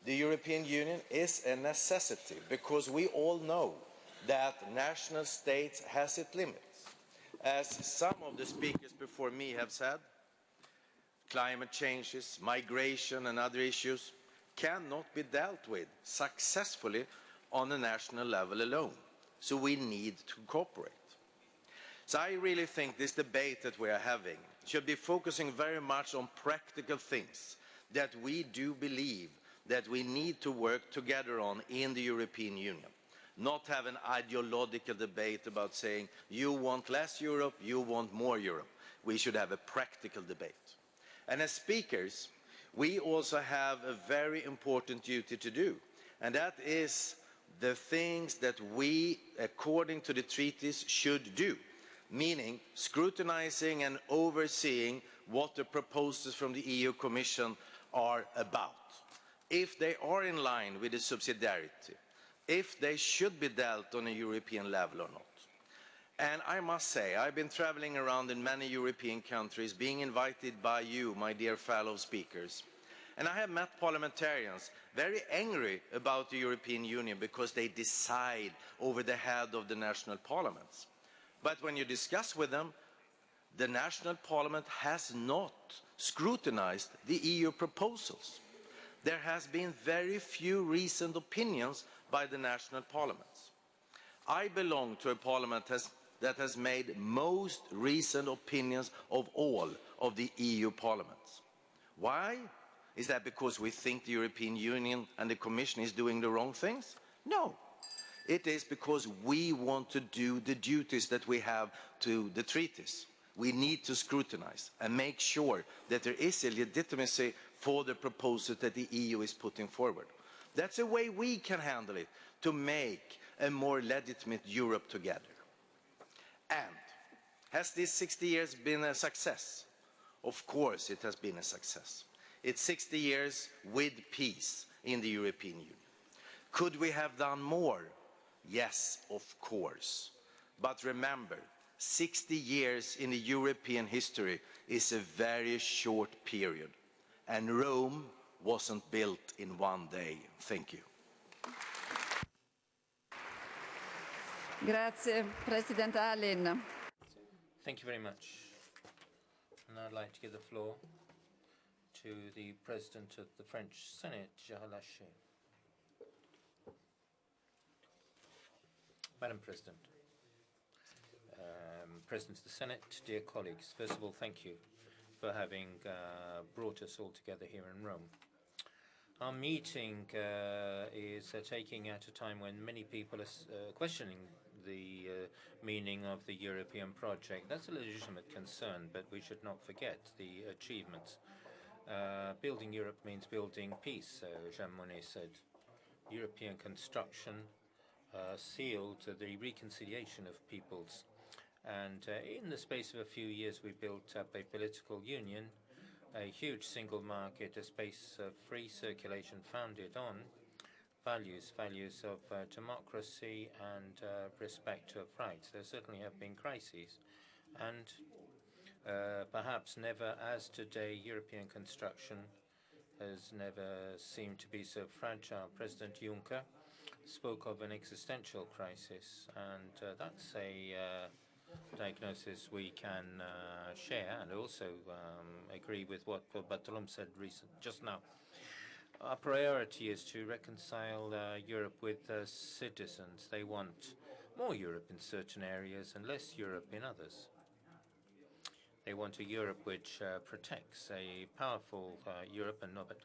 The European Union is a necessity because we all know that national states has its limits. As some of the speakers before me have said, climate changes, migration and other issues cannot be dealt with successfully on a national level alone. So we need to cooperate. So I really think this debate that we are having should be focusing very much on practical things that we do believe that we need to work together on in the European Union. Not have an ideological debate about saying you want less Europe, you want more Europe. We should have a practical debate. And as speakers, we also have a very important duty to do, and that is the things that we, according to the treaties, should do, meaning scrutinizing and overseeing what the proposals from the EU Commission are about, if they are in line with the subsidiarity, if they should be dealt on a European level or not. And I must say, I've been traveling around in many European countries, being invited by you, my dear fellow speakers, and I have met parliamentarians very angry about the European Union because they decide over the head of the national parliaments. But when you discuss with them, the national parliament has not scrutinized the EU proposals. There has been very few recent opinions by the national parliaments. I belong to a parliament that has made most recent opinions of all of the EU parliaments. Why? Is that because we think the European Union and the Commission is doing the wrong things? No. It is because we want to do the duties that we have to the treaties. We need to scrutinize and make sure that there is a legitimacy for the proposal that the EU is putting forward. That's a way we can handle it, to make a more legitimate Europe together. And has this 60 years been a success? Of course it has been a success. It's 60 years with peace in the European Union. Could we have done more? Yes, of course. But remember, 60 years in the European history is a very short period. And Rome wasn't built in one day. Thank you. Grazie, President Allen. Thank you very much. And I'd like to give the floor to the President of the French Senate, Gérard Larcher. Madam President, President of the Senate, dear colleagues, first of all, thank you for having brought us all together here in Rome. Our meeting is taking at a time when many people are questioning the meaning of the European project. That's a legitimate concern, but we should not forget the achievements. Building Europe means building peace, Jean Monnet said. European construction sealed the reconciliation of peoples. And in the space of a few years, we built up a political union, a huge single market, a space of free circulation founded on values of democracy and respect of rights. There certainly have been crises, and perhaps never as today, European construction has never seemed to be so fragile. President Juncker spoke of an existential crisis, and that's a diagnosis we can share, and also agree with what Bartolone said just now. Our priority is to reconcile Europe with citizens. They want more Europe in certain areas and less Europe in others. They want a Europe which protects, a powerful Europe, and Norbert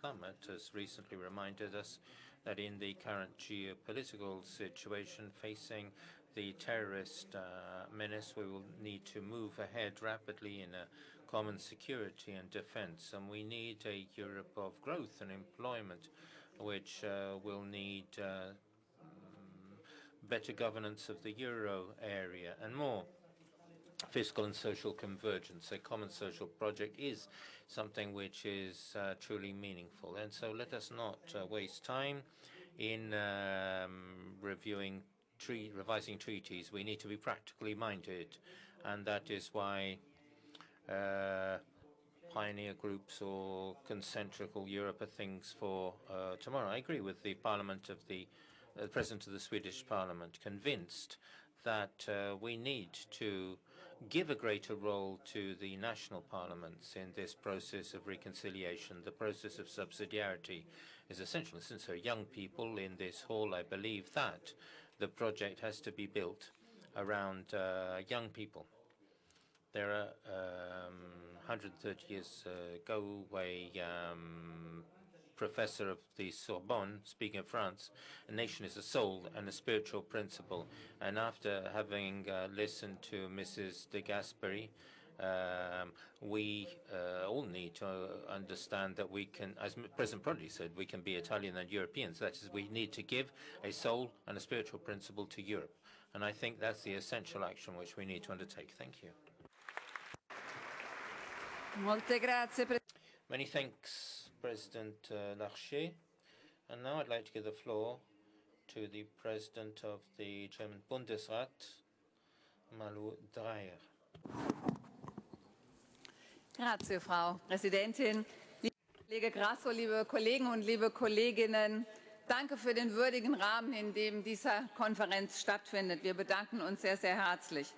has recently reminded us that in the current geopolitical situation facing the terrorist menace, we will need to move ahead rapidly in a common security and defense, and we need a Europe of growth and employment, which will need better governance of the euro area and more fiscal and social convergence. A common social project is something which is truly meaningful, and so let us not waste time in revising treaties. We need to be practically minded, and that is why pioneer groups or concentrical Europe are things for tomorrow. I agree with the Parliament of the President of the Swedish Parliament, convinced that we need to give a greater role to the national parliaments in this process of reconciliation. The process of subsidiarity is essential. Since there are young people in this hall, I believe that the project has to be built around young people. There are 130 years ago, a professor of the Sorbonne, speaking of France, a nation is a soul and a spiritual principle. And after having listened to Mrs. de Gasperi, we all need to understand that we can, as President PRODI said, we can be Italian and Europeans. That is, we need to give a soul and a spiritual principle to Europe. And I think that's the essential action which we need to undertake. Thank you. Molte grazie. Many thanks, President Larcher. And now I'd like to give the floor to the President of the German Bundesrat, Malu Dreyer. Grazie, Frau Präsidentin. Lieber Kollege Grasso, liebe Kollegen und liebe Kolleginnen, danke für den würdigen Rahmen, in dem diese Konferenz stattfindet. Wir bedanken uns sehr, sehr herzlich.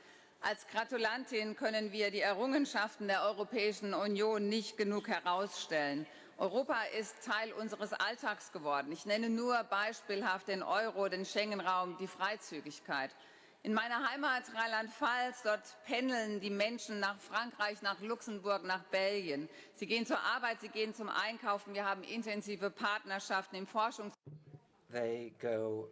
Als Gratulantin können wir die Errungenschaften der Europäischen Union nicht genug herausstellen. Europa ist Teil unseres Alltags geworden. Ich nenne nur beispielhaft den Euro, den Schengen-Raum, die Freizügigkeit. In meiner Heimat Rheinland-Pfalz, dort pendeln die Menschen nach Frankreich, nach Luxemburg, nach Belgien. Sie gehen zur Arbeit, sie gehen zum Einkaufen. Wir haben intensive Partnerschaften im They go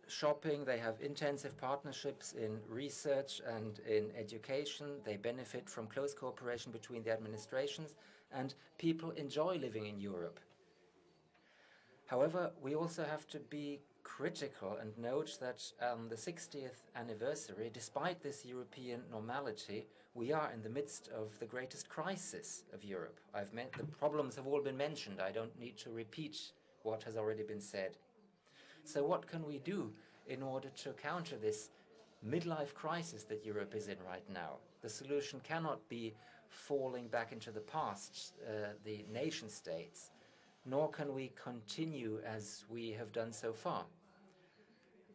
shopping, they have intensive partnerships in research and in education. They benefit from close cooperation between the administrations, and people enjoy living in Europe. However, we also have to be critical and note that the 60th anniversary, despite this European normality, we are in the midst of the greatest crisis of Europe. The problems have all been mentioned. I don't need to repeat what has already been said. So what can we do in order to counter this midlife crisis that Europe is in right now? The solution cannot be falling back into the past, the nation states, nor can we continue as we have done so far.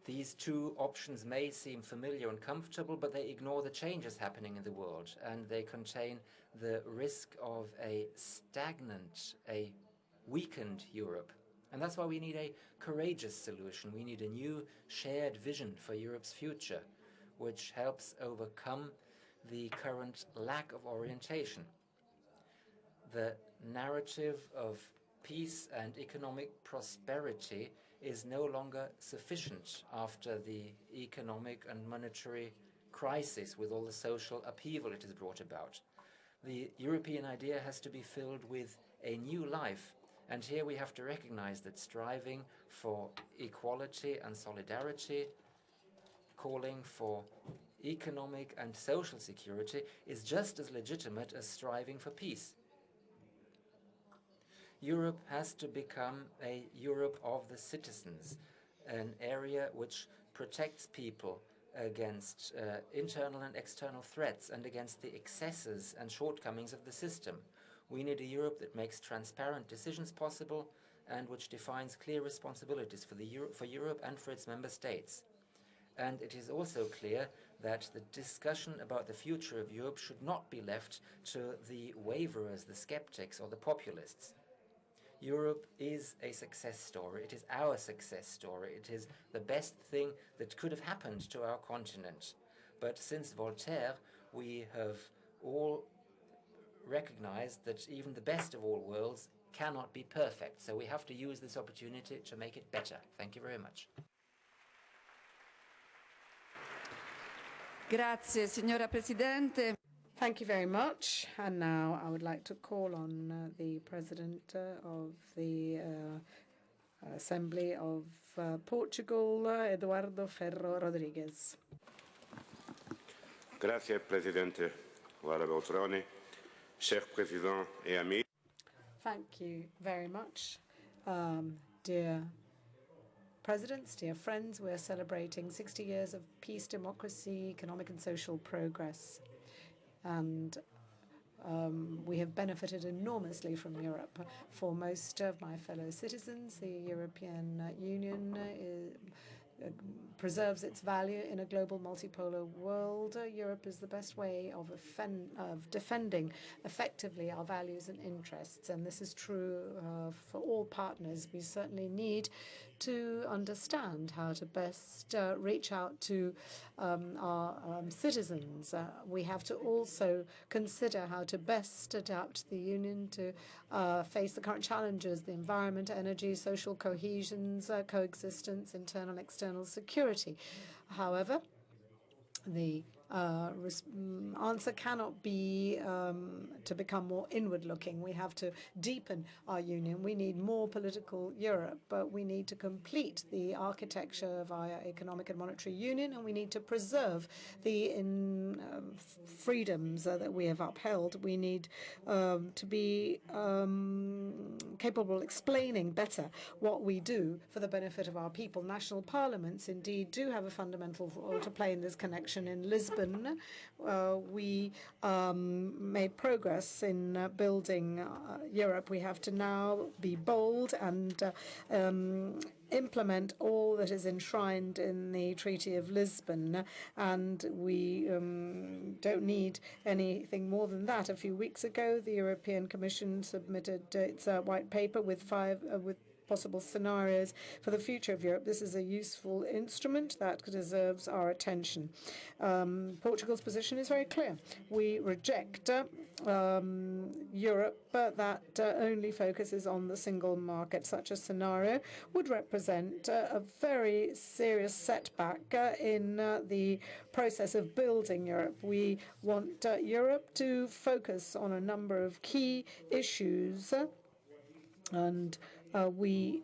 These two options may seem familiar and comfortable, but they ignore the changes happening in the world, and they contain the risk of a stagnant, a weakened Europe. And that's why we need a courageous solution. We need a new shared vision for Europe's future, which helps overcome the current lack of orientation. The narrative of peace and economic prosperity is no longer sufficient after the economic and monetary crisis with all the social upheaval it has brought about. The European idea has to be filled with a new life, and here we have to recognize that striving for equality and solidarity, calling for economic and social security, is just as legitimate as striving for peace. Europe has to become a Europe of the citizens, an area which protects people against internal and external threats and against the excesses and shortcomings of the system. We need a Europe that makes transparent decisions possible and which defines clear responsibilities for Europe and for its member states. And it is also clear that the discussion about the future of Europe should not be left to the waverers, the skeptics, or the populists. Europe is a success story. It is our success story. It is the best thing that could have happened to our continent. But since Voltaire, we have all recognized that even the best of all worlds cannot be perfect. So we have to use this opportunity to make it better. Thank you very much. Grazie, signora Presidente. Thank you very much. And now I would like to call on the President of the Assembly of Portugal, Eduardo Ferro Rodrigues. Grazie, Presidente. Boldrani, chers présidents et amis. Thank you very much, dear Presidents, dear friends. We're celebrating 60 years of peace, democracy, economic and social progress. And we have benefited enormously from Europe. For most of my fellow citizens, the European Union preserves its value in a global multipolar world. Europe is the best way of defending effectively our values and interests, and this is true for all partners. We certainly need to understand how to best reach out to our citizens. We have to also consider how to best adapt the Union to face the current challenges: the environment, energy, social cohesions, coexistence, internal and external security. However, the answer cannot be to become more inward-looking. We have to deepen our union. We need more political Europe, but we need to complete the architecture of our economic and monetary union, and we need to preserve the freedoms that we have upheld. We need to be capable of explaining better what we do for the benefit of our people. National parliaments indeed do have a fundamental role to play in this connection. In Lisbon, we made progress in building Europe. We have to now be bold and implement all that is enshrined in the Treaty of Lisbon, and we don't need anything more than that. A few weeks ago, the European Commission submitted its white paper with possible scenarios for the future of Europe. This is a useful instrument that deserves our attention. Portugal's position is very clear. We reject Europe that only focuses on the single market. Such a scenario would represent a very serious setback in the process of building Europe. We want Europe to focus on a number of key issues, and we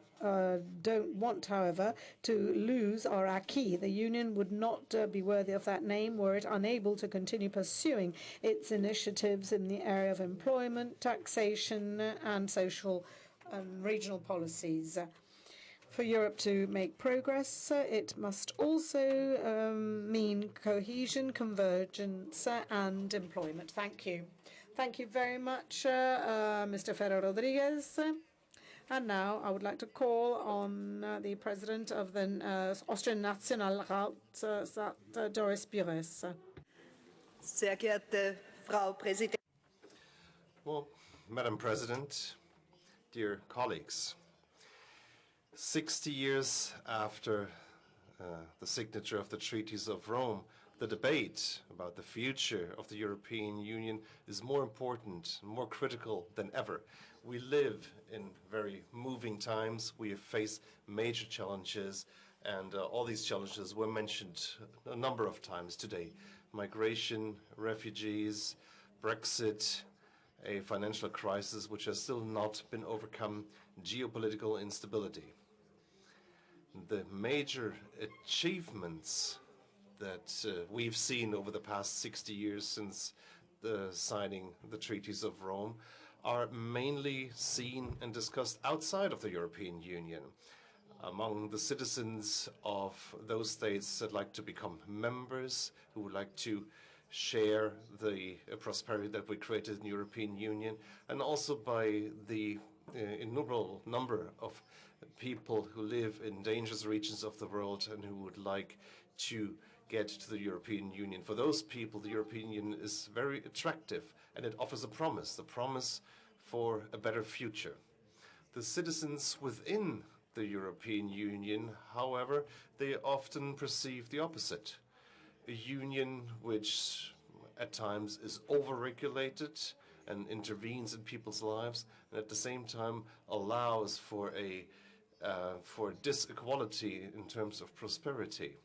don't want, however, to lose our acquis. The Union would not be worthy of that name were it unable to continue pursuing its initiatives in the area of employment, taxation, and social and regional policies. For Europe to make progress, it must also mean cohesion, convergence, and employment. Thank you. Thank you very much, Mr. Ferro Rodrigues. And now I would like to call on the President of the Austrian Nationalrat, Doris Bures. Sehr geehrte Frau Präsidentin. Well, Madam President, dear colleagues, 60 years after the signature of the Treaties of Rome, the debate about the future of the European Union is more important, more critical than ever. We live in very moving times. We have faced major challenges, and all these challenges were mentioned a number of times today. Migration, refugees, Brexit, a financial crisis which has still not been overcome, geopolitical instability. The major achievements that we've seen over the past 60 years since the signing of the Treaties of Rome are mainly seen and discussed outside of the European Union, among the citizens of those states that like to become members, who would like to share the prosperity that we created in the European Union, and also by the innumerable number of people who live in dangerous regions of the world and who would like to get to the European Union. For those people, the European Union is very attractive, and it offers a promise for a better future. The citizens within the European Union, however, they often perceive the opposite. A union which at times is over-regulated and intervenes in people's lives, and at the same time allows for disequality in terms of prosperity.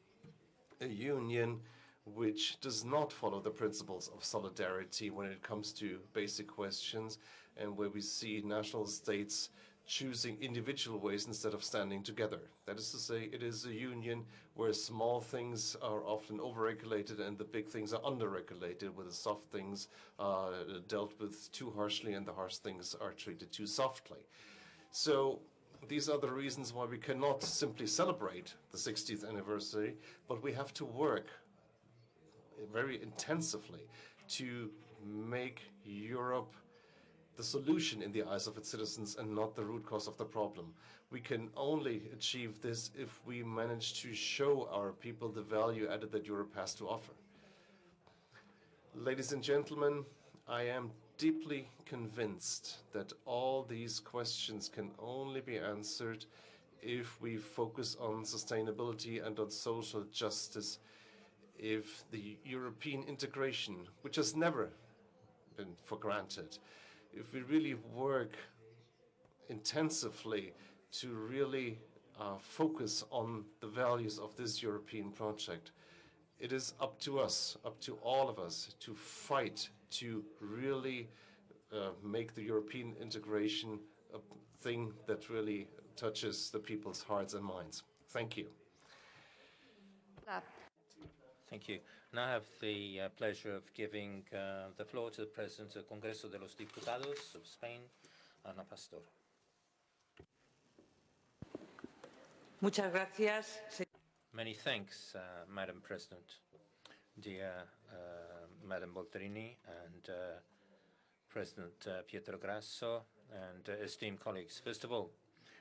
A union which does not follow the principles of solidarity when it comes to basic questions, and where we see national states choosing individual ways instead of standing together. That is to say, it is a union where small things are often overregulated and the big things are underregulated, where the soft things are dealt with too harshly and the harsh things are treated too softly. So these are the reasons why we cannot simply celebrate the 60th anniversary, but we have to work very intensively to make Europe the solution in the eyes of its citizens and not the root cause of the problem. We can only achieve this if we manage to show our people the value added that Europe has to offer. Ladies and gentlemen, I am deeply convinced that all these questions can only be answered if we focus on sustainability and on social justice, if the European integration, which has never been for granted, if we really work intensively to really focus on the values of this European project, it is up to us, up to all of us, to fight to really make the European integration a thing that really touches the people's hearts and minds. Thank you. Thank you. Now I have the pleasure of giving the floor to the President of Congreso de los Diputados of Spain, Ana Pastor. Muchas gracias. Many thanks, Madam President, dear Madam Boldrini and President Pietro Grasso and esteemed colleagues. First of all,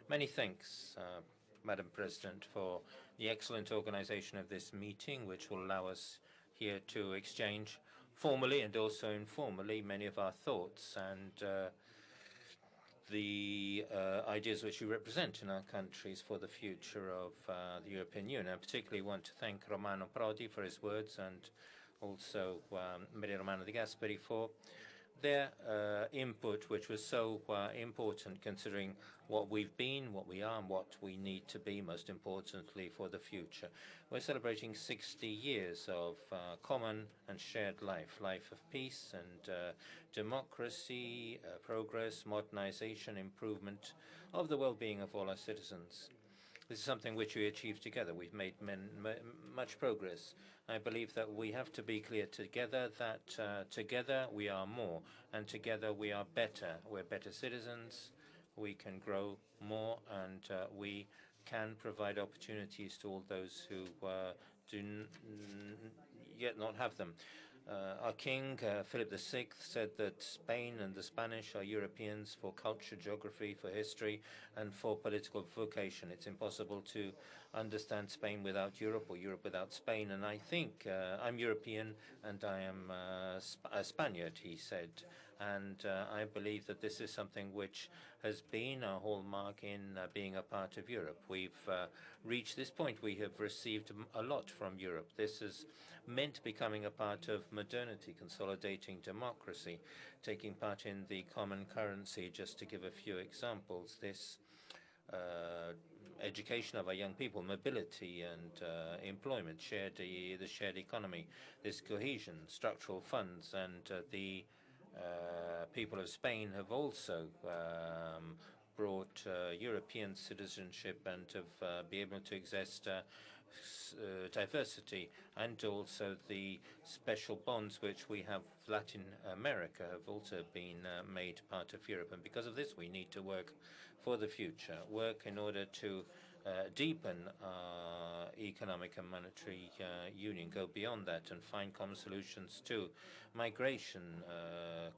many thanks, Madam President, for the excellent organization of this meeting, which will allow us here to exchange formally and also informally many of our thoughts and the ideas which you represent in our countries for the future of the European Union. I particularly want to thank Romano PRODI for his words and also Maria Romano di Gasperi for their input, which was so important considering what we've been, what we are, and what we need to be, most importantly, for the future. We're celebrating 60 years of common and shared life of peace and democracy, progress, modernization, improvement of the well-being of all our citizens. This is something which we achieved together. We've made much progress. I believe that we have to be clear together that together we are more, and together we are better. We're better citizens, we can grow more, and we can provide opportunities to all those who do yet not have them. Our king, Philip VI, said that Spain and the Spanish are Europeans for culture, geography, for history, and for political vocation. It's impossible to understand Spain without Europe or Europe without Spain. And I think I'm European and I am a Spaniard, he said. And I believe that this is something which has been a hallmark in being a part of Europe. We've reached this point. We have received a lot from Europe. This has meant becoming a part of modernity, consolidating democracy, taking part in the common currency, just to give a few examples. This education of our young people, mobility and employment, the shared economy, this cohesion, structural funds, and the people of Spain have also brought European citizenship and have been able to exist diversity, and also the special bonds which we have with Latin America have also been made part of Europe. And because of this, we need to work for the future, work in order to deepen our economic and monetary union, go beyond that and find common solutions to migration,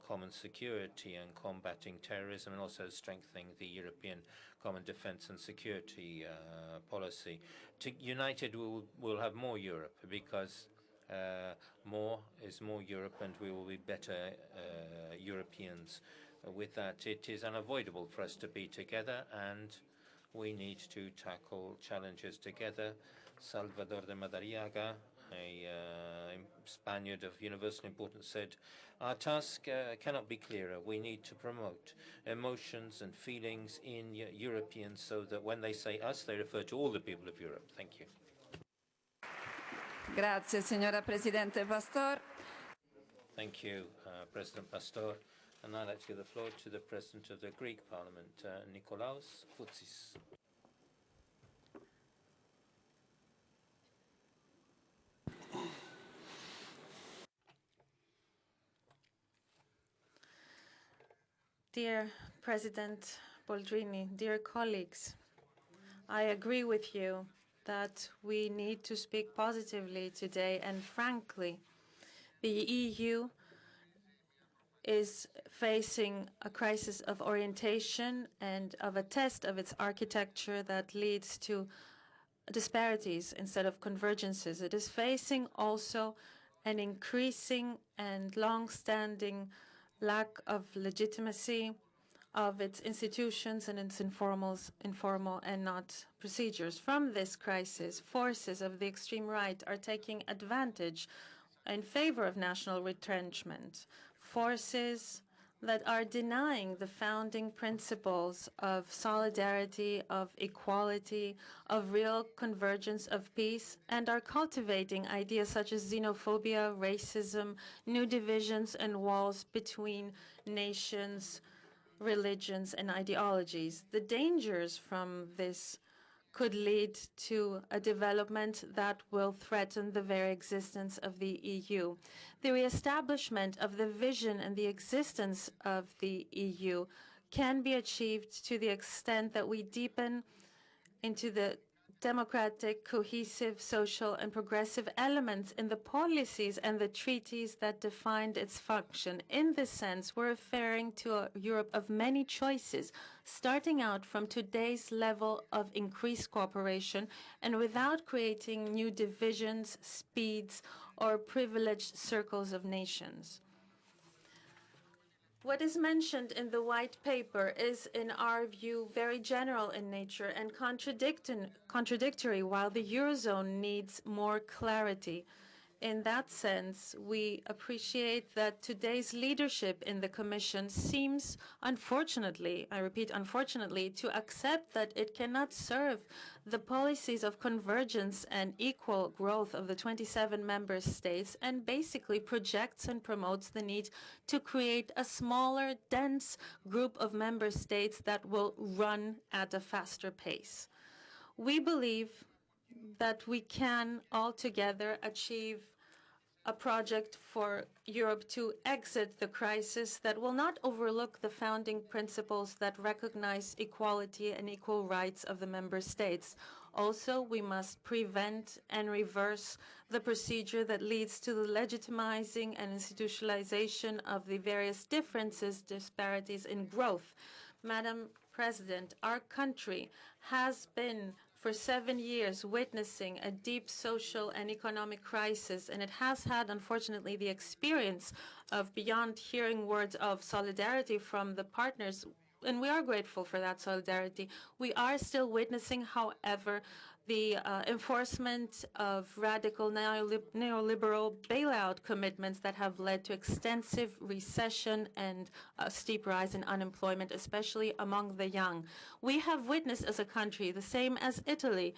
common security and combating terrorism, and also strengthening the European common defense and security policy. United, we'll have more Europe, because more is more Europe, and we will be better Europeans. With that, it is unavoidable for us to be together, and we need to tackle challenges together. Salvador de Madariaga, a Spaniard of universal importance, said, "Our task cannot be clearer. We need to promote emotions and feelings in Europeans, so that when they say us, they refer to all the people of Europe." Thank you. Grazie, signora Presidente Pastor. Thank you, President Pastor. And now let's give the floor to the President of the Greek Parliament, Nikolaos Foutsis. Dear President Boldrini, dear colleagues, I agree with you that we need to speak positively today and frankly. The EU is facing a crisis of orientation and of a test of its architecture that leads to disparities instead of convergences. It is facing also an increasing and long-standing lack of legitimacy of its institutions and its informal and not procedures. From this crisis, forces of the extreme right are taking advantage in favor of national retrenchment, forces that are denying the founding principles of solidarity, of equality, of real convergence, of peace, and are cultivating ideas such as xenophobia, racism, new divisions and walls between nations, religions, and ideologies. The dangers from this could lead to a development that will threaten the very existence of the EU. The reestablishment of the vision and the existence of the EU can be achieved to the extent that we deepen into the democratic, cohesive, social, and progressive elements in the policies and the treaties that defined its function. In this sense, we're referring to a Europe of many choices, starting out from today's level of increased cooperation and without creating new divisions, speeds, or privileged circles of nations. What is mentioned in the white paper is, in our view, very general in nature and contradictory, while the Eurozone needs more clarity. In that sense, we appreciate that today's leadership in the Commission seems, unfortunately, I repeat, unfortunately, to accept that it cannot serve the policies of convergence and equal growth of the 27 member states, and basically projects and promotes the need to create a smaller, dense group of member states that will run at a faster pace. We believe that we can altogether achieve a project for Europe to exit the crisis that will not overlook the founding principles that recognize equality and equal rights of the member states. Also, we must prevent and reverse the procedure that leads to the legitimizing and institutionalization of the various differences, disparities in growth. Madam President, our country has been for 7 years witnessing a deep social and economic crisis, and it has had, unfortunately, the experience of, beyond hearing words of solidarity from the partners, and we are grateful for that solidarity, we are still witnessing, however, the enforcement of radical neoliberal bailout commitments that have led to extensive recession and a steep rise in unemployment, especially among the young. We have witnessed as a country, the same as Italy,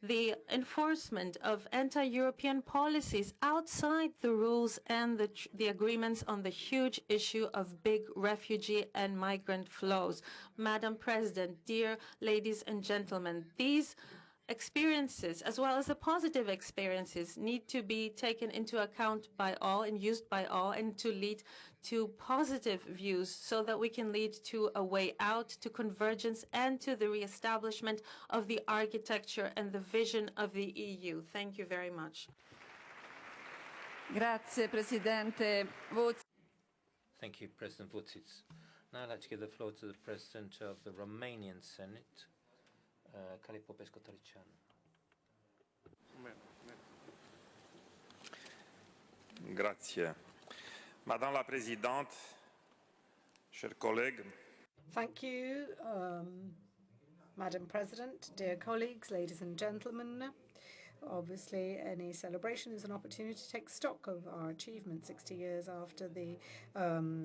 the enforcement of anti-European policies outside the rules and the agreements on the huge issue of big refugee and migrant flows. Madam President, dear ladies and gentlemen, these experiences, as well as the positive experiences, need to be taken into account by all and used by all, and to lead to positive views so that we can lead to a way out, to convergence, and to the reestablishment of the architecture and the vision of the EU. Thank you very much. Grazie, Presidente. Thank you, President Vucic. Now I'd like to give the floor to the President of the Romanian Senate, Cali Popescu-Tăricianu. Grazie. Madame la Présidente, chers collègues. Thank you, Madam President, dear colleagues, ladies and gentlemen. Obviously, any celebration is an opportunity to take stock of our achievements 60 years after the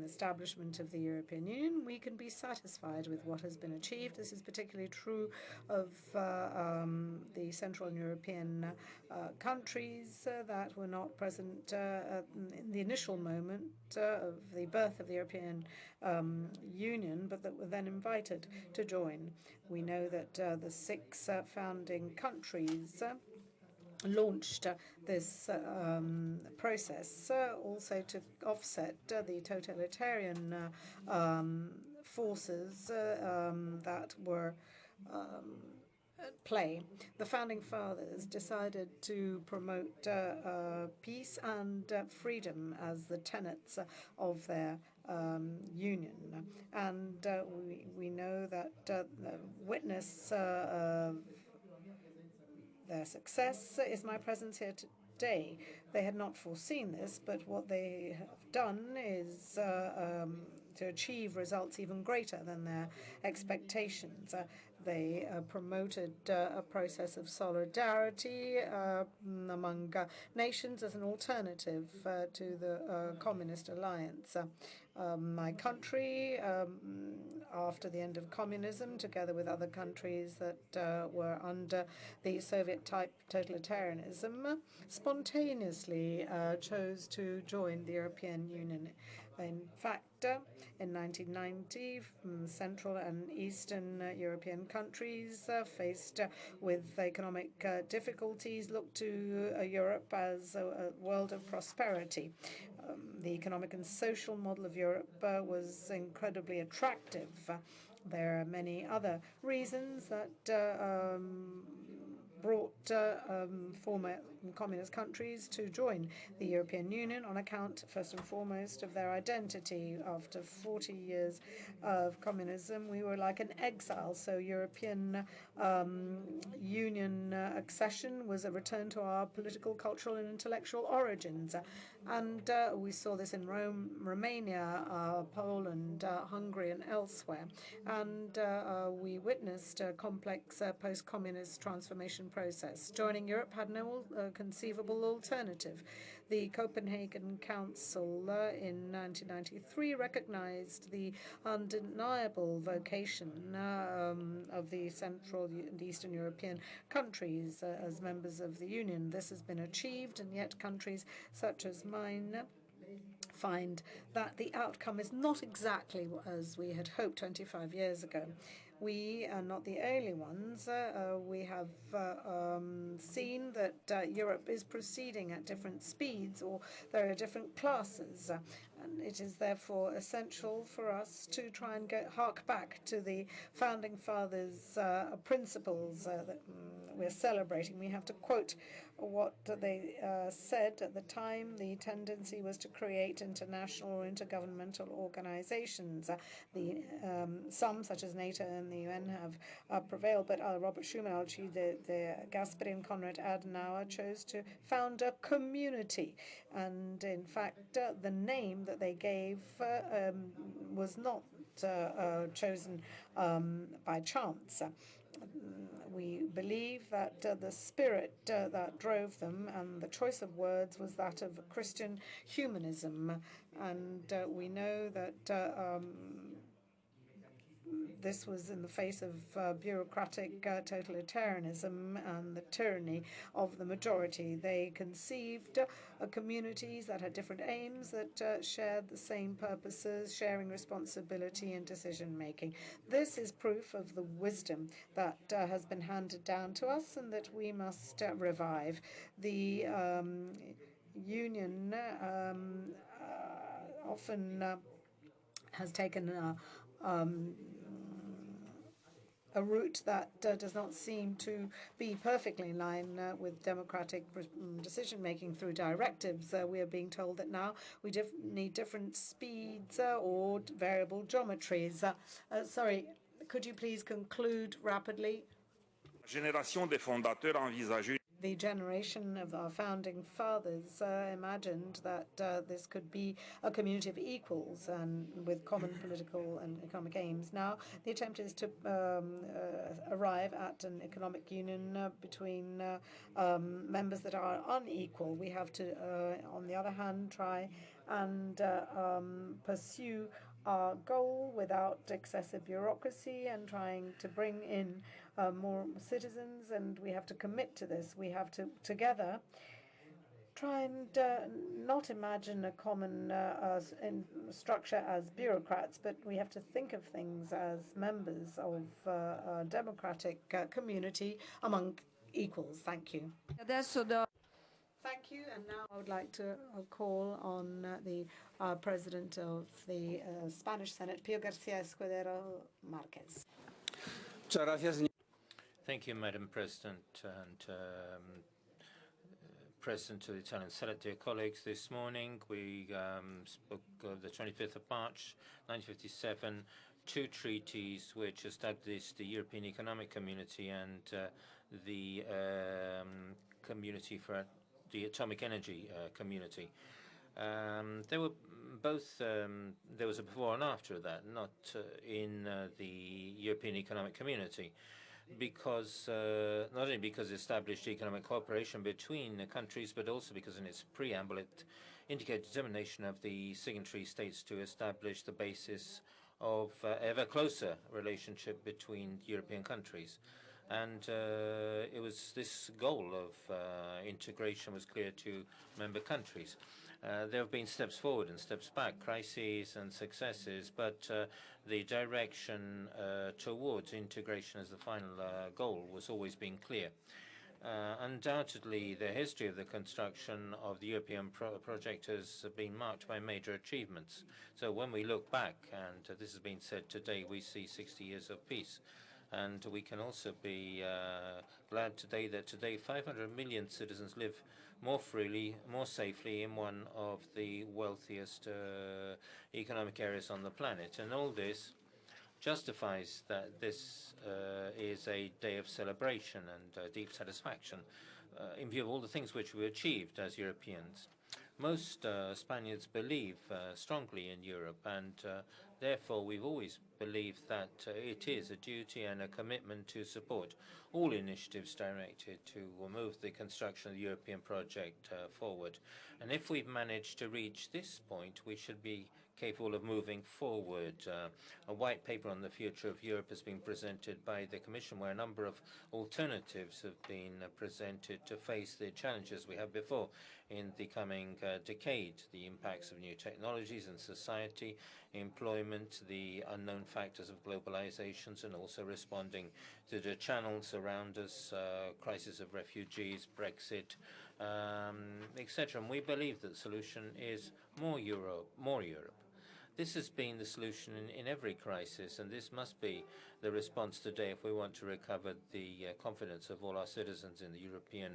establishment of the European Union. We can be satisfied with what has been achieved. This is particularly true of the Central and European countries that were not present in the initial moment of the birth of the European Union, but that were then invited to join. We know that the 6 founding countries launched this process also to offset the totalitarian forces that were at play. The Founding Fathers decided to promote peace and freedom as the tenets of their union. And we know that the witness their success is my presence here today. They had not foreseen this, but what they have done is to achieve results even greater than their expectations. They promoted a process of solidarity among nations as an alternative to the Communist alliance. My country, after the end of communism, together with other countries that were under the Soviet-type totalitarianism, spontaneously chose to join the European Union. In fact, in 1990, Central and Eastern European countries faced with economic difficulties looked to Europe as a world of prosperity. The economic and social model of Europe was incredibly attractive. There are many other reasons that brought former communist countries to join the European Union on account, first and foremost, of their identity. After 40 years of communism, we were like an exile, so European Union accession was a return to our political, cultural, and intellectual origins. And we saw this in Rome, Romania, Poland, Hungary, and elsewhere. And we witnessed a complex post-communist transformation process. Joining Europe had no conceivable alternative. The Copenhagen Council in 1993 recognized the undeniable vocation of the Central and Eastern European countries as members of the Union. This has been achieved, and yet countries such as mine find that the outcome is not exactly as we had hoped 25 years ago. We are not the only ones. We have seen that Europe is proceeding at different speeds, or there are different classes. And it is therefore essential for us to try and hark back to the Founding Fathers' principles we're celebrating. We have to quote what they said at the time. The tendency was to create international or intergovernmental organizations. Some, such as NATO and the UN, have prevailed, but Robert Schuman, the Gasperi and Konrad Adenauer chose to found a community. And in fact, the name that they gave was not chosen by chance. We believe that the spirit that drove them and the choice of words was that of Christian humanism. And we know that this was in the face of bureaucratic totalitarianism and the tyranny of the majority. They conceived communities that had different aims that shared the same purposes, sharing responsibility and decision-making. This is proof of the wisdom that has been handed down to us and that we must revive. The Union often has taken a route that does not seem to be perfectly in line with democratic decision-making through directives. We are being told that now we need different speeds or variable geometries. Sorry, could you please conclude rapidly? Génération des fondateurs envisageait The generation of our founding fathers imagined that this could be a community of equals and with common political and economic aims. Now, the attempt is to arrive at an economic union between members that are unequal. We have to, on the other hand, try and pursue our goal without excessive bureaucracy and trying to bring in more citizens, and we have to commit to this. We have to together try and not imagine a common structure as bureaucrats, but we have to think of things as members of a democratic community among equals. Thank you. Thank you, and now I would like to call on the President of the Spanish Senate, Pío García Escudero Márquez. Thank you, Madam President, and President of the Italian Senate. Dear colleagues, this morning we spoke of the 25th of March, 1957, two treaties which established the European Economic Community and the Community for the Atomic Energy Community. They were both, there was a before and after that, not in the European Economic Community, because not only because it established economic cooperation between the countries, but also because in its preamble it indicated determination of the signatory states to establish the basis of ever closer relationship between European countries. And it was this goal of integration was clear to member countries. There have been steps forward and steps back, crises and successes, but the direction towards integration as the final goal was always being clear. Undoubtedly, the history of the construction of the European project has been marked by major achievements. So when we look back, and this has been said today, we see 60 years of peace. And we can also be glad today that today 500 million citizens live more freely, more safely in one of the wealthiest economic areas on the planet. And all this justifies that this is a day of celebration and deep satisfaction in view of all the things which we achieved as Europeans. Most Spaniards believe strongly in Europe, and therefore we've always believed that it is a duty and a commitment to support all initiatives directed to move the construction of the European project forward. And if we've managed to reach this point, we should be capable of moving forward. A white paper on the future of Europe has been presented by the Commission, where a number of alternatives have been presented to face the challenges we have before in the coming decade, the impacts of new technologies in society, employment, the unknown factors of globalizations, and also responding to the channels around us, crisis of refugees, Brexit, etc. And we believe that the solution is more Europe, more Europe. This has been the solution in every crisis, and this must be the response today if we want to recover the confidence of all our citizens in the European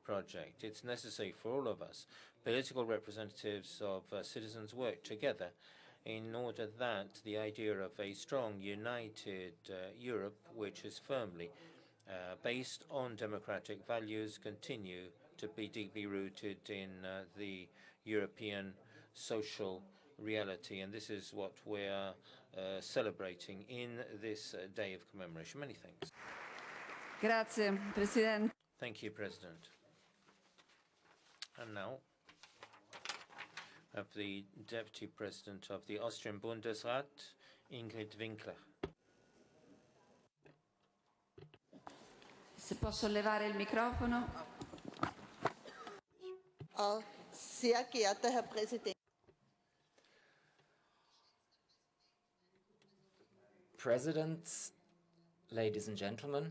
project. It's necessary for all of us, political representatives of citizens, work together in order that the idea of a strong, united Europe, which is firmly based on democratic values, continue to be deeply rooted in the European social reality. And this is what we're celebrating in this day of commemoration. Many thanks. Grazie, Presidente. Thank you, President. And now, of the Deputy President of the Austrian Bundesrat, Ingrid Winkler. Se posso levare il microfono. Sehr geehrter Herr Präsident. Presidents, ladies and gentlemen,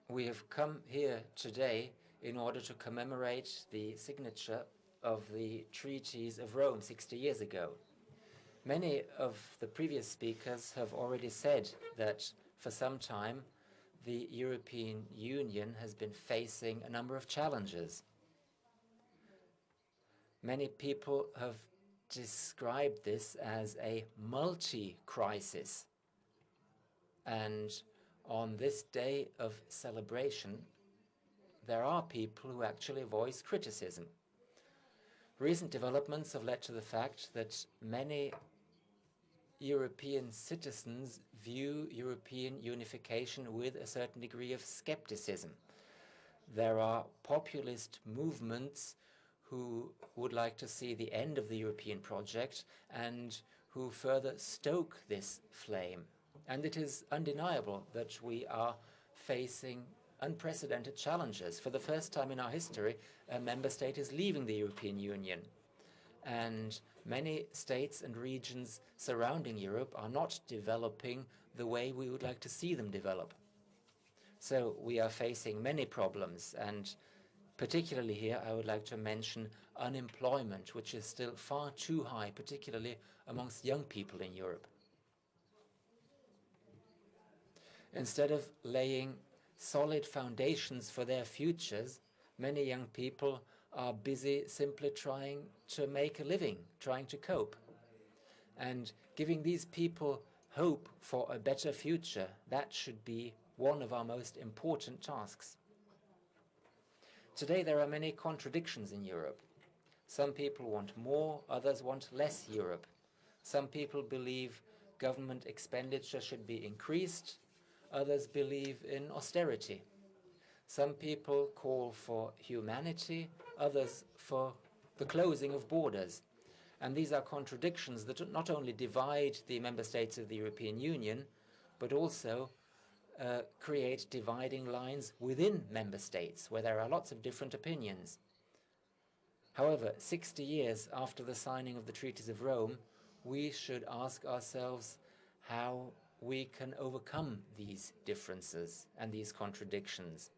we have come here today in order to commemorate the signature of the Treaties of Rome 60 years ago. Many of the previous speakers have already said that for some time the European Union has been facing a number of challenges. Many people have described this as a multi-crisis. And on this day of celebration, there are people who actually voice criticism. Recent developments have led to the fact that many European citizens view European unification with a certain degree of skepticism. There are populist movements who would like to see the end of the European project and who further stoke this flame. And it is undeniable that we are facing unprecedented challenges. For the first time in our history, a member state is leaving the European Union. And many states and regions surrounding Europe are not developing the way we would like to see them develop. So we are facing many problems, and particularly here I would like to mention unemployment, which is still far too high, particularly amongst young people in Europe. Instead of laying solid foundations for their futures, many young people are busy simply trying to make a living, trying to cope. And giving these people hope for a better future, that should be one of our most important tasks. Today there are many contradictions in Europe. Some people want more, others want less Europe. Some people believe government expenditure should be increased, others believe in austerity. Some people call for humanity, others for the closing of borders. And these are contradictions that not only divide the member states of the European Union, but also create dividing lines within member states, where there are lots of different opinions. However, 60 years after the signing of the Treaties of Rome, we should ask ourselves how we can overcome these differences and these contradictions.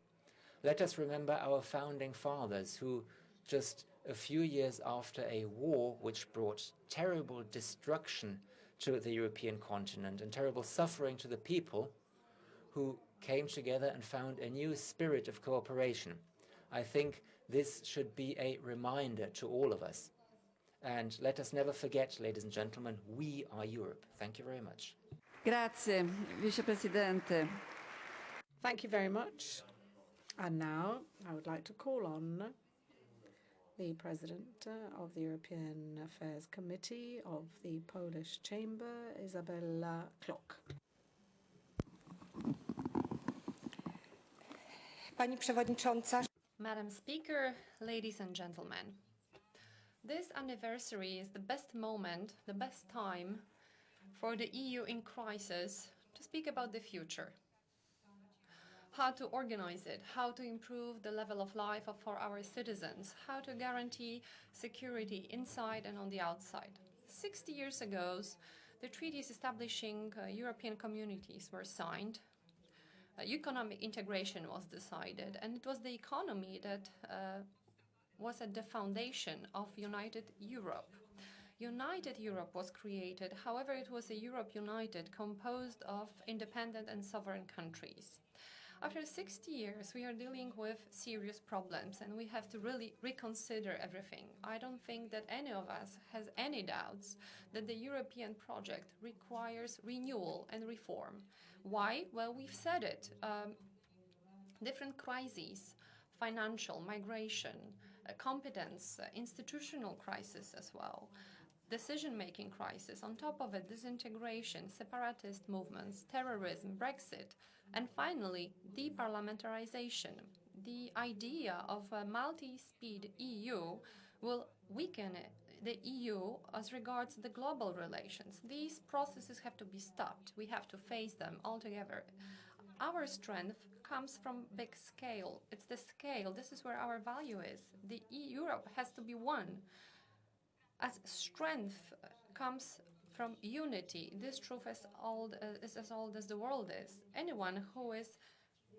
Let us remember our founding fathers who, just a few years after a war which brought terrible destruction to the European continent and terrible suffering to the people, who came together and found a new spirit of cooperation. I think this should be a reminder to all of us. And let us never forget, ladies and gentlemen, we are Europe. Thank you very much. Grazie, Vicepresidente. Thank you very much. And now I would like to call on the President of the European Affairs Committee of the Polish Chamber, Isabella Klock. Pani Przewodnicząca. Madam Speaker, ladies and gentlemen, this anniversary is the best moment, the best time for the EU in crisis to speak about the future. How to organize it, how to improve the level of life for our citizens, how to guarantee security inside and on the outside. 60 years ago, the treaties establishing European communities were signed. Economic integration was decided, and it was the economy that was at the foundation of United Europe. United Europe was created. However, it was a Europe united, composed of independent and sovereign countries. After 60 years, we are dealing with serious problems, and we have to really reconsider everything. I don't think that any of us has any doubts that the European project requires renewal and reform. Why? Well, we've said it. Different crises, financial, migration, competence, institutional crisis as well, decision-making crisis, on top of it, disintegration, separatist movements, terrorism, Brexit, and finally, deparliamentarization. The idea of a multi-speed EU will weaken the EU as regards the global relations. These processes have to be stopped. We have to face them altogether. Our strength comes from big scale. It's the scale. This is where our value is. The Europe has to be one. As strength comes from unity, this truth is as old as the world is. Anyone who is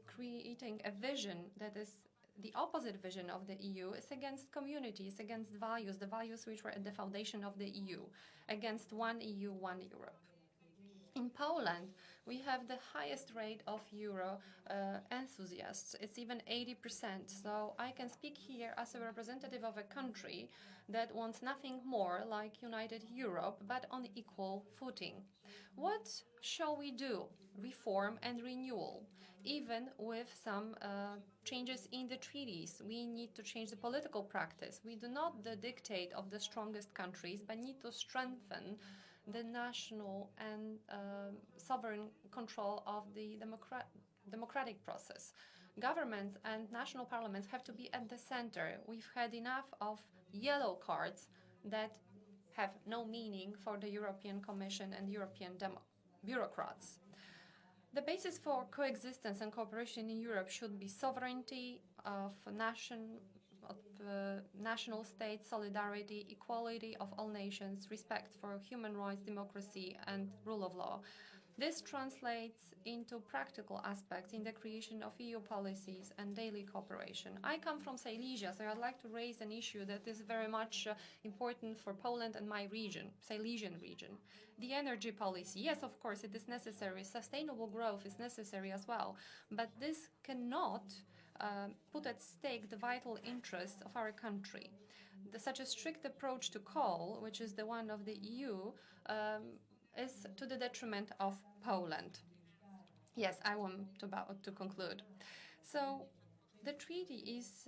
creating a vision that is the opposite vision of the EU is against communities, against values, the values which were at the foundation of the EU, against one EU, one Europe. In Poland, we have the highest rate of Euro enthusiasts. It's even 80%. So I can speak here as a representative of a country that wants nothing more like united Europe, but on equal footing. What shall we do? Reform and renewal. Even with some changes in the treaties, we need to change the political practice. We do not the dictate of the strongest countries, but need to strengthen the national and sovereign control of the democratic process. Governments and national parliaments have to be at the center. We've had enough of yellow cards that have no meaning for the European Commission and European bureaucrats. The basis for coexistence and cooperation in Europe should be sovereignty of national states, solidarity, equality of all nations, respect for human rights, democracy, and rule of law. This translates into practical aspects in the creation of EU policies and daily cooperation. I come from Silesia, so I'd like to raise an issue that is very much important for Poland and my region, Silesian region. The energy policy, yes, of course, it is necessary. Sustainable growth is necessary as well, but this cannot put at stake the vital interests of our country. Such a strict approach to coal, which is the one of the EU, is to the detriment of Poland. Yes, I want to conclude. So the treaty is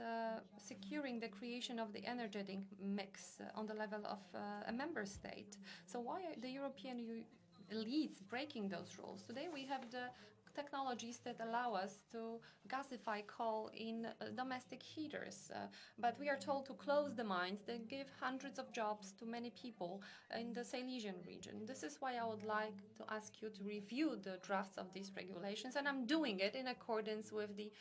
securing the creation of the energetic mix on the level of a member state. So why are the European elites breaking those rules? Today we have the technologies that allow us to gasify coal in domestic heaters. But we are told to close the mines that give hundreds of jobs to many people in the Silesian region. This is why I would like to ask you to review the drafts of these regulations, and I'm doing it in accordance with the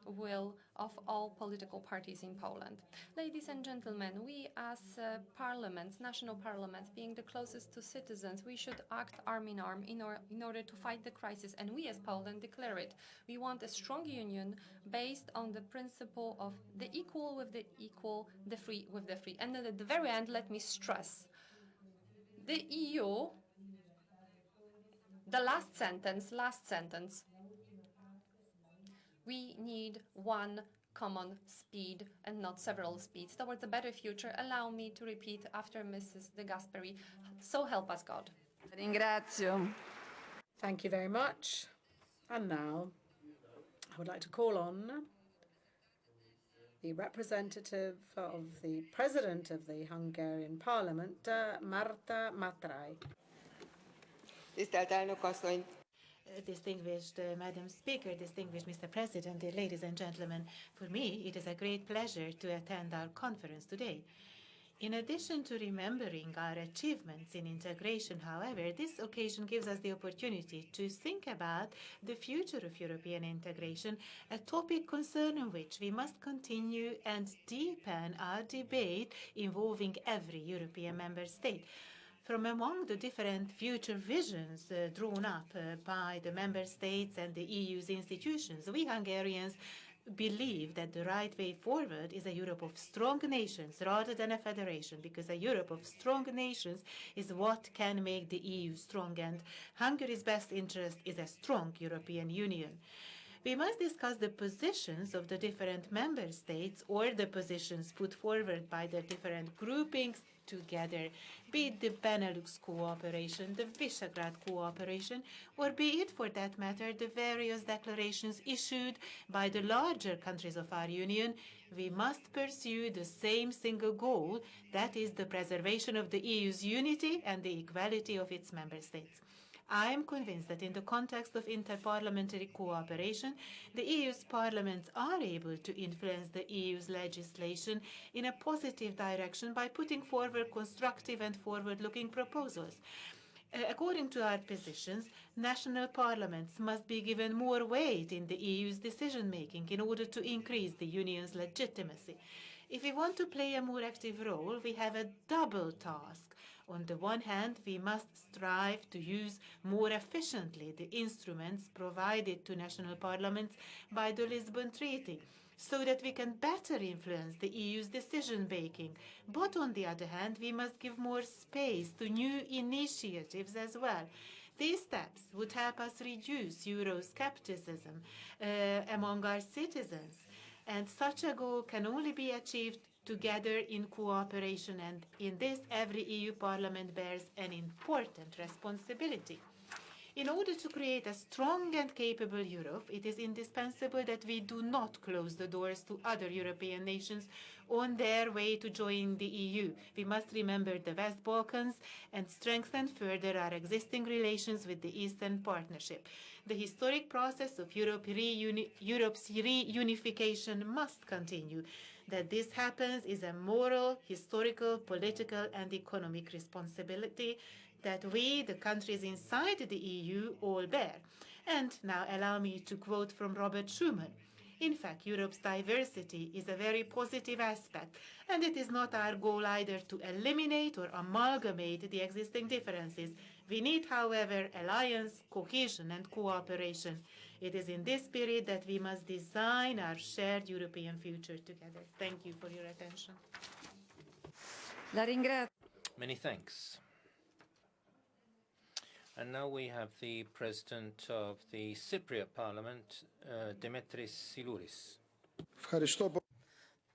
will of all political parties in Poland. Ladies and gentlemen, we as parliaments, national parliaments, being the closest to citizens, we should act arm in arm in order to fight the crisis, and we as Poland declare it. We want a strong union based on the principle of the equal with the equal, the free with the free. And then at the very end, let me stress, the EU, the last sentence, we need one common speed and not several speeds towards a better future. Allow me to repeat after Mrs. de Gasperi, so help us God. Ringrazio. Thank you very much. And now I would like to call on the representative of the President of the Hungarian Parliament, Marta Matrai. Tisztelt elnök asszony, distinguished Madam Speaker, distinguished Mr. President, ladies and gentlemen, for me it is a great pleasure to attend our conference today. In addition to remembering our achievements in integration, however, this occasion gives us the opportunity to think about the future of European integration, a topic concerning which we must continue and deepen our debate involving every European member state. From among the different future visions drawn up by the member states and the EU's institutions, we Hungarians believe that the right way forward is a Europe of strong nations rather than a federation, because a Europe of strong nations is what can make the EU strong, and Hungary's best interest is a strong European Union. We must discuss the positions of the different member states, or the positions put forward by the different groupings together, be it the Benelux cooperation, the Visegrad cooperation, or be it, for that matter, the various declarations issued by the larger countries of our Union. We must pursue the same single goal, that is the preservation of the EU's unity and the equality of its member states. I am convinced that in the context of interparliamentary cooperation, the EU's parliaments are able to influence the EU's legislation in a positive direction by putting forward constructive and forward-looking proposals. According to our positions, national parliaments must be given more weight in the EU's decision-making in order to increase the Union's legitimacy. If we want to play a more active role, we have a double task. On the one hand, we must strive to use more efficiently the instruments provided to national parliaments by the Lisbon Treaty, so that we can better influence the EU's decision-making. But on the other hand, we must give more space to new initiatives as well. These steps would help us reduce Euroscepticism among our citizens, and such a goal can only be achieved together in cooperation, and in this every EU parliament bears an important responsibility. In order to create a strong and capable Europe, it is indispensable that we do not close the doors to other European nations on their way to join the EU. We must remember the West Balkans and strengthen further our existing relations with the Eastern Partnership. The historic process of Europe's reunification must continue. That this happens is a moral, historical, political, and economic responsibility that we, the countries inside the EU, all bear. And now allow me to quote from Robert Schuman. In fact, Europe's diversity is a very positive aspect, and it is not our goal either to eliminate or amalgamate the existing differences. We need, however, alliance, cohesion, and cooperation. It is in this spirit that we must design our shared European future together. Thank you for your attention. Many thanks. And now we have the President of the Cypriot Parliament, Dimitris Silouris.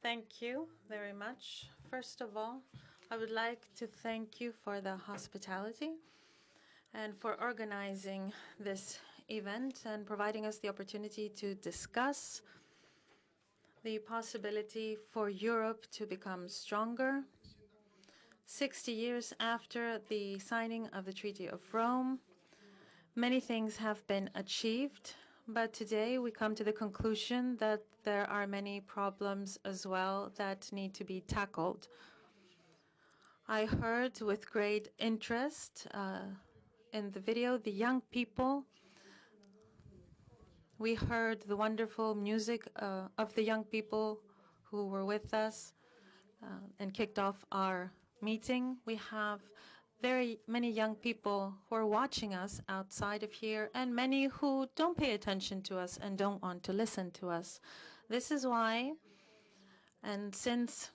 Thank you very much. First of all, I would like to thank you for the hospitality and for organizing this event and providing us the opportunity to discuss the possibility for Europe to become stronger. 60 years after the signing of the Treaty of Rome, many things have been achieved, but today we come to the conclusion that there are many problems as well that need to be tackled. I heard with great interest in the video the young people. We heard the wonderful music of the young people who were with us and kicked off our meeting. We have very many young people who are watching us outside of here, and many who don't pay attention to us and don't want to listen to us. This is why, and since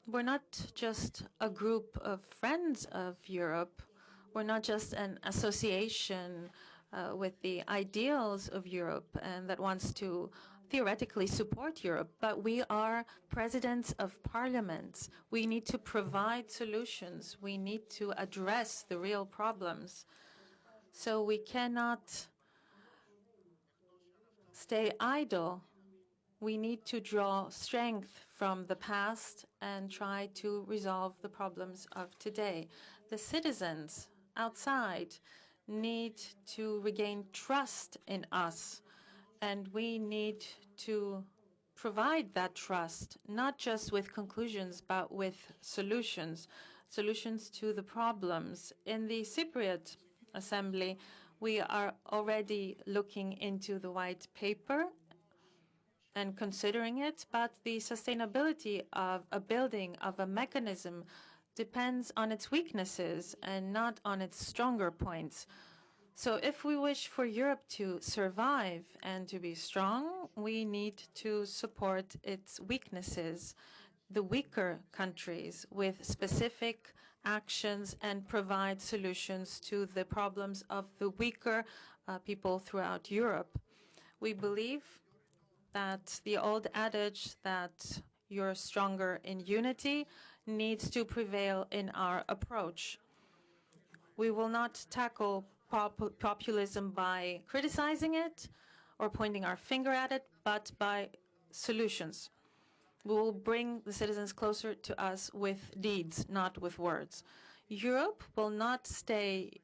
we're not just a group of friends of Europe, we're not just an association with the ideals of Europe and that wants to theoretically support Europe, but we are presidents of parliaments. We need to provide solutions. We need to address the real problems. So we cannot stay idle. We need to draw strength from the past and try to resolve the problems of today. The citizens outside need to regain trust in us. And we need to provide that trust, not just with conclusions, but with solutions, solutions to the problems. In the Cypriot Assembly, we are already looking into the white paper and considering it, but the sustainability of a building, of a mechanism, depends on its weaknesses and not on its stronger points. So if we wish for Europe to survive and to be strong, we need to support its weaknesses, the weaker countries, with specific actions and provide solutions to the problems of the weaker people throughout Europe. We believe that the old adage that you're stronger in unity needs to prevail in our approach. We will not tackle populism by criticizing it or pointing our finger at it, but by solutions. We will bring the citizens closer to us with deeds, not with words. Europe will not stay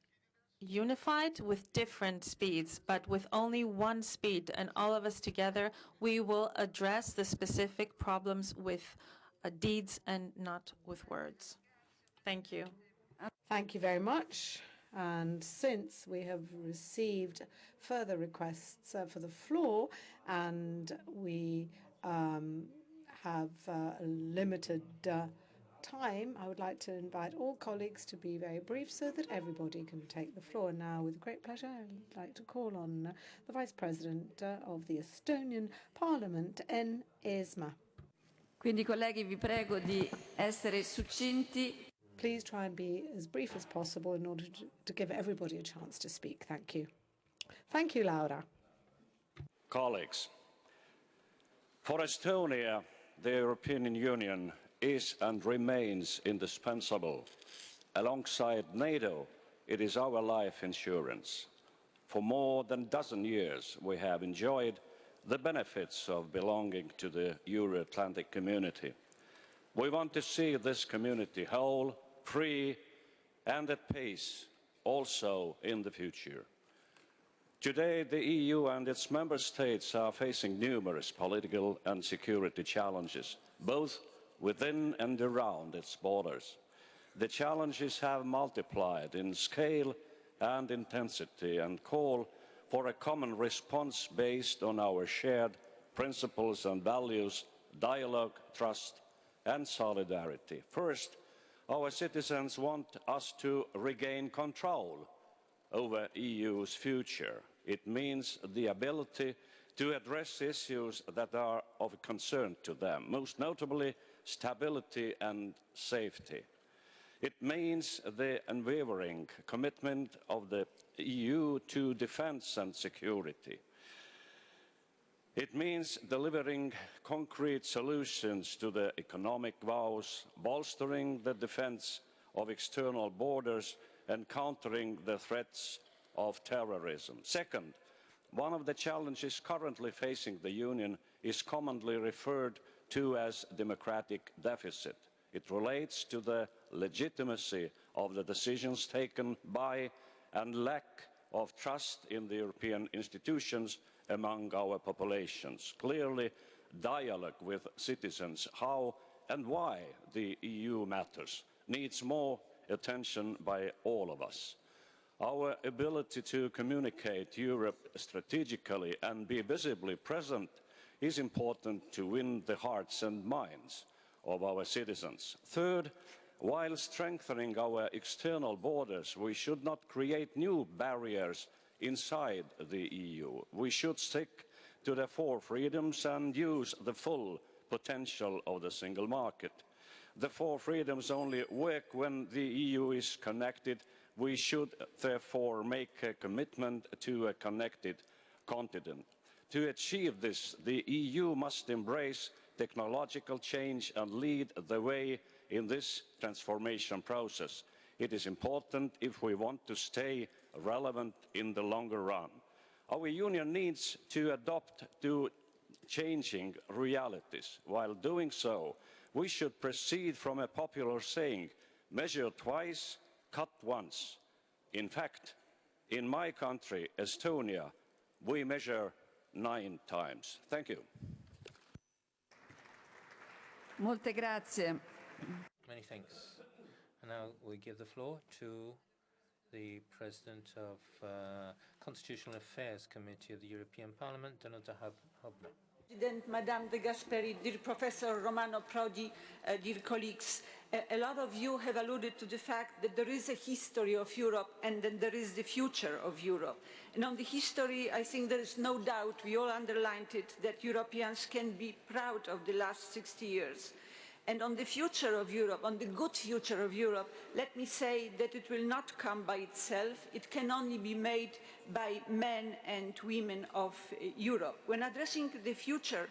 unified with different speeds, but with only one speed, and all of us together, we will address the specific problems with deeds and not with words. Thank you. Thank you very much. And since we have received further requests for the floor, and we have limited time, I would like to invite all colleagues to be very brief so that everybody can take the floor. Now, with great pleasure, I'd like to call on the Vice President of the Estonian Parliament, Enn Eesmaa. Quindi, colleghi, vi prego di essere succinti. Please try and be as brief as possible in order to give everybody a chance to speak. Thank you. Thank you, Laura. Colleagues, for Estonia, the European Union is and remains indispensable. Alongside NATO, it is our life insurance. For more than a dozen years, we have enjoyed the benefits of belonging to the Euro-Atlantic community. We want to see this community whole, free, and at peace, also in the future. Today, the EU and its member states are facing numerous political and security challenges, both within and around its borders. The challenges have multiplied in scale and intensity and call for a common response based on our shared principles and values, dialogue, trust, and solidarity. First, our citizens want us to regain control over the EU's future. It means the ability to address issues that are of concern to them, most notably stability and safety. It means the unwavering commitment of the EU to defence and security. It means delivering concrete solutions to the economic woes, bolstering the defence of external borders and countering the threats of terrorism. Second, one of the challenges currently facing the Union is commonly referred to as democratic deficit. It relates to the legitimacy of the decisions taken by and lack of trust in the European institutions among our populations. Clearly, dialogue with citizens, how and why the EU matters, needs more attention by all of us. Our ability to communicate Europe strategically and be visibly present is important to win the hearts and minds of our citizens. Third, while strengthening our external borders, we should not create new barriers inside the EU. We should stick to the four freedoms and use the full potential of the single market. The four freedoms only work when the EU is connected. We should therefore make a commitment to a connected continent. To achieve this, the EU must embrace technological change and lead the way in this transformation process. It is important if we want to stay relevant in the longer run. Our union needs to adapt to changing realities. While doing so, we should proceed from a popular saying, measure twice, cut once. In fact, in my country, Estonia, we measure 9 times. Thank you. Molte grazie. Many thanks. And now we give the floor to the President of Constitutional Affairs Committee of the European Parliament, Danuta Hübner. President, Madame de Gasperi, dear Professor Romano, PRODI, dear colleagues, A lot of you have alluded to the fact that there is a history of Europe and then there is the future of Europe. And on the history, I think there is no doubt, we all underlined it, that Europeans can be proud of the last 60 years. And on the future of Europe, on the good future of Europe, let me say that it will not come by itself. It can only be made by men and women of Europe. When addressing the future,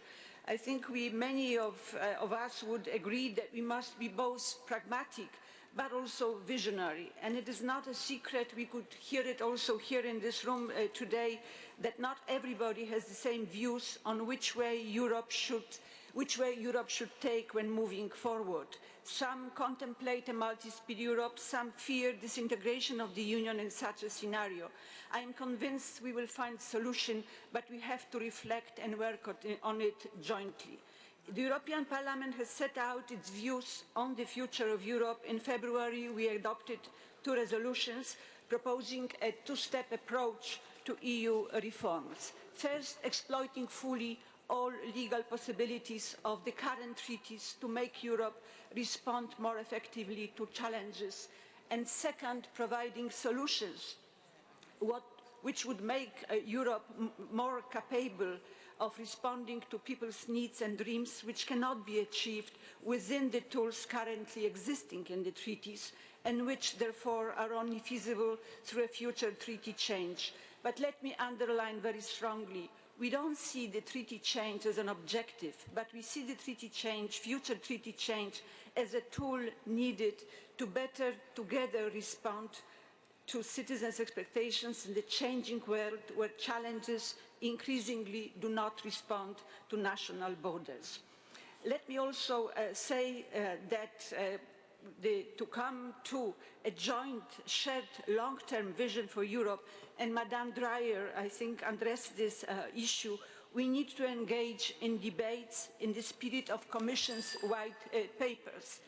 I think many of us would agree that we must be both pragmatic but also visionary. And it is not a secret, we could hear it also here in this room today, that not everybody has the same views on which way Europe should take when moving forward. Some contemplate a multi-speed Europe, some fear disintegration of the Union in such a scenario. I am convinced we will find a solution, but we have to reflect and work on it jointly. The European Parliament has set out its views on the future of Europe. In February, we adopted 2 resolutions proposing a 2-step approach to EU reforms. First, exploiting fully all legal possibilities of the current treaties to make Europe respond more effectively to challenges. And second, providing solutions which would make Europe more capable of responding to people's needs and dreams, which cannot be achieved within the tools currently existing in the treaties, and which therefore are only feasible through a future treaty change. But let me underline very strongly, we don't see the treaty change as an objective, but we see the treaty change, future treaty change, as a tool needed to better together respond to citizens' expectations in the changing world where challenges increasingly do not respond to national borders. Let me also say that to come to a joint, shared, long-term vision for Europe, and Madame Dreyer, I think, addressed this issue, we need to engage in debates in the spirit of Commission's white papers.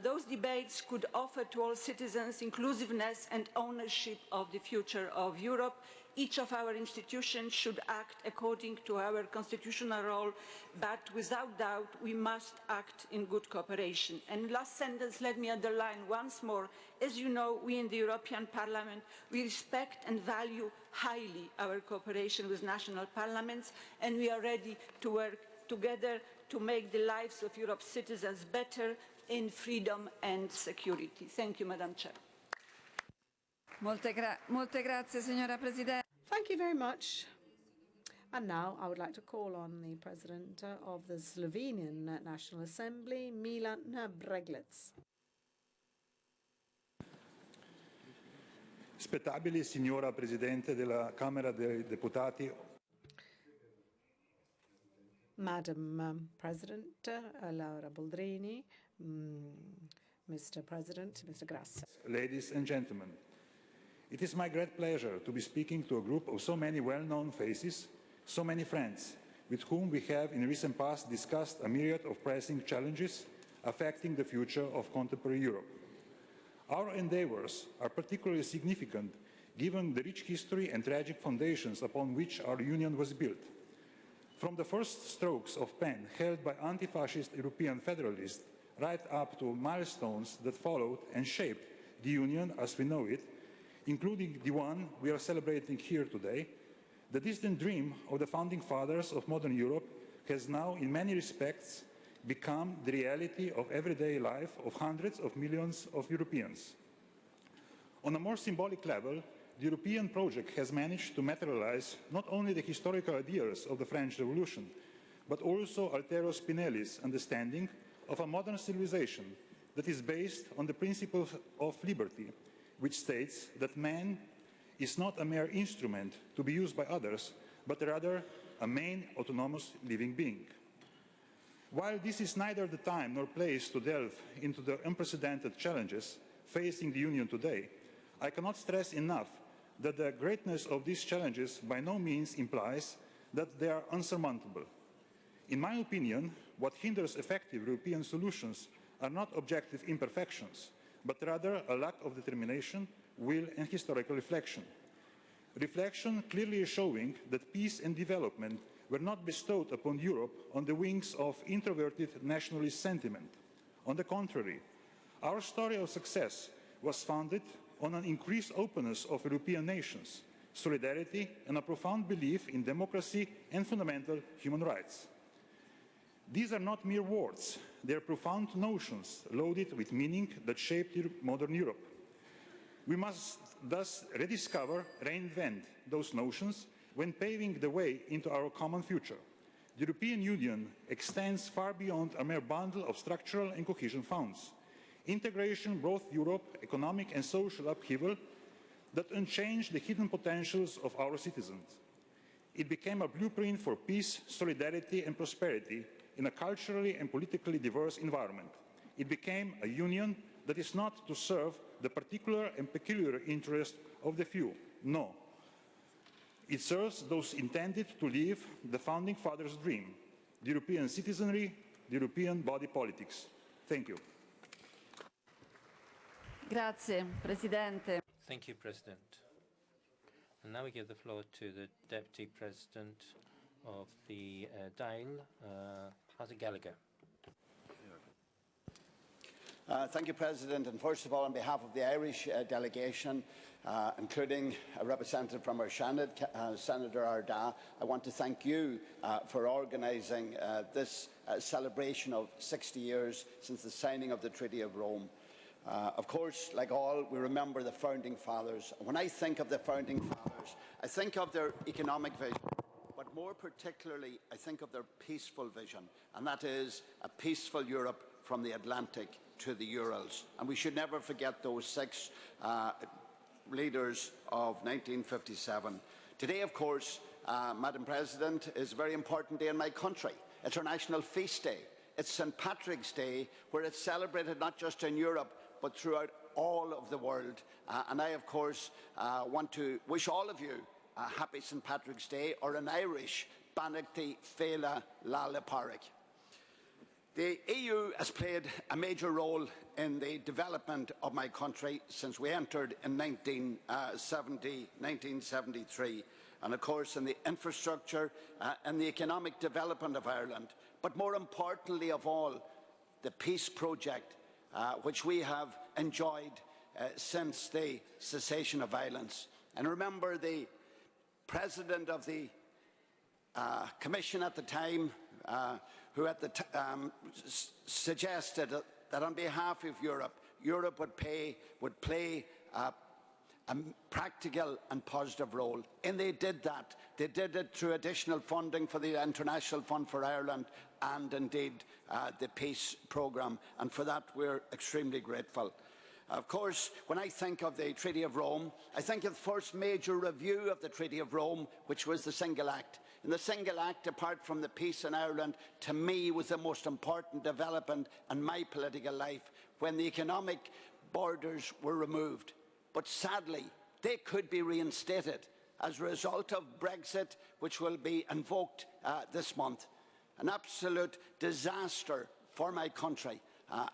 Those debates could offer to all citizens inclusiveness and ownership of the future of Europe. Each of our institutions should act according to our constitutional role, but without doubt we must act in good cooperation. And last sentence, let me underline once more, as you know, we in the European Parliament, we respect and value highly our cooperation with national parliaments, and we are ready to work together to make the lives of Europe's citizens better in freedom and security. Thank you, Madam Chair. Molte grazie, signora Presidente. Thank you very much. And now I would like to call on the President of the Slovenian National Assembly, Milan Breglec. Spettabili, signora Presidente della Camera dei Deputati. Madam President, Laura Boldrini, Mr. President, Mr. Grasso. Ladies and gentlemen, it is my great pleasure to be speaking to a group of so many well-known faces, so many friends, with whom we have in recent past discussed a myriad of pressing challenges affecting the future of contemporary Europe. Our endeavours are particularly significant given the rich history and tragic foundations upon which our Union was built. From the first strokes of pen held by anti-fascist European federalists right up to milestones that followed and shaped the Union as we know it, including the one we are celebrating here today, the distant dream of the founding fathers of modern Europe has now, in many respects, become the reality of everyday life of hundreds of millions of Europeans. On a more symbolic level, the European project has managed to materialize not only the historical ideas of the French Revolution, but also Altero Spinelli's understanding of a modern civilization that is based on the principle of liberty, which states that man is not a mere instrument to be used by others, but rather a main autonomous living being. While this is neither the time nor place to delve into the unprecedented challenges facing the Union today, I cannot stress enough that the greatness of these challenges by no means implies that they are unsurmountable. In my opinion, what hinders effective European solutions are not objective imperfections, but rather a lack of determination, will and historical reflection. Reflection clearly showing that peace and development were not bestowed upon Europe on the wings of introverted nationalist sentiment. On the contrary, Our story of success was founded on an increased openness of European nations, solidarity, and a profound belief in democracy and fundamental human rights. These are not mere words. They are profound notions loaded with meaning that shaped modern Europe. We must thus rediscover, reinvent those notions when paving the way into our common future. The European Union extends far beyond a mere bundle of structural and cohesion funds. Integration brought Europe economic and social upheaval that unchanged the hidden potentials of our citizens. It became a blueprint for peace, solidarity, and prosperity in a culturally and politically diverse environment. It became a union that is not to serve the particular and peculiar interest of the few. No. It serves those intended to live the Founding Fathers' dream, the European citizenry, the European body politics. Thank you. Grazie, Presidente. Thank you, President. And now we give the floor to the Deputy President of the DAIL, Hazard Gallagher. Thank you, President. And first of all, on behalf of the Irish delegation, including a representative from our Senator Arda, I want to thank you for organising this celebration of 60 years since the signing of the Treaty of Rome. Of course, like all, we remember the Founding Fathers. When I think of the Founding Fathers, I think of their economic vision, but more particularly, I think of their peaceful vision, and that is a peaceful Europe from the Atlantic to the Urals. And we should never forget those six leaders of 1957. Today, of course, Madam President, is a very important day in my country. It's our national feast day. It's St. Patrick's Day, where it's celebrated not just in Europe, but throughout all of the world. And I, of course, want to wish all of you a happy St. Patrick's Day, or in Irish, Banachty Féile Lála Pádraig. The EU has played a major role in the development of my country since we entered in 1973, and of course in the infrastructure and the economic development of Ireland, but more importantly of all, the peace project which we have enjoyed since the cessation of violence. And remember, the President of the Commission at the time, who at the suggested that on behalf of Europe, Europe would play a practical and positive role. And they did that. They did it through additional funding for the International Fund for Ireland and indeed the peace programme. And for that we're extremely grateful. Of course, when I think of the Treaty of Rome, I think of the first major review of the Treaty of Rome, which was the Single Act. And the Single Act, apart from the peace in Ireland, to me was the most important development in my political life, when the economic borders were removed. But sadly, they could be reinstated as a result of Brexit, which will be invoked this month. An absolute disaster for my country.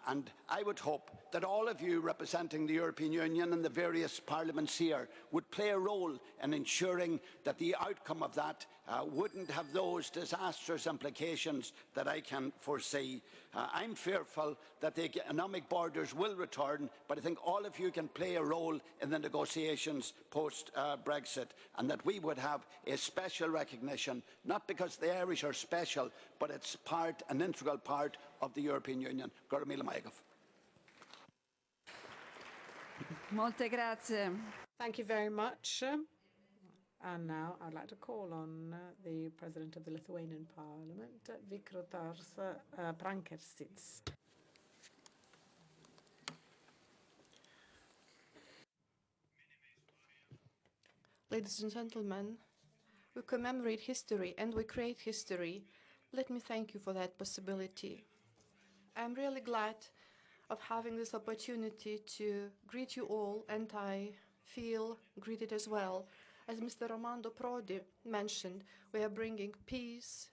And I would hope that all of you representing the European Union and the various parliaments here would play a role in ensuring that the outcome of that wouldn't have those disastrous implications that I can foresee. I'm fearful that the economic borders will return, but I think all of you can play a role in the negotiations post-Brexit, and that we would have a special recognition, not because the Irish are special, but it's an integral part of the European Union. Molte grazie. Thank you very much. And now I'd like to call on the President of the Lithuanian Parliament, Vytautas Prankersis. Ladies and gentlemen, we commemorate history and we create history. Let me thank you for that possibility. I'm really glad of having this opportunity to greet you all, and I feel greeted as well. As Mr. Romano PRODI mentioned, we are bringing peace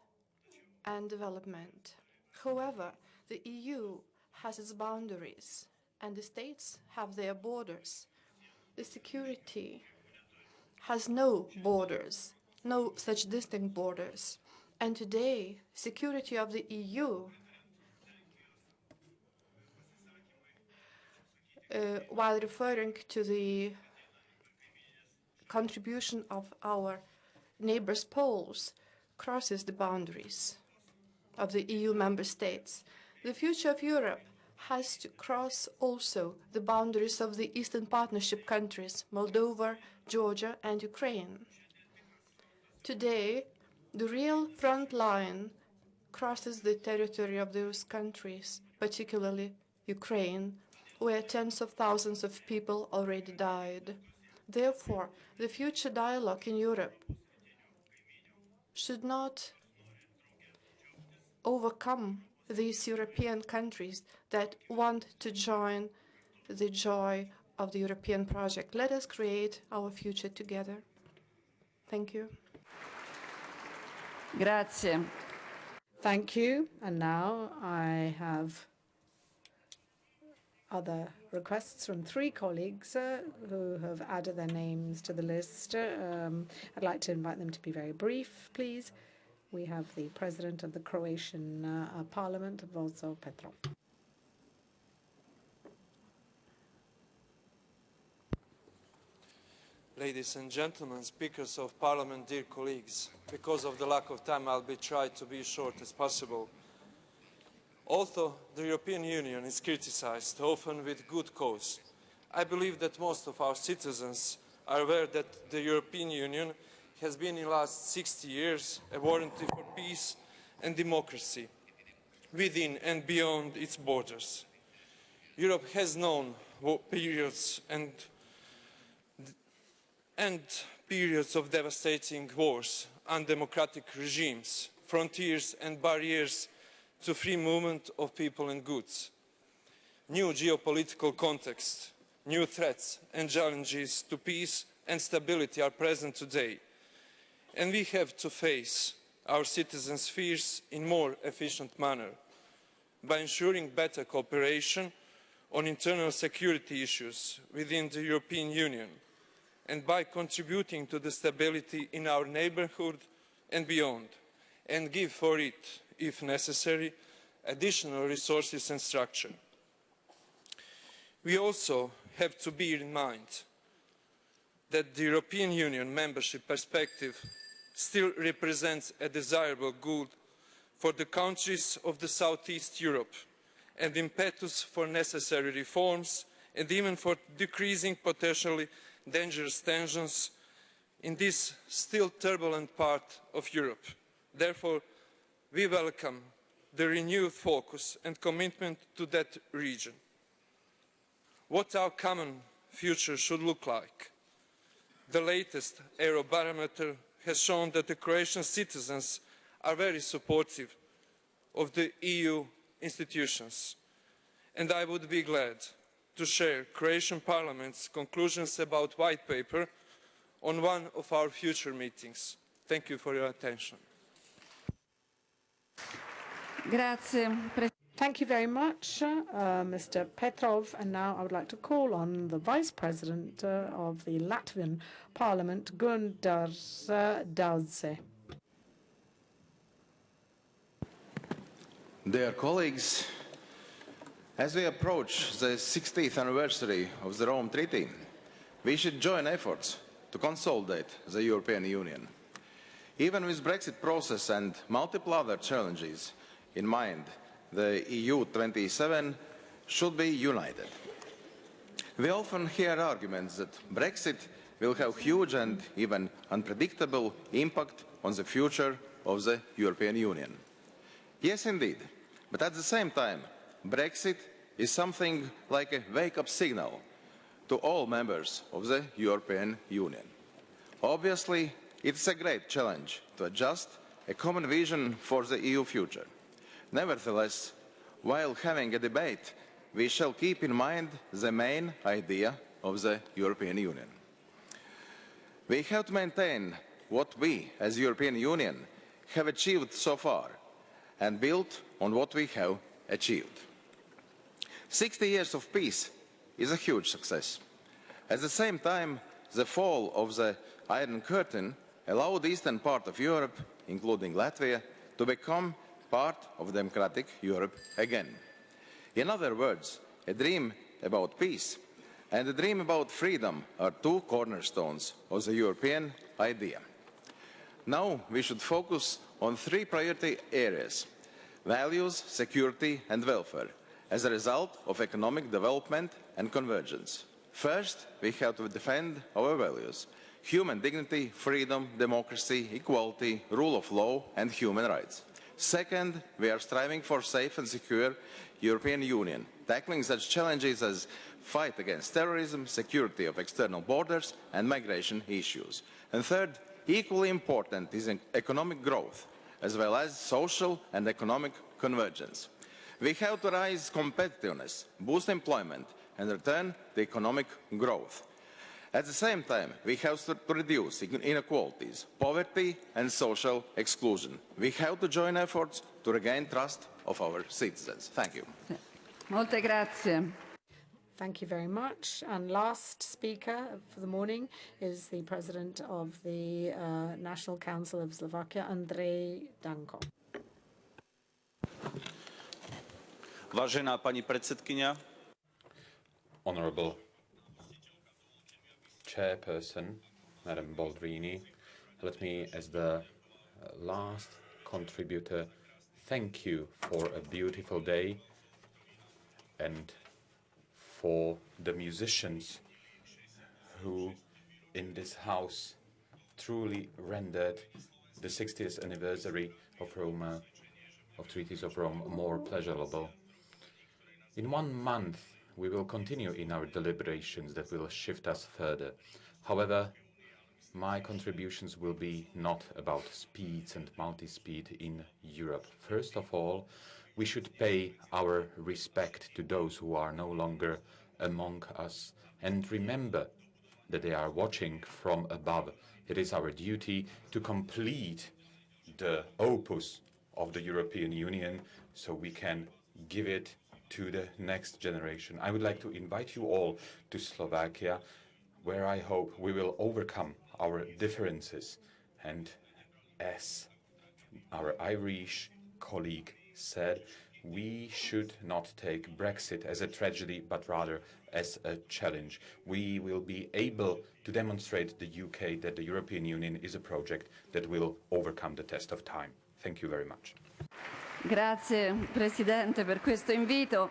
and development. However, the EU has its boundaries, and the states have their borders. The security has no borders, no such distinct borders. And today, security of the EU while referring to the contribution of our neighbors Poles, crosses the boundaries of the EU member states. The future of Europe has to cross also the boundaries of the Eastern Partnership countries, Moldova, Georgia, and Ukraine. Today, the real front line crosses the territory of those countries, particularly Ukraine, where tens of thousands of people already died. Therefore, the future dialogue in Europe should not overcome these European countries that want to join the joy of the European project. Let us create our future together. Thank you. Grazie. Thank you. And now I have other requests from 3 colleagues who have added their names to the list. I'd like to invite them to be very brief, please. We have the President of the Croatian Parliament, Vozo Petrov. Ladies and gentlemen, speakers of Parliament, dear colleagues, because of the lack of time, I'll try to be short as possible. Although the European Union is criticized, often with good cause, I believe that most of our citizens are aware that the European Union has been in the last 60 years a warranty for peace and democracy within and beyond its borders. Europe has known periods and periods of devastating wars, undemocratic regimes, frontiers and barriers to free movement of people and goods. New geopolitical context, new threats and challenges to peace and stability are present today, and we have to face our citizens' fears in a more efficient manner by ensuring better cooperation on internal security issues within the European Union and by contributing to the stability in our neighbourhood and beyond, and give for it, if necessary, additional resources and structure. We also have to bear in mind that the European Union membership perspective still represents a desirable good for the countries of the Southeast Europe and impetus for necessary reforms and even for decreasing potentially dangerous tensions in this still turbulent part of Europe. Therefore, we welcome the renewed focus and commitment to that region. What our common future should look like. The latest Eurobarometer has shown that the Croatian citizens are very supportive of the EU institutions, and I would be glad to share Croatian Parliament's conclusions about White Paper on one of our future meetings. Thank you for your attention. Thank you very much, Mr. Petrov. And now I would like to call on the Vice President of the Latvian Parliament, Gundars Daudze. Dear colleagues, as we approach the 60th anniversary of the Rome Treaty, we should join efforts to consolidate the European Union. Even with the Brexit process and multiple other challenges in mind, the EU 27 should be united. We often hear arguments that Brexit will have huge and even unpredictable impact on the future of the European Union. Yes, indeed, but at the same time, Brexit is something like a wake-up signal to all members of the European Union. Obviously, it's a great challenge to adjust a common vision for the EU future. Nevertheless, while having a debate, we shall keep in mind the main idea of the European Union. We have to maintain what we, as the European Union, have achieved so far and build on what we have achieved. 60 years of peace is a huge success. At the same time, the fall of the Iron Curtain allowed the eastern part of Europe, including Latvia, to become part of democratic Europe again. In other words, a dream about peace and the dream about freedom are two cornerstones of the European idea. Now we should focus on three priority areas: values, security and welfare, as a result of economic development and convergence. First, we have to defend our values: human dignity, freedom, democracy, equality, rule of law and human rights. Second, we are striving for safe and secure European Union, tackling such challenges as fight against terrorism, security of external borders and migration issues. And third, equally important is economic growth, as well as social and economic convergence. We have to raise competitiveness, boost employment and return the economic growth. At the same time, we have to reduce inequalities, poverty and social exclusion. We have to join efforts to regain trust of our citizens. Thank you. Molte grazie. Thank you very much. And last speaker for the morning is the President of the National Council of Slovakia, Andrej Danko. Vážená pani predsedkyňa, Honorable Chairperson, Madam BOLDRINI, let me, as the last contributor, thank you for a beautiful day and for the musicians who, in this house, truly rendered the 60th anniversary of Roma, of Treaties of Rome, more pleasurable. In 1 month, we will continue in our deliberations that will shift us further. However, my contributions will be not about speeds and multi-speed in Europe. First of all, we should pay our respect to those who are no longer among us and remember that they are watching from above. It is our duty to complete the opus of the European Union so we can give it to the next generation. I would like to invite you all to Slovakia, where I hope we will overcome our differences. And as our Irish colleague said, we should not take Brexit as a tragedy, but rather as a challenge. We will be able to demonstrate the UK that the European Union is a project that will overcome the test of time. Thank you very much. Grazie Presidente per questo invito.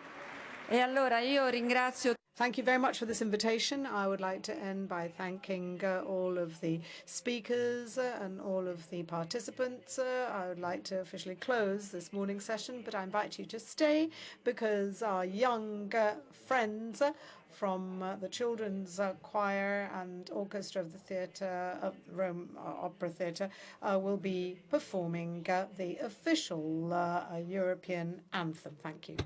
E allora io ringrazio. Thank you very much for this invitation. I would like to end by thanking all of the speakers and all of the participants. I would like to officially close this morning session, but I invite you to stay because our young friends from the Children's Choir and Orchestra of the Theatre of Rome Opera Theatre will be performing the official European anthem. Thank you.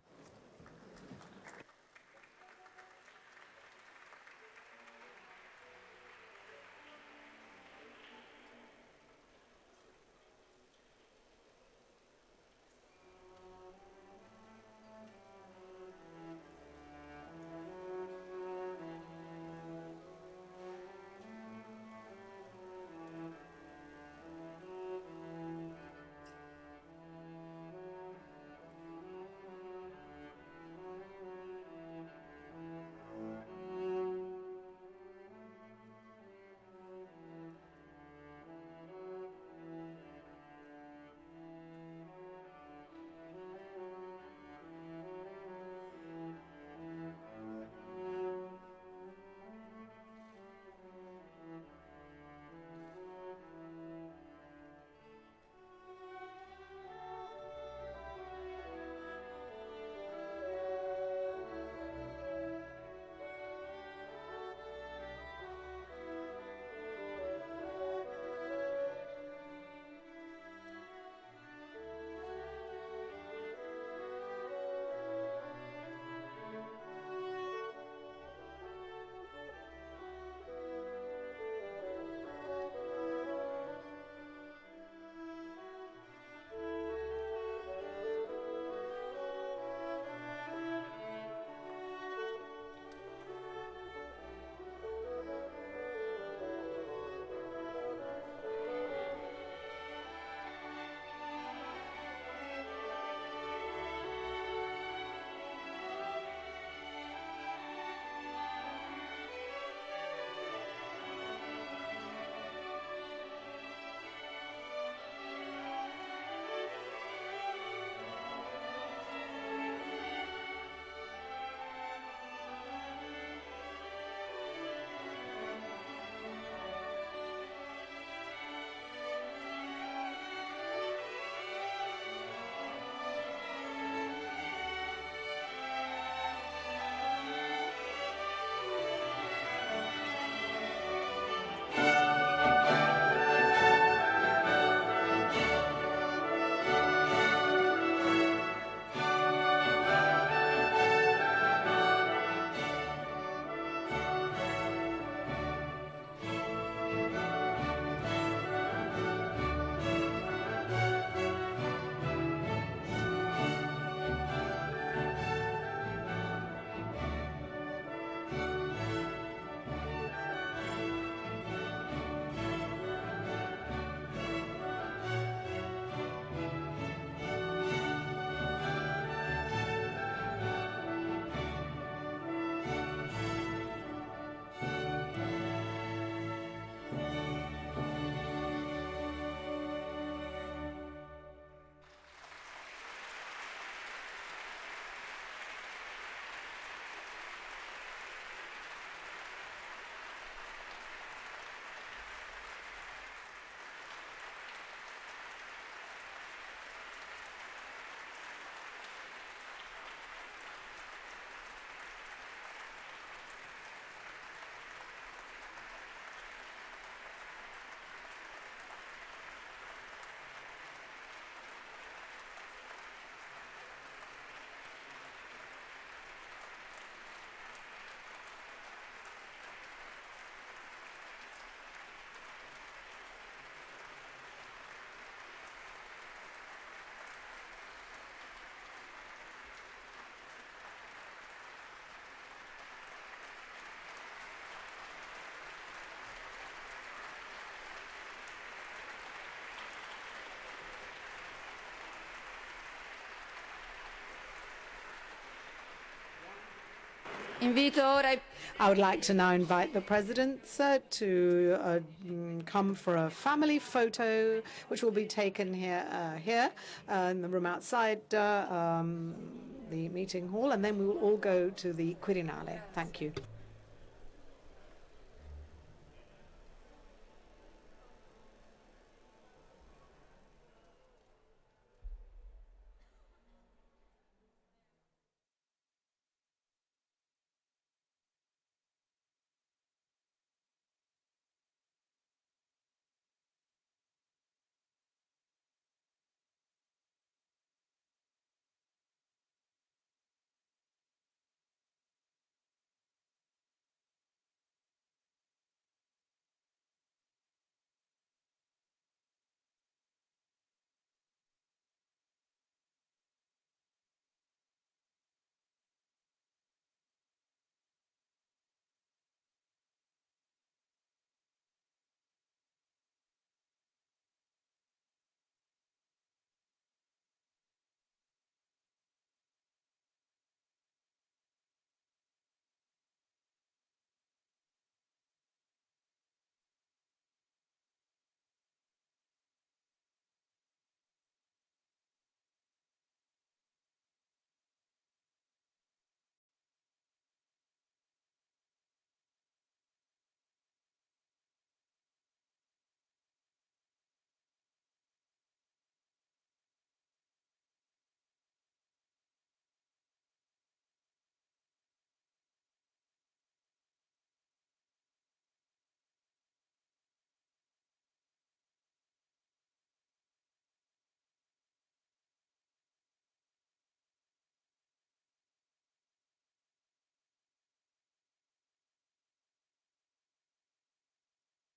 I would like to now invite the presidents to come for a family photo, which will be taken here in the room outside the meeting hall, and then we will all go to the Quirinale. Thank you.